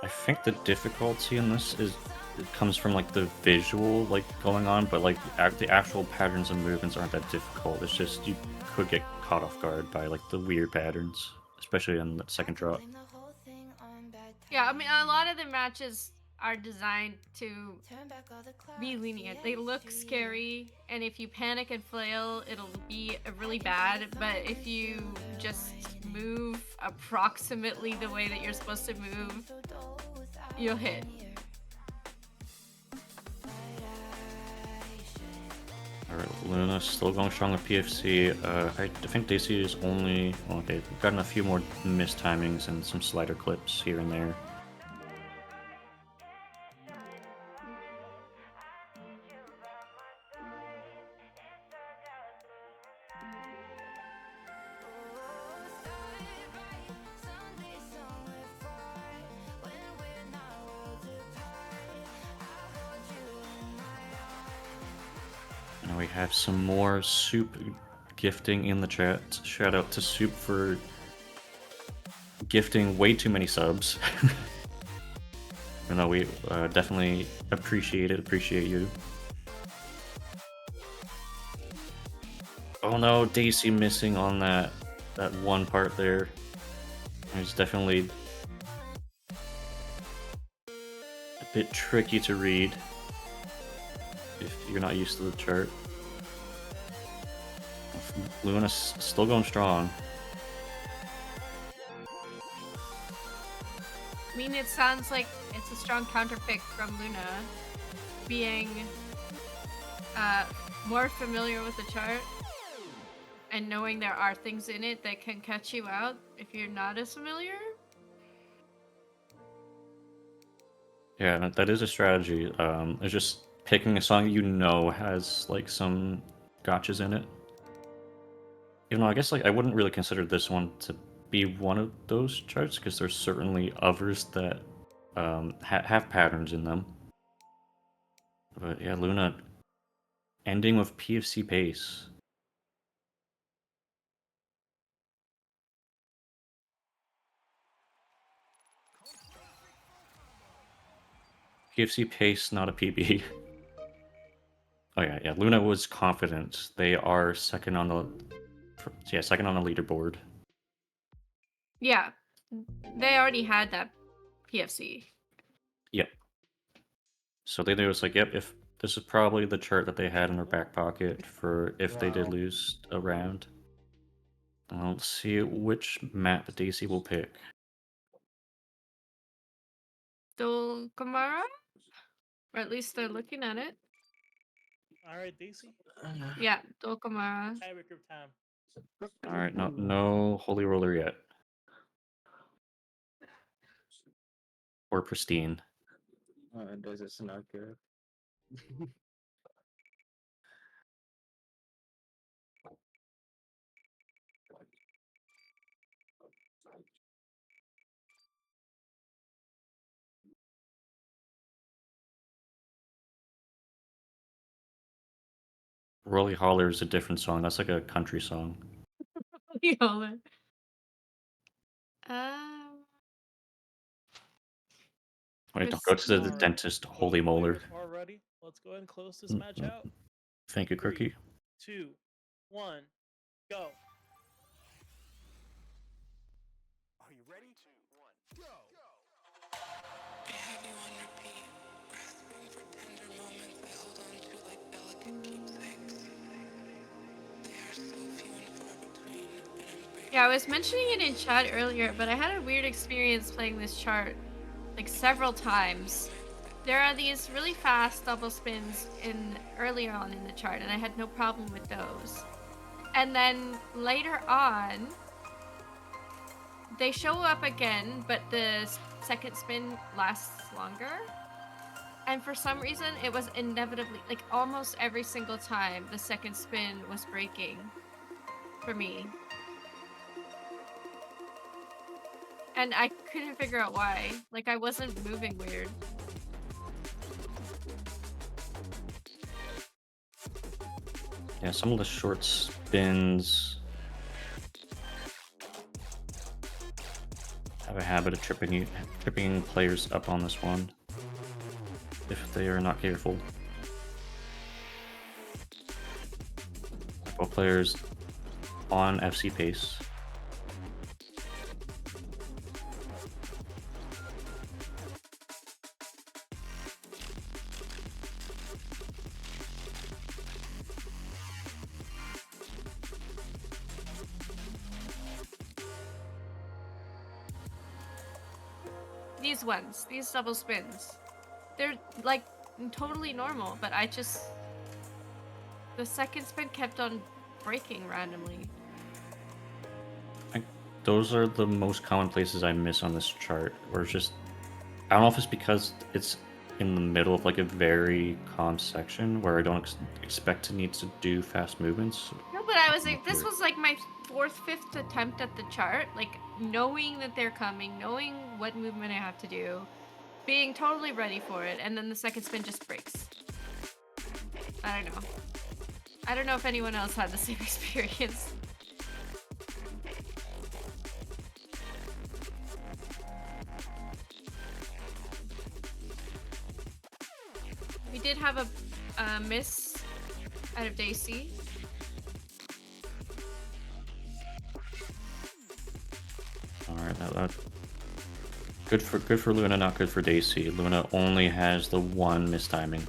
I think the difficulty in this is it comes from like the visual like going on, but like the actual patterns and movements aren't that difficult. It's just you could get caught off guard by like the weird patterns, especially on the second drop. Yeah, I mean, a lot of the matches are designed to be lenient. They look scary, and if you panic and flail, it'll be really bad. But if you just move approximately the way that you're supposed to move, you'll hit. Alright, Luna still going strong with PFC. I think Dacey is only... Okay, we've gotten a few more missed timings and some slider clips here and there. Now we have some more Soup gifting in the chat. Shout out to Soup for gifting way too many subs. You know, we definitely appreciate it, appreciate you. Oh no, Dacey missing on that one part there. It's definitely a bit tricky to read if you're not used to the chart. Luna's still going strong. I mean, it sounds like it's a strong counterpick from Luna, being more familiar with the chart and knowing there are things in it that can catch you out if you're not as familiar. Yeah, that is a strategy. It's just picking a song you know has like some gotchas in it. Even though I guess like I wouldn't really consider this one to be one of those charts because there's certainly others that have patterns in them. But yeah, Luna ending with PFC Pace. PFC Pace, not a PB. Oh yeah, Luna was confident. They are second on the leaderboard. Yeah, they already had that PFC. Yep. So they knew it was like, yep, if this is probably the chart that they had in their back pocket for if they did lose a round. Let's see which map Dacey will pick. Kamara? Or at least they're looking at it. Alright, Dacey. Yeah, Kamara. Tiebreaker time. Alright, no Holy Roller yet. Or Pristine. Does it not good? Rolly Holler is a different song. That's like a country song. Yola. Wait, don't Chris- go to the Alright. dentist. Holy Both molar. players are ready. Let's go ahead and close this Mm, match mm, out. Thank you, Quirky. 2, 1, go. Are you ready? 2, 1, go! I have you on repeat, grasping for tender moments I hold on to like delicate keepsakes. They are so few and far between, and embrace. Yeah, I was mentioning it in chat earlier, but I had a weird experience playing this chart, like several times. There are these really fast double spins earlier on in the chart, and I had no problem with those. And then later on, they show up again, but the second spin lasts longer. And for some reason, it was inevitably, like almost every single time, the second spin was breaking for me. And I couldn't figure out why. Like, I wasn't moving weird. Yeah, some of the short spins have a habit of tripping players up on this one if they are not careful. Both players on FC pace. These ones, these double spins, they're like totally normal, but the second spin kept on breaking randomly. Those are the most common places I miss on this chart, or just, I don't know if it's because it's in the middle of like a very calm section where I don't expect to need to do fast movements. No, but I was like, this was like my fourth, fifth attempt at the chart, like knowing that they're coming, knowing what movement I have to do, being totally ready for it, and then the second spin just breaks. I don't know. I don't know if anyone else had the same experience. We did have a miss out of Dacey. All right, that good for Luna, not good for Dacey. Luna only has the one mistiming.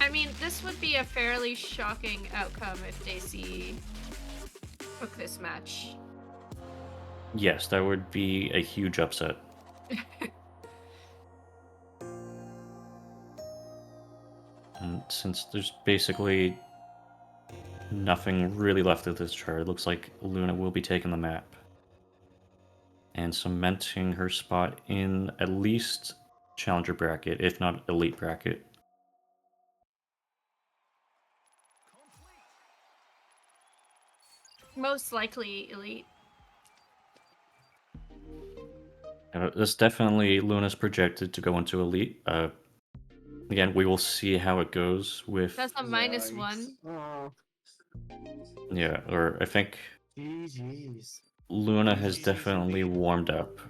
I mean, this would be a fairly shocking outcome if Dacey took this match. Yes, that would be a huge upset. And since there's basically nothing really left of this chart, it looks like Luna will be taking the map and cementing her spot in at least challenger bracket, if not elite bracket. Most likely elite. That's definitely Luna's projected to go into elite. Again, we will see how it goes with. That's a -1. Oh, Yeah, or I think GG's. Luna has GG's definitely indeed. warmed up.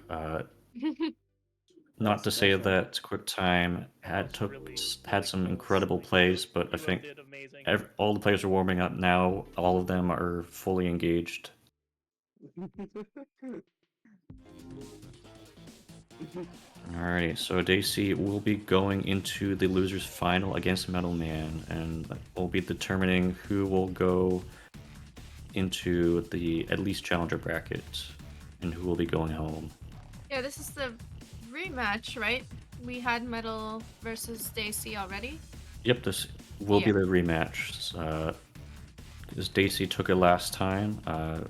Not to say that QuickTime had some incredible plays, but I think did amazing. all the players are warming up now. All of them are fully engaged. Alrighty, so Dacey will be going into the losers final against Metal Man, and that will be determining who will go into the at least challenger bracket and who will be going home. Yeah, this is the rematch, right? We had Metal versus Dacey already. Yep, this will be the rematch. Because Dacey took it last time.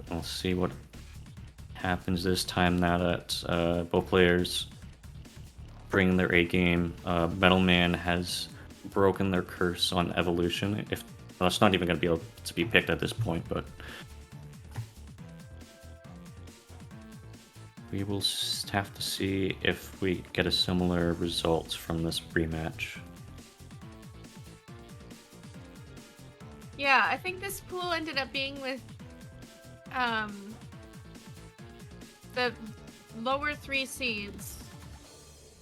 We'll see what happens this time now that both players bring their A game. Metal Man has broken their curse on evolution. Well, it's not even going to be able to be picked at this point, but We will have to see if we get a similar result from this rematch. Yeah, I think this pool ended up being with the lower 3 seeds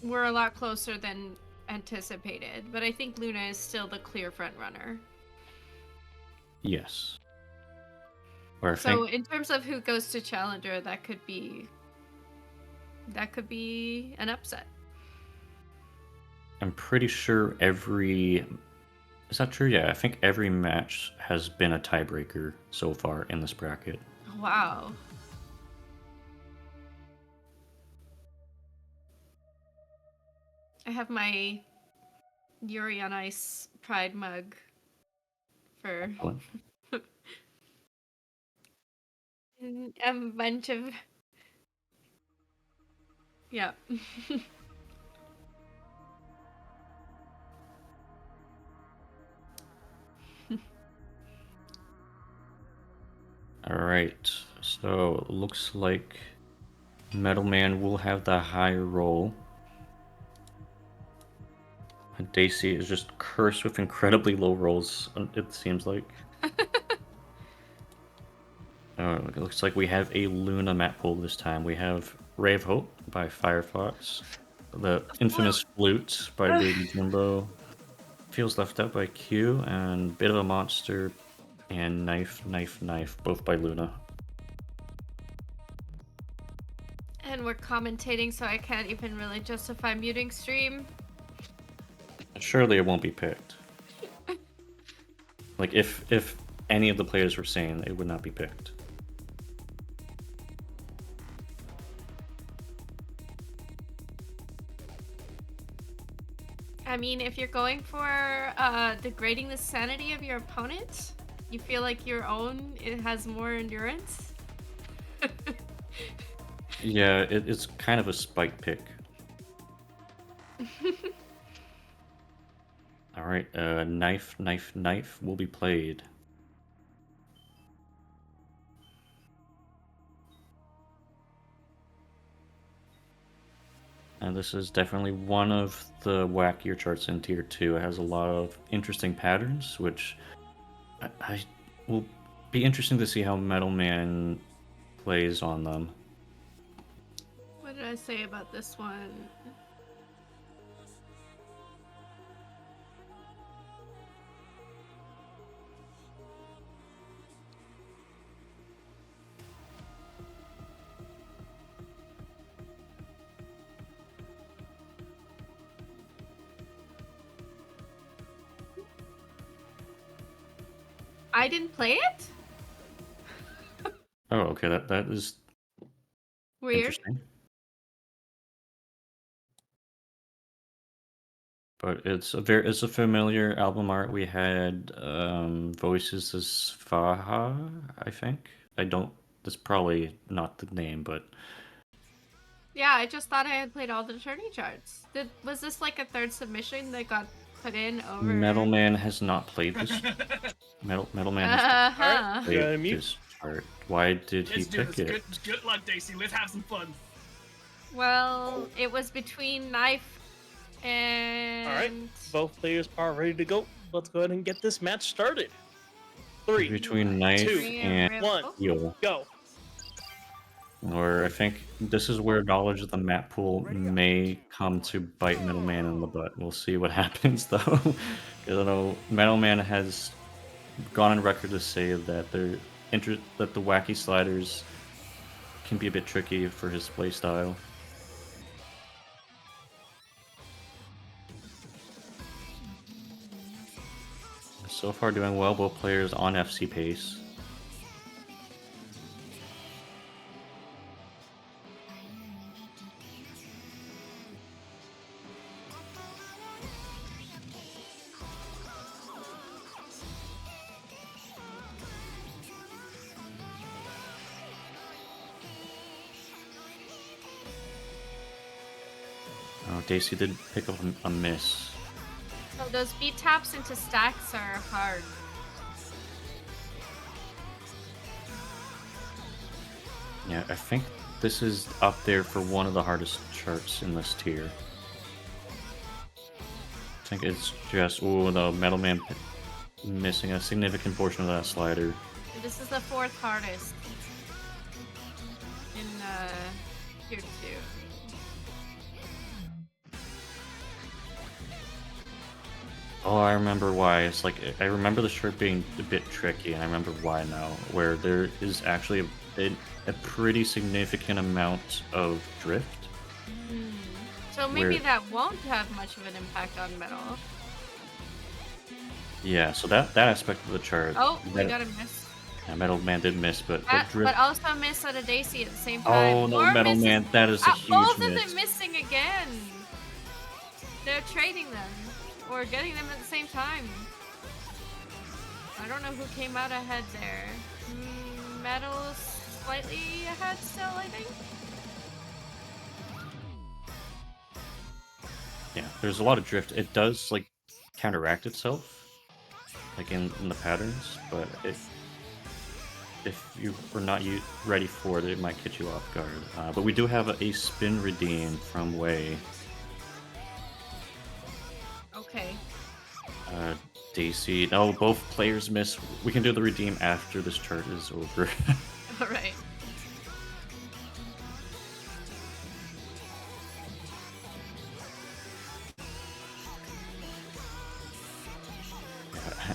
were a lot closer than anticipated, but I think Luna is still the clear front runner. Yes. Or I So think in terms of who goes to Challenger, that could be an upset. I'm pretty sure every... Is that true? Yeah, I think every match has been a tiebreaker so far in this bracket. Wow. I have my Yuri on Ice Pride mug for What? a bunch of... Yeah. Alright, so looks like Metal Man will have the high roll. And Dacey is just cursed with incredibly low rolls, it seems like. It looks like we have a Luna map pool this time. We have Ray of Hope by Firefox, the infamous Flute by Baby Jimbo, Feels Left Out by Q, and Bit of a Monster and Knife, Knife, Knife, both by Luna. And we're commentating, so I can't even really justify muting stream. Surely it won't be picked. Like, if any of the players were saying it would not be picked. I mean, if you're going for degrading the sanity of your opponent, you feel like your own it has more endurance. Yeah, it's kind of a spike pick. Alright, Knife, Knife, Knife will be played. And this is definitely one of the wackier charts in Tier 2. It has a lot of interesting patterns, which I will be interesting to see how Metal Man plays on them. What did I say about this one? I didn't play it? Oh, okay, that is Weird. interesting. But it's a familiar album art. We had Voices as Faha, I think. That's probably not the name, but Yeah, I just thought I had played all the tourney charts. Was this like a third submission that got put in over? Metal Man has not played this. Metal Man has Uh-huh. played this chart. Why did he Let's do pick this. it? Good luck, Dacey. Let's have some fun. Well, it was between Knife and... All right, both players are ready to go. Let's go ahead and get this match started. 3, Between Knife 2, and 1, Eel. go. Or I think this is where knowledge of the map pool may come to bite Metal Man in the butt. We'll see what happens though. Because I know Metal Man has gone on record to say that that the wacky sliders can be a bit tricky for his playstyle. So far doing well, both players on FC pace. Oh, Dacey did pick up a miss. So those beat taps into stacks are hard. Yeah, I think this is up there for one of the hardest charts in this tier. I think it's just, ooh, the Metal Man missing a significant portion of that slider. This is the 4th hardest in tier 2. Oh, I remember why. It's like, I remember the shirt being a bit tricky, and I remember why now. Where there is actually a pretty significant amount of drift. So maybe that won't have much of an impact on metal. Yeah, so that aspect of the chart. Oh, we got a miss. Yeah, Metal Man did miss, but the drift. But also a miss out of Dacey at the same time. Oh no, More Metal misses. Man, that is a huge Both miss. of them missing again. They're trading them. Or getting them at the same time. I don't know who came out ahead there. Metal slightly ahead still, I think. Yeah, there's a lot of drift. It does like counteract itself, like in the patterns, but if you were not ready for it, it might catch you off guard. But we do have a spin redeem from Wei. Okay. Dacey. No, both players miss. We can do the redeem after this chart is over. Alright.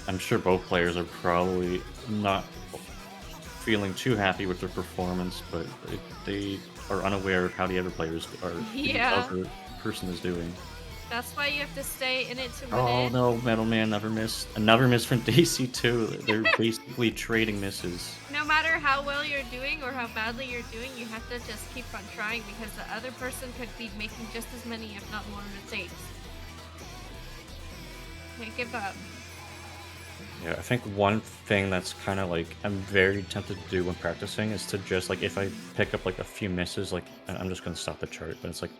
I'm sure both players are probably not feeling too happy with their performance, but they are unaware of how the other players are. Yeah. The other person is doing. That's why you have to stay in it to win Oh it. no, Metal Man never missed. Another miss from Dacey too. They're basically trading misses. No matter how well you're doing or how badly you're doing, you have to just keep on trying because the other person could be making just as many, if not more, mistakes. Can't give up. Yeah, I think one thing that's kind of like I'm very tempted to do when practicing is to just like if I pick up like a few misses, like I'm just gonna stop the chart. But it's like,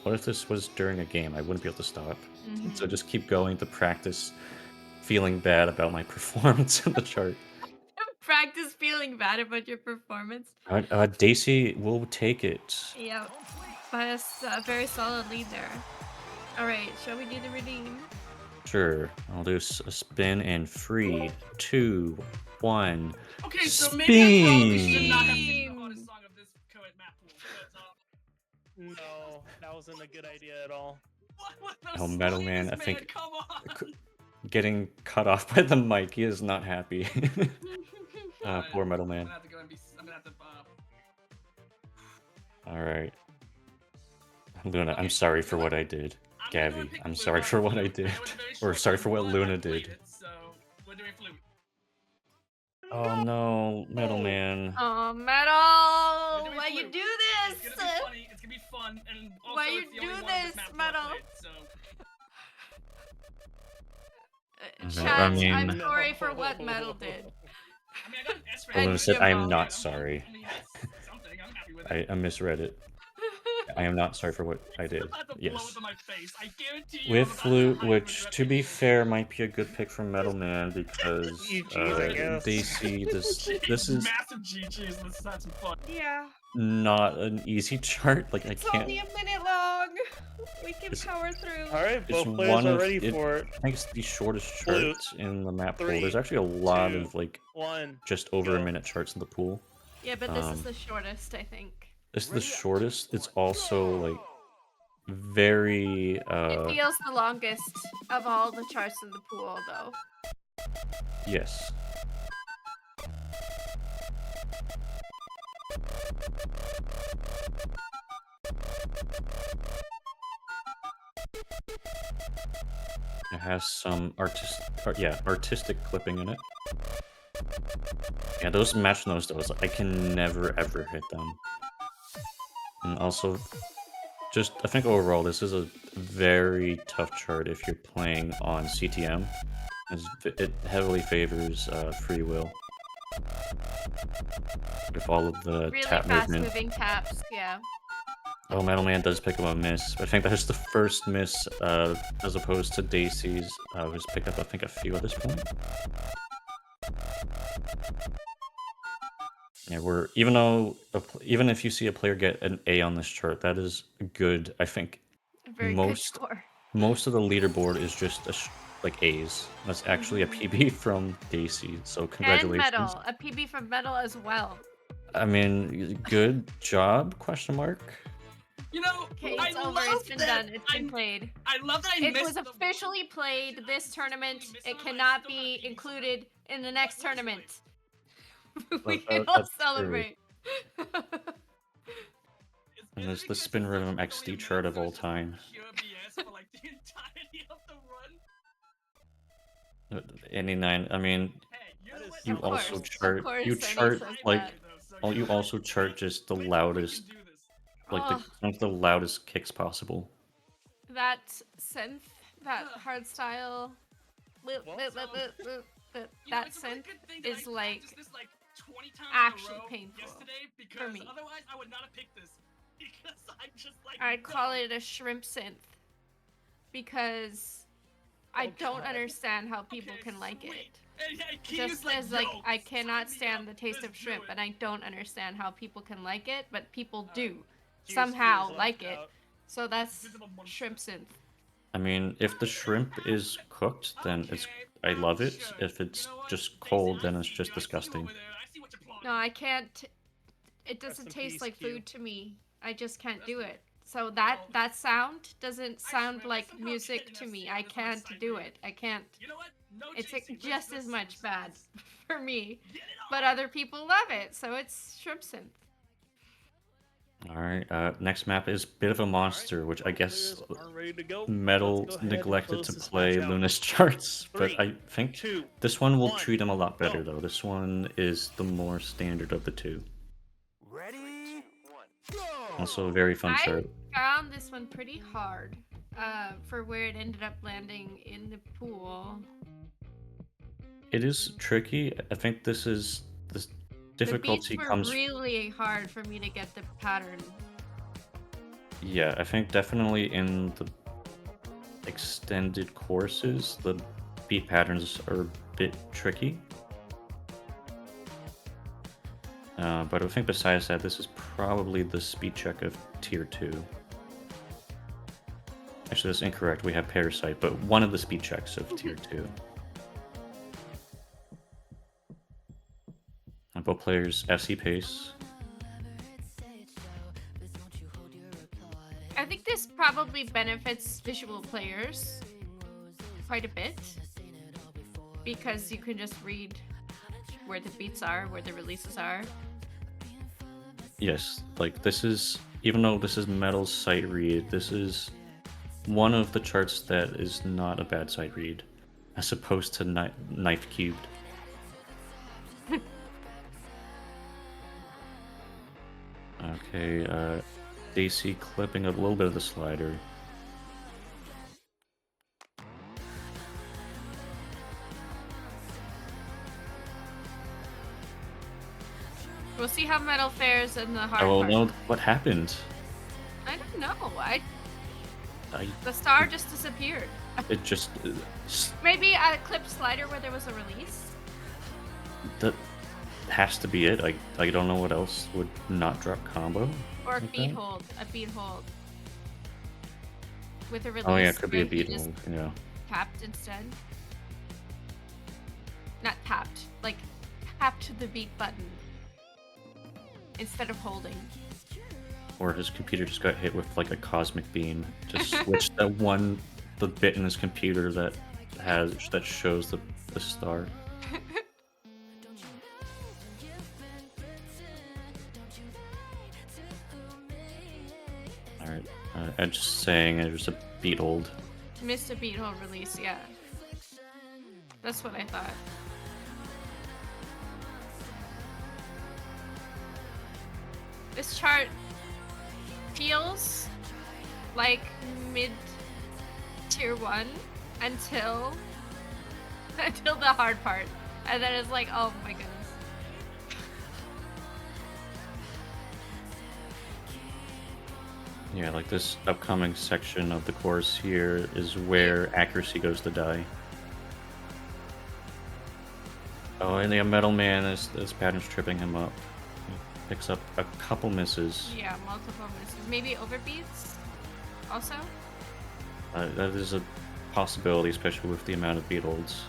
what if this was during a game? I wouldn't be able to stop. So just keep going to practice feeling bad about my performance in the chart. Practice feeling bad about your performance. Dacey will take it. Yeah, by a very solid lead there. Alright, shall we do the redeem? Sure, I'll do a spin in 3, 2, 1. Okay, so maybe I probably Spin! should not have picked the hardest song of this current map pool. But, No, that wasn't a good idea at all. what the Oh, Metal Man, sweetest I think Come on. getting cut off by the mic, he is not happy. Poor Metal Man. I'm gonna have to go and I'm gonna have to. Alright. Luna, I'm sorry for what I did. Gabby, I'm sorry for what I did. Or sorry for what Luna did. So we're doing flute. Oh no, Metal Man. Oh, Metal! We're doing Why you flute. do It's this? gonna be funny. It's gonna be fun, and also Why you it's the do only one of this, map pool Metal? I've played, so. Chad, I mean- I'm sorry for what Metal did. I mean, I got an S Luna rank. said, I'm Yeah. not sorry. I mean, it's something. I'm happy with it. I misread it. I am not sorry for what I did. I'm about to blow Yes. up in my face. I guarantee you. With I'm about to Flute, hide which, my to be reputation. fair, might be a good pick from Metal Man because GG's, I guess. Dacey, this is massive GGs. Let's have some fun. Yeah. not an easy chart. Like, I It's can't. only a minute long. We can It's- power through. Alright, It's both players one are of ready it- for it. I think it's the shortest Flute. chart in the map pool. 3, There's actually a lot 2, of like 1. just over a go. minute charts in the pool. Yeah, but this is Um, the shortest, I think. This is the shortest. It's also like very It feels the longest of all the charts in the pool, though. yes. It has some artistic clipping in it. Yeah, those match notes, those I can never ever hit them. And also, just I think overall this is a very tough chart if you're playing on CTM, as it heavily favors free will. With all of the Really tap fast movement. moving taps, yeah. Oh, Metal Man does pick up a miss. I think that is the first miss, as opposed to Dacey's, who's picked up, I think, a few at this point. Yeah, we're even though even if you see a player get an A on this chart, that is good. I think A very good most score. most of the leaderboard is just like A's. That's actually a PB from Dacey. So And congratulations. medal. A PB from medal as well. I mean, good job? Question mark. You know, Okay, I it's over. love It's been that done. It's been played. I love that I It missed was the officially played this tournament. missed It out, but I cannot still got be PB included in the next tournament. we Well, can all that's true. celebrate. And there's the Spin Rhythm XD chart of all time. Pure BS for like the entirety of the run. 89. I mean, Hey, you know That is what? you Of also course, of chart. course, You Sunny chart says like. that. Oh, you also chart just the loudest, like Oh, one of the loudest kicks possible. that synth, that hardstyle, that synth is like actually painful for me. Otherwise, I would not have picked this because I just like. I call it a shrimp synth because I don't understand how people can like it. Just as like I cannot stand the taste of shrimp, and I don't understand how people can like it, but people do somehow like it. So that's shrimp synth. I mean, if the shrimp is cooked, then it's. I love it. If it's just cold, then it's just disgusting. No, I can't. It doesn't in taste peace, like Q. food to me. I just can't do it. So that sound doesn't sound like music to me. I can't do it. I can't. It's just as much bad for me, but other people love it, so it's shrimp synth. Alright, next map is Bit of a Monster, which I guess Players are ready to go. Metal Let's go ahead and neglected close to this play match out. Luna's charts, but 3, I think 2, this one will 1, treat him a lot better go. though. This one is the more standard of the two. Ready? Go! Also a very fun I chart. found this one pretty hard for where it ended up landing in the pool. It is tricky. I think this is the difficulty the beats were comes. really hard for me to get the pattern. Yeah, I think definitely in the extended courses, the beat patterns are a bit tricky. But I think besides that, this is probably the speed check of tier 2. Actually, that's incorrect. We have Parasite, but one of the speed checks of tier 2. And both players FC pace. I think this probably benefits visual players quite a bit because you can just read where the beats are, where the releases are. Yes, like this is, even though this is Metal's sight read, this is one of the charts that is not a bad sight read, as opposed to Knife Cubed. Okay, Dacey clipping a little bit of the slider. We'll see how Metal fares in the hard I will part. know what happened. I don't know. I The star just disappeared. it just Maybe a clip slider where there was a release. that has to be it. I don't know what else would not drop combo. Or a like beat that. hold. A beat hold. With a release. Oh yeah, it could be a where he beat just hold. Yeah. Tapped instead. Not tapped. Like, tapped the beat button. Instead of holding. Or his computer just got hit with like a cosmic beam to switch the bit in his computer that shows the star. Alright, Edge saying it was a beat hold. Missed a beat hold release, yeah. That's what I thought. This chart feels like mid tier 1 until the hard part. And then it's like, oh my goodness. Yeah, like this upcoming section of the course here is where accuracy goes to die. Oh, and the Metal Man is pattern's tripping him up. picks up a couple misses. Yeah, multiple misses. Maybe overbeats also? That is a possibility, especially with the amount of beat holds.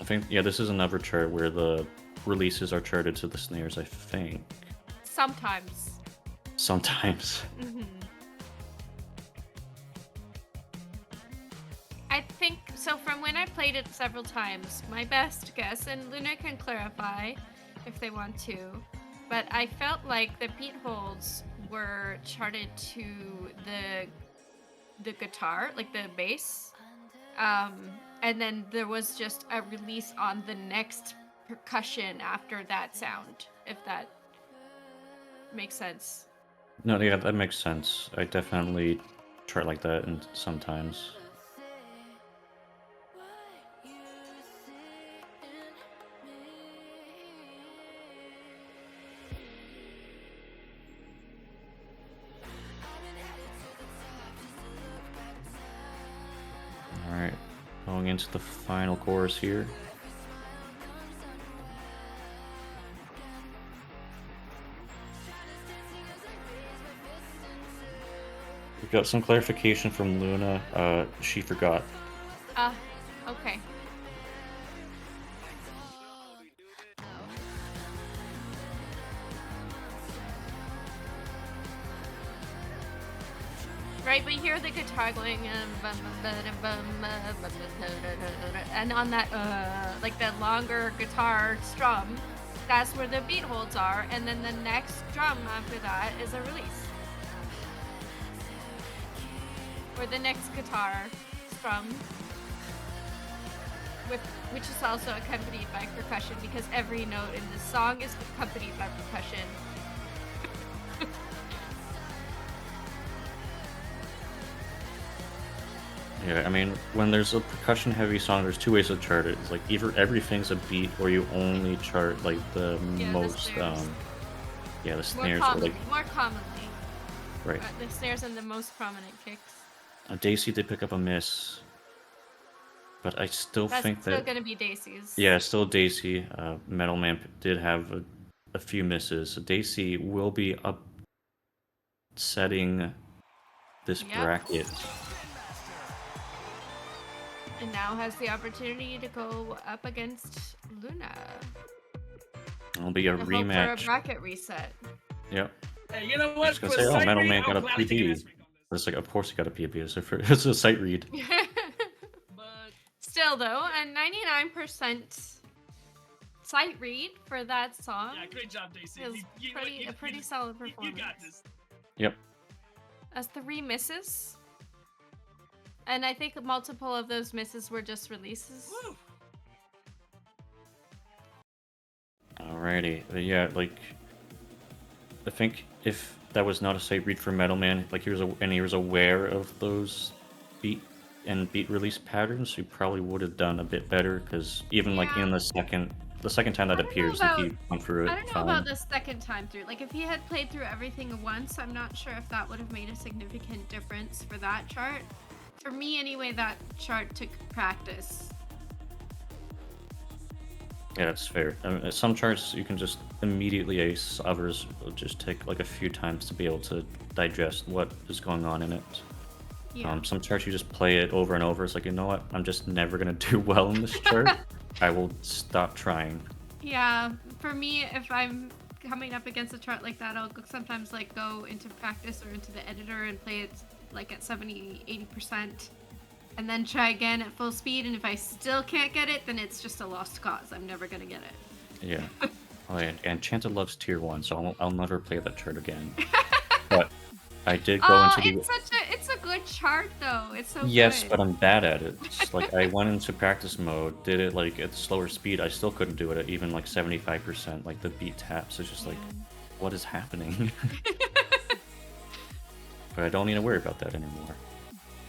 I think, yeah, this is another chart where the releases are charted to the snares, I think. Sometimes. Sometimes. I think, so from when I played it several times, my best guess, and Luna can clarify if they want to, but I felt like the beat holds were charted to the guitar, like the bass, and then there was just a release on the next percussion after that sound, if that makes sense. No, yeah, that makes sense. I definitely chart like that and sometimes. Alright, going into the final chorus here. We've got some clarification from Luna. She forgot. Okay. Right, but you hear the guitar going, and on that, like that longer guitar strum, that's where the beat holds are, and then the next drum after that is a release. Or the next guitar strum, which is also accompanied by percussion, because every note in this song is accompanied by percussion. Yeah, I mean, when there's a percussion-heavy song, there's two ways to chart it. It's like either everything's a beat, or you only chart like the most, the snares. More commonly. Right. The snares and the most prominent kicks. Dacey did pick up a miss, but I still think That's still that gonna be Dacey's. yeah, still Dacey. Metal Man did have a few misses. So Dacey will be upsetting this bracket. And now has the opportunity to go up against Luna. It'll be a rematch. For a bracket reset. Yep. Hey, you know I what? was gonna say, oh, Metal Man got a PB. It's like, of course he got a PB. It's a sight read. But still, though, a 99% sight read for that song. Yeah, great job, Dacey. Is a pretty solid performance. You got this. Yep. That's 3 misses. And I think multiple of those misses were just releases. Woo. Alrighty. But yeah, like, I think if that was not a sight read for Metal Man, like he was aware of those beat release patterns, he probably would have done a bit better, because even like in the second time that appears, like he went through it. I don't know about the second time through. Like if he had played through everything at once, I'm not sure if that would have made a significant difference for that chart. For me, anyway, that chart took practice. Yeah, that's fair. I mean, some charts you can just immediately ace, others will just take like a few times to be able to digest what is going on in it. Yeah. Some charts you just play it over and over. It's like, you know what? I'm just never gonna do well in this chart. I will stop trying. Yeah, for me, if I'm coming up against a chart like that, I'll sometimes like go into practice or into the editor and play it like at 70-80%, and then try again at full speed, and if I still can't get it, then it's just a lost cause. I'm never gonna get it. Yeah. Oh, yeah. And Enchanted loves tier 1, so I'll never play that chart again. But I did go into the... It's a good chart though. It's so Yes, good. but I'm bad at it. It's like I went into practice mode, did it like at slower speed. I still couldn't do it at even like 75%. Like the beat taps. It's just like, what is happening? But I don't need to worry about that anymore.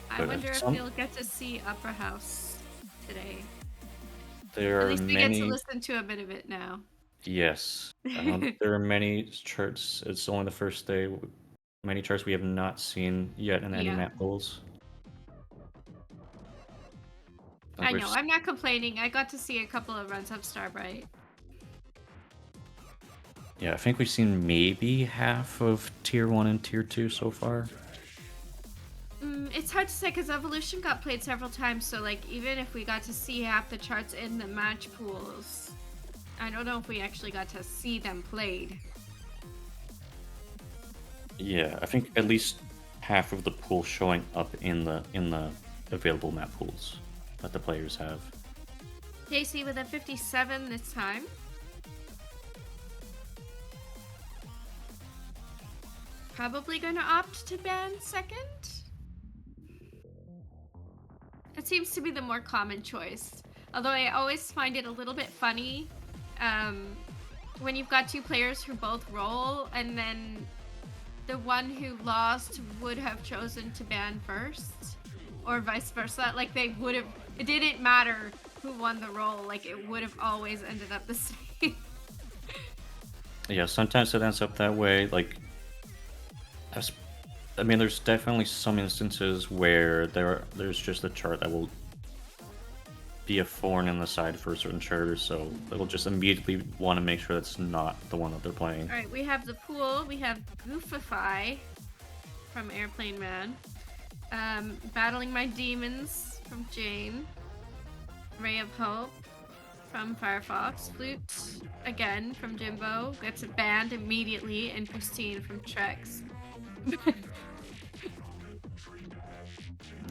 I wonder if we'll get to see Upper House today. There At least are we many... get to listen to a bit of it now. Yes. There are many charts. It's only the first day. Many charts we have not seen yet in any map goals. I know, I'm not complaining. I got to see a couple of runs of Starbright. Yeah, I think we've seen maybe half of Tier 1 and Tier 2 so far. It's hard to say because Evolution got played several times, so like even if we got to see half the charts in the match pools, I don't know if we actually got to see them played. Yeah, I think at least half of the pool showing up in the available map pools that the players have. Dacey with a 57 this time. Probably gonna opt to ban second. It seems to be the more common choice. Although I always find it a little bit funny when you've got two players who both roll and then the one who lost would have chosen to ban first or vice versa. Like they would have, it didn't matter who won the roll, like it would have always ended up the same. Yeah, sometimes it ends up that way. Like, I mean, there's definitely some instances where there's just a chart that will be a thorn in the side for certain charters, so they'll just immediately want to make sure that's not the one that they're playing. Alright, we have the pool, we have Goofify from Airplane Man, Battling My Demons from Jane, Ray of Hope from Firefox, Flute again from Jimbo, gets it banned immediately, and Christine from Trex.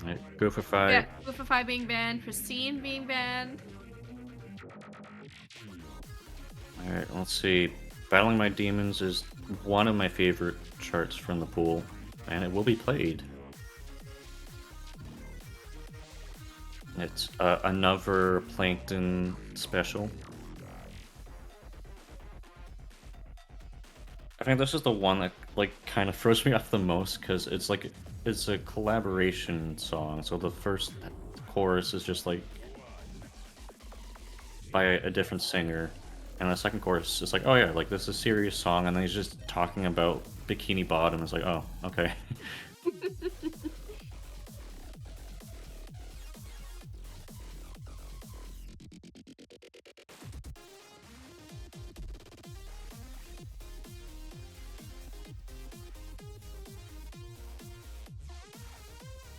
Right, Goofify. Yeah, Goofify being banned, Christine being banned. Alright, let's see. Battling My Demons is one of my favorite charts from the pool, and it will be played. It's another Plankton special. I think this is the one that like kind of throws me off the most because it's like it's a collaboration song. So the first chorus is just like by a different singer, and the second chorus is like, oh yeah, like this is a serious song, and then he's just talking about Bikini Bottom. It's like, oh, okay.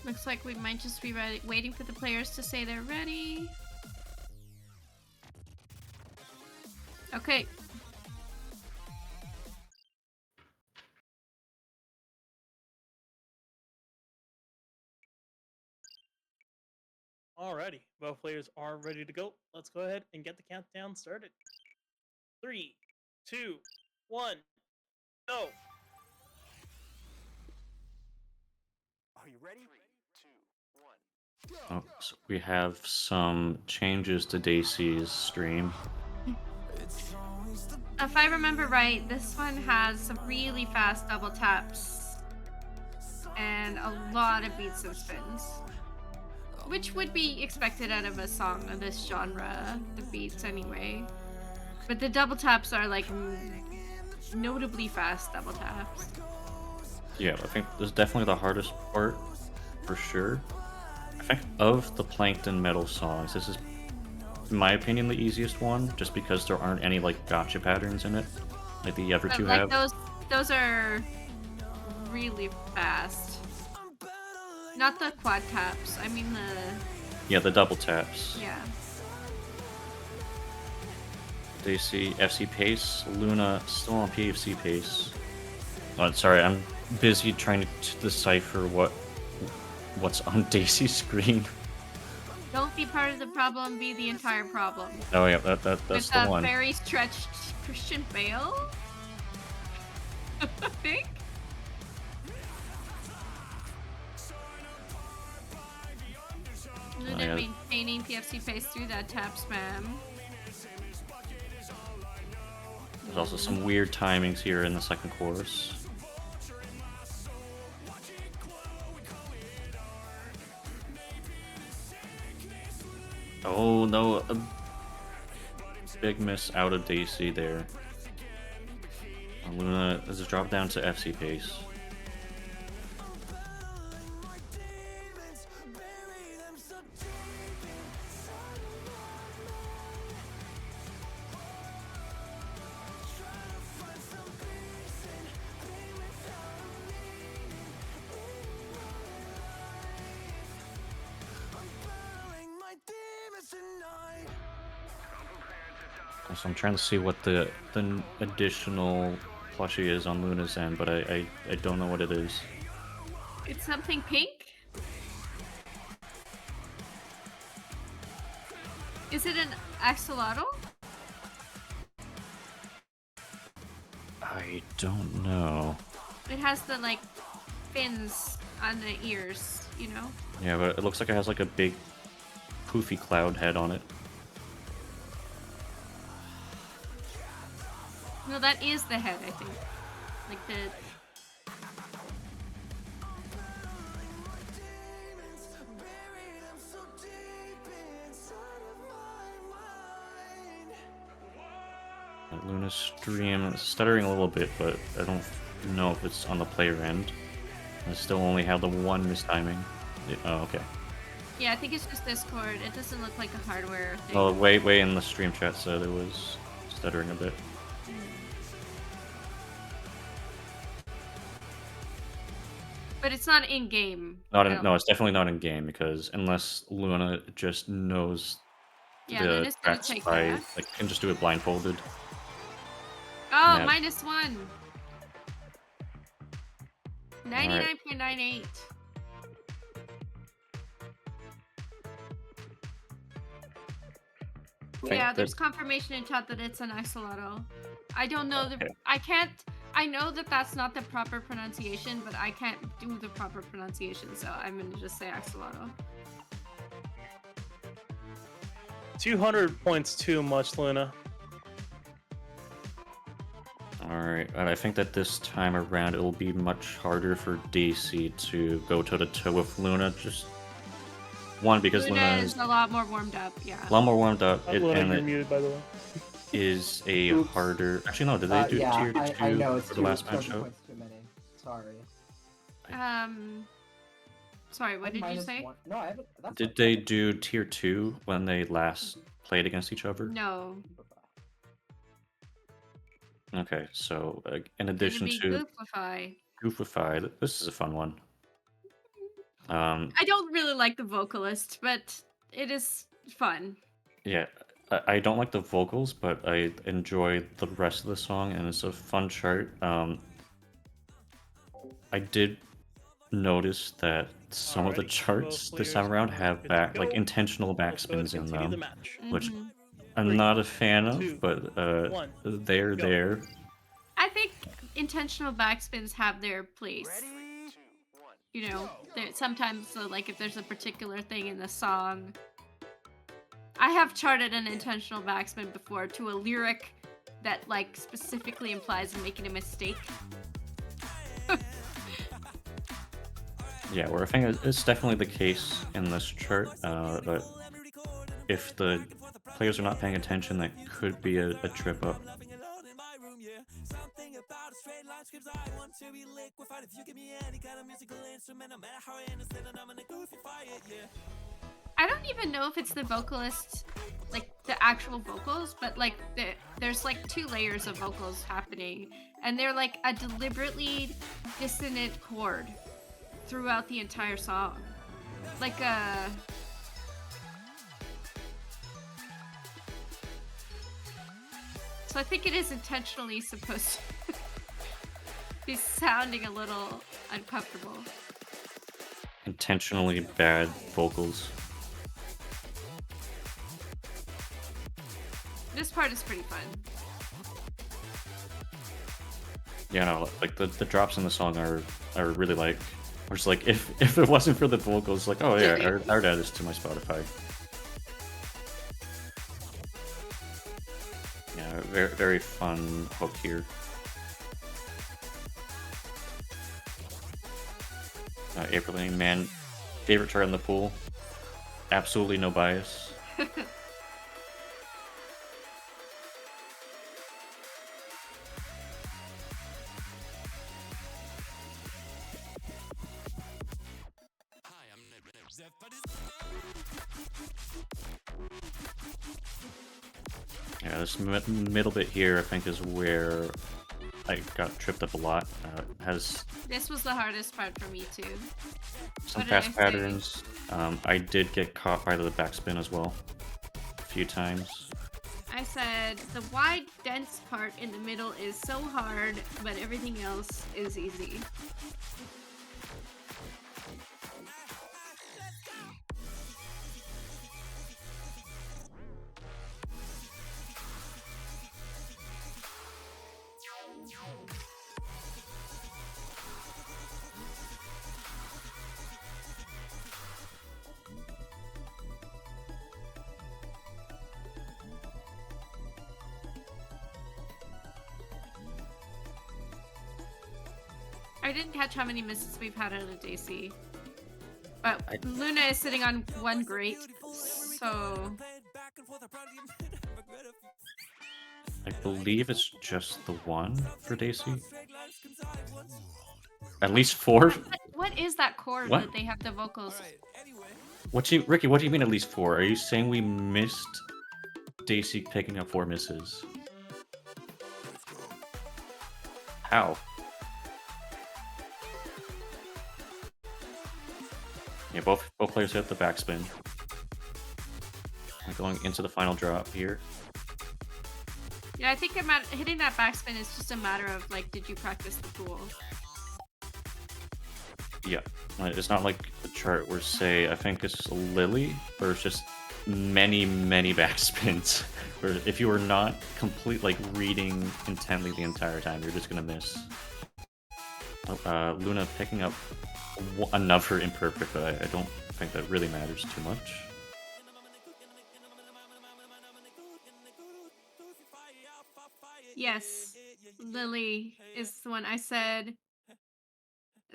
Looks like we might just be ready, waiting for the players to say they're ready. Okay. Alrighty, both players are ready to go. Let's go ahead and get the countdown started. 3, 2, 1, go! Are you ready? 3, 2, 1, Oh, so we have some changes to Dacey's stream. If I remember right, this one has some really fast double taps and a lot of beats and spins, which would be expected out of a song of this genre, the beats anyway. But the double taps are like notably fast double taps. Yeah, I think this is definitely the hardest part, for sure. I think of the Plankton Metal songs, this is, in my opinion, the easiest one, just because there aren't any like gotcha patterns in it, like the other two like have. those are really fast. Not the quad taps. I mean the. Yeah, the double taps. Yeah. Dacey, FC pace. Luna still on PFC pace. Oh, sorry, I'm busy trying to decipher what's on Dacey's screen. Don't be part of the problem, be the entire problem. Oh yeah, that's With the a one. very stretched Christian Bale, I think. Luna yeah. maintaining PFC pace through that tap spam. There's also some weird timings here in the second chorus. Oh no, a big miss out of Dacey there. And Luna has dropped down to FC pace. So I'm trying to see what the additional plushie is on Luna's end, but I don't know what it is. It's something pink? Is it an axolotl? I don't know. It has the like fins on the ears, you know? Yeah, but it looks like it has like a big poofy cloud head on it. No, that is the head, I think. Like the... Luna's stream is stuttering a little bit, but I don't know if it's on the player end. I still only have the one mistiming. Oh, okay. Yeah, I think it's just Discord. It doesn't look like a hardware thing. Well, way in the stream chat said it was stuttering a bit. But it's not in-game. No, it's definitely not in game because unless Luna just knows Yeah, the Luna's gonna tracks take by, that. like, can just do it blindfolded. Oh, Yeah. -1. 99.98. Yeah, there's confirmation in chat that it's an axolotl. I don't know Okay. I know that that's not the proper pronunciation, but I can't do the proper pronunciation, so I'm gonna just say axolotl. 200 points too much, Luna. Alright, and I think that this time around it will be much harder for Dacey to go toe-to-toe with Luna. Just one, because Luna is a lot more warmed up, yeah. a lot more warmed up, Luna, and you're it muted, by the way. is a Oops. harder... Actually, no, did they do Yeah, tier 2 I know it's for the last 200 matchup? points too many. Sorry. Sorry, what did you say? -1. No, I haven't. That's Did fine. they do tier 2 when they last played against each other? No. Okay, so in It'd addition be to Goofify. Goofify, this is a fun one. I don't really like the vocalist, but it is fun. Yeah, I don't like the vocals, but I enjoy the rest of the song, and it's a fun chart. I did notice that some of the Alrighty, charts both this time players around are have good to go. intentional Let's go backspins in continue the them, match. which Mhm. I'm 3, not a fan of, 2, but 1, they're go. there. I think intentional backspins have their place. Ready? 2, 1. You know, sometimes, so like if there's a particular thing in the song, I have charted an intentional backspin before to a lyric that like specifically implies making a mistake. Yeah, where I think it's definitely the case in this chart, but if the players are not paying attention, that could be a trip up. I don't even know if it's the vocalist, like the actual vocals, but like there's like 2 layers of vocals happening, and they're like a deliberately dissonant chord throughout the entire song. Like a... So I think it is intentionally supposed to be sounding a little uncomfortable. Intentionally bad vocals. This part is pretty fun. Yeah, no, like the drops in the song are really like, or just like if it wasn't for the vocals, like, oh yeah, I'd add this to my Spotify. Yeah, very fun hook here. April Lane, man, favorite chart in the pool. Absolutely no bias. Yeah, this middle bit here, I think, is where I got tripped up a lot. Has This was the hardest part for me too. some What did I fast say? patterns. I did get caught by the backspin as well, a few times. I said the wide, dense part in the middle is so hard, but everything else is easy. I didn't catch how many misses we've had out of Dacey. But Luna is sitting on 1 great, so... I believe it's just the one for Dacey. At least 4? What is that chord What? that they have the vocals? Ricky, what do you mean at least 4? Are you saying we missed Dacey picking up 4 misses? How? Yeah, both players hit the backspin. We're going into the final drop here. Yeah, I think hitting that backspin is just a matter of, like, did you practice the pool? Yeah, it's not like the chart where, say, I think it's Lily, where it's just many backspins. Where if you are not reading intently the entire time, you're just gonna miss. Luna picking up another imperfect, but I don't think that really matters too much. Yes, Lily is the one I said.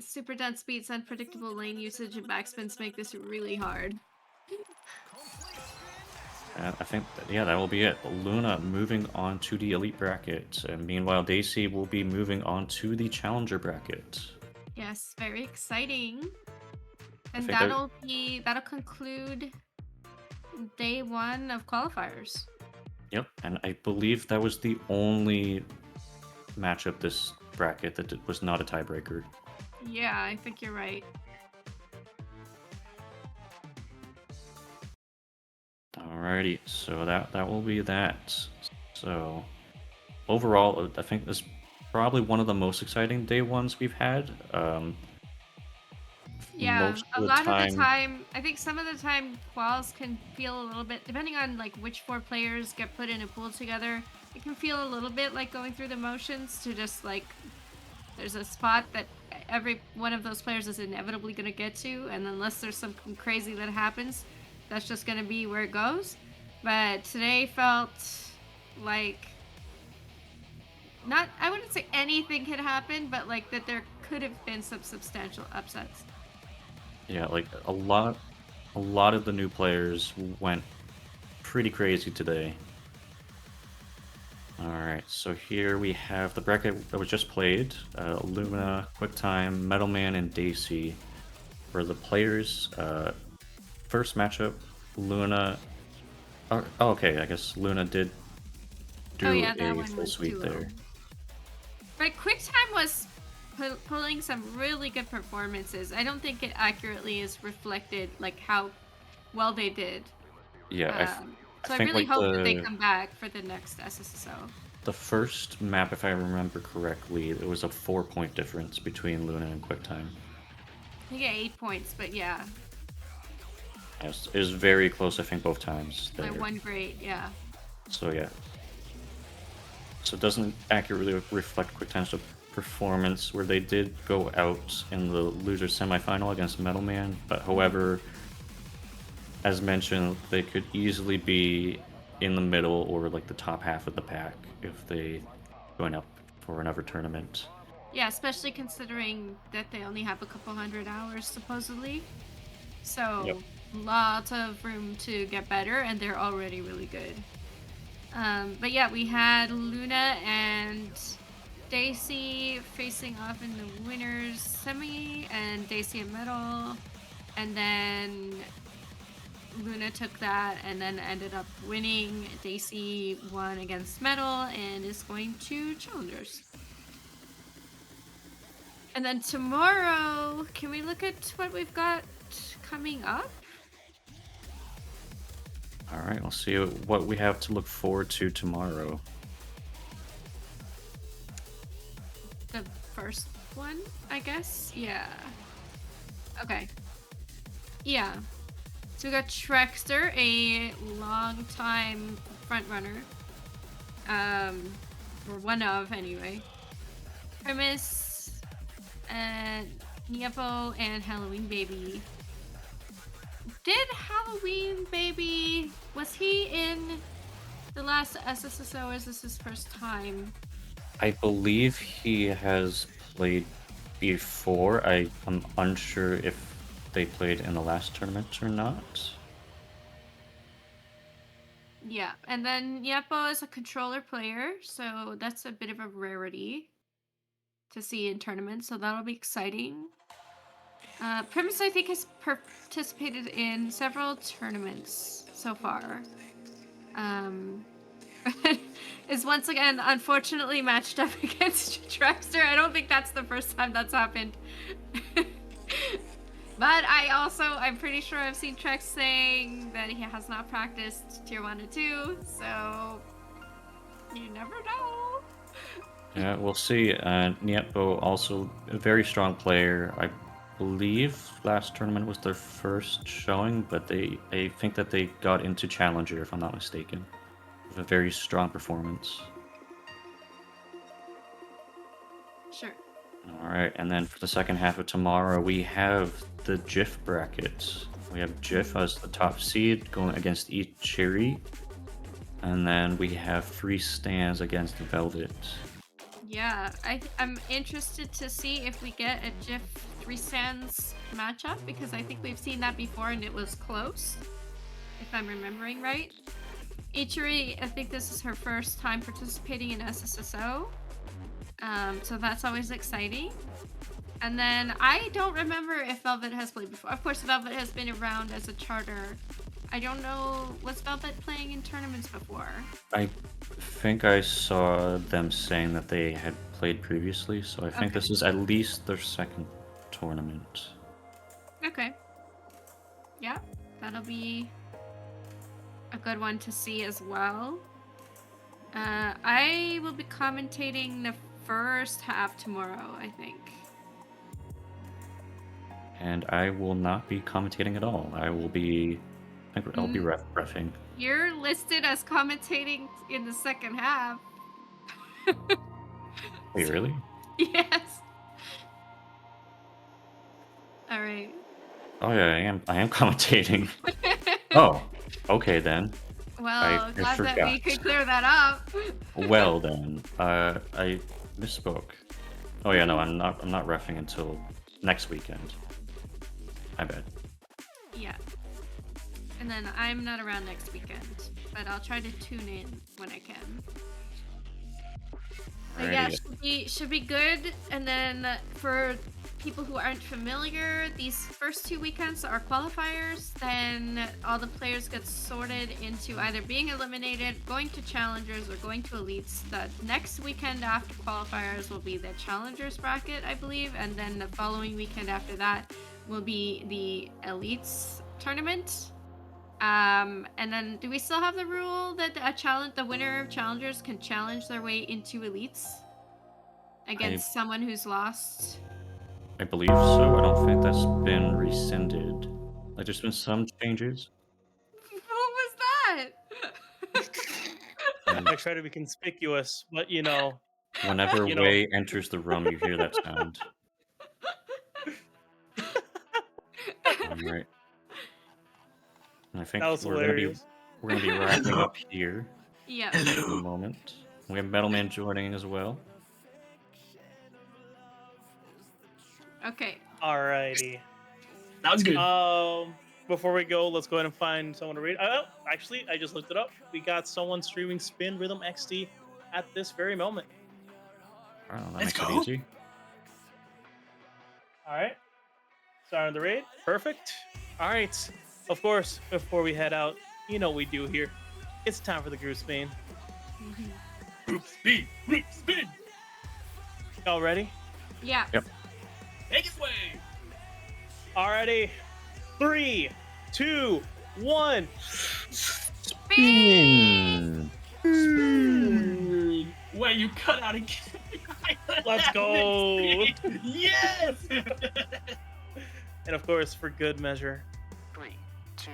Super dense beats, unpredictable lane usage, and backspins make this really hard. I think that will be it. Luna moving on to the elite bracket, and meanwhile Dacey will be moving on to the challenger bracket. Yes, very exciting. And that'll conclude day 1 of qualifiers. Yep, and I believe that was the only matchup this bracket that was not a tiebreaker. Yeah, I think you're right. Alrighty, so that will be that. So overall, I think this is probably one of the most exciting day 1s we've had. Yeah, a lot of the time, I think some of the time quals can feel a little bit, depending on like which 4 players get put in a pool together, it can feel a little bit like going through the motions to just like, there's a spot that every one of those players is inevitably going to get to, and unless there's something crazy that happens, that's just going to be where it goes. But today felt like, I wouldn't say anything had happened, but like that there could have been some substantial upsets. Yeah, like a lot of the new players went pretty crazy today. Alright, so here we have the bracket that was just played. Luna, Quicktime, Metalman, and Dacey were the players. First matchup, Luna... Oh, okay, I guess Luna did do a full sweep there. But Quicktime was pulling some really good performances. I don't think it accurately is reflected like how well they did. Yeah, so I really hope that they come back for the next SSSO. The first map, if I remember correctly, it was a 4-point difference between Luna and Quicktime. I think 8 points, but yeah. Yes, it was very close, I think, both times. By 1 grade, yeah. So yeah. So it doesn't accurately reflect Quicktime's performance, where they did go out in the loser semifinal against Metalman, but however, as mentioned, they could easily be in the middle or like the top half of the pack if they join up for another tournament. Yeah, especially considering that they only have a couple 100 hours supposedly. So Yep. Lots of room to get better, and they're already really good. But yeah, we had Luna and Dacey facing off in the winners semi, and Dacey in middle, and then Luna took that and then ended up winning. Dacey won against Metal and is going to Challengers. And then tomorrow, can we look at what we've got coming up? All right, we'll see what we have to look forward to tomorrow. The first one, I guess? Yeah. Okay. Yeah. So we got Trexter, a long-time frontrunner. Or one of, anyway. Premise, Niepo, and Halloween Baby. Did Halloween Baby... Was he in the last SSSO, or is this his first time? I believe he has played before. I'm unsure if they played in the last tournament or not. Yeah, and then Niepo is a controller player, so that's a bit of a rarity to see in tournaments, so that'll be exciting. Premise, I think, has participated in several tournaments so far. Is once again, unfortunately, matched up against Trexter. I don't think that's the first time that's happened. But I'm pretty sure I've seen Trex saying that he has not practiced Tier 1 and 2, so you never know. Yeah, we'll see. Niepo, also a very strong player. I believe last tournament was their first showing, but I think that they got into Challenger, if I'm not mistaken. With a very strong performance. Sure. All right, and then for the second half of tomorrow, we have the GIF brackets. We have GIF as the top seed going against Ichiri, and then we have Free Stands against Velvet. Yeah, I'm interested to see if we get a GIF 3 stands matchup, because I think we've seen that before and it was close, if I'm remembering right. Ichiri, I think this is her first time participating in SSSO, so that's always exciting. And then I don't remember if Velvet has played before. Of course, Velvet has been around as a charter. I don't know, was Velvet playing in tournaments before? I think I saw them saying that they had played previously, so I think this is at least their second tournament. Okay. Yeah, that'll be a good one to see as well. I will be commentating the first half tomorrow, I think. And I will not be commentating at all. I'll be reffing. You're listed as commentating in the second half. Wait, really? Yes. All right. Oh yeah, I am commentating. Oh, okay then. Well, I glad that we forgot. could clear that up. Well then, I misspoke. Oh yeah, no, I'm not reffing until next weekend. I bet. Yeah. And then I'm not around next weekend, but I'll try to tune in when I can. But yeah, should be good. And then for people who aren't familiar, these first 2 weekends are qualifiers. Then all the players get sorted into either being eliminated, going to challengers, or going to elites. The next weekend after qualifiers will be the challengers bracket, I believe, and then the following weekend after that will be the elites tournament. And then do we still have the rule that the winner of challengers can challenge their way into elites against someone who's lost? I believe so. I don't think that's been rescinded. Like, there's been some changes. What was that? I try to be conspicuous, but you know. Whenever Wei enters the room, you hear that sound. Alright. And I think we're gonna be wrapping up here. Yeah. In a moment. We have Metalman joining as well. Okay. Alrighty. That was good. Before we go, let's go ahead and find someone to read. Oh, actually, I just looked it up. We got someone streaming Spin Rhythm XD at this very moment. Oh, that makes it easy. Alright. Starting the raid. Perfect. Alright. Of course, before we head out, you know what we do here. It's time for the group spin. Group speed. Group spin. Y'all ready? Yeah. Yep. Take it away. Alrighty. 3, 2, 1. Spin! Wait, you cut out again. Let's go. Yes! And of course, for good measure, 3, 2,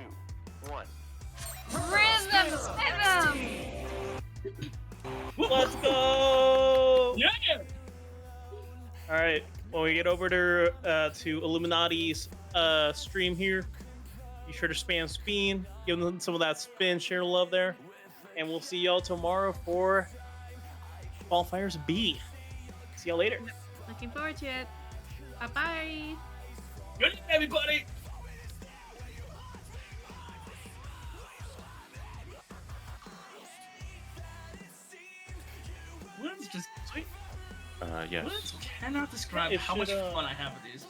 1. Rhythm! Rhythm! let's go. Yeah! All right, when we get over to Illuminati's stream here, be sure to spam Spin, give them some of that SpinShare love there, and we'll see y'all tomorrow for Qualifiers B. See y'all later. Looking forward to it. Bye-bye. Good night, everybody! Words just sweet. Yes. Words cannot describe It how much should, fun I have with these.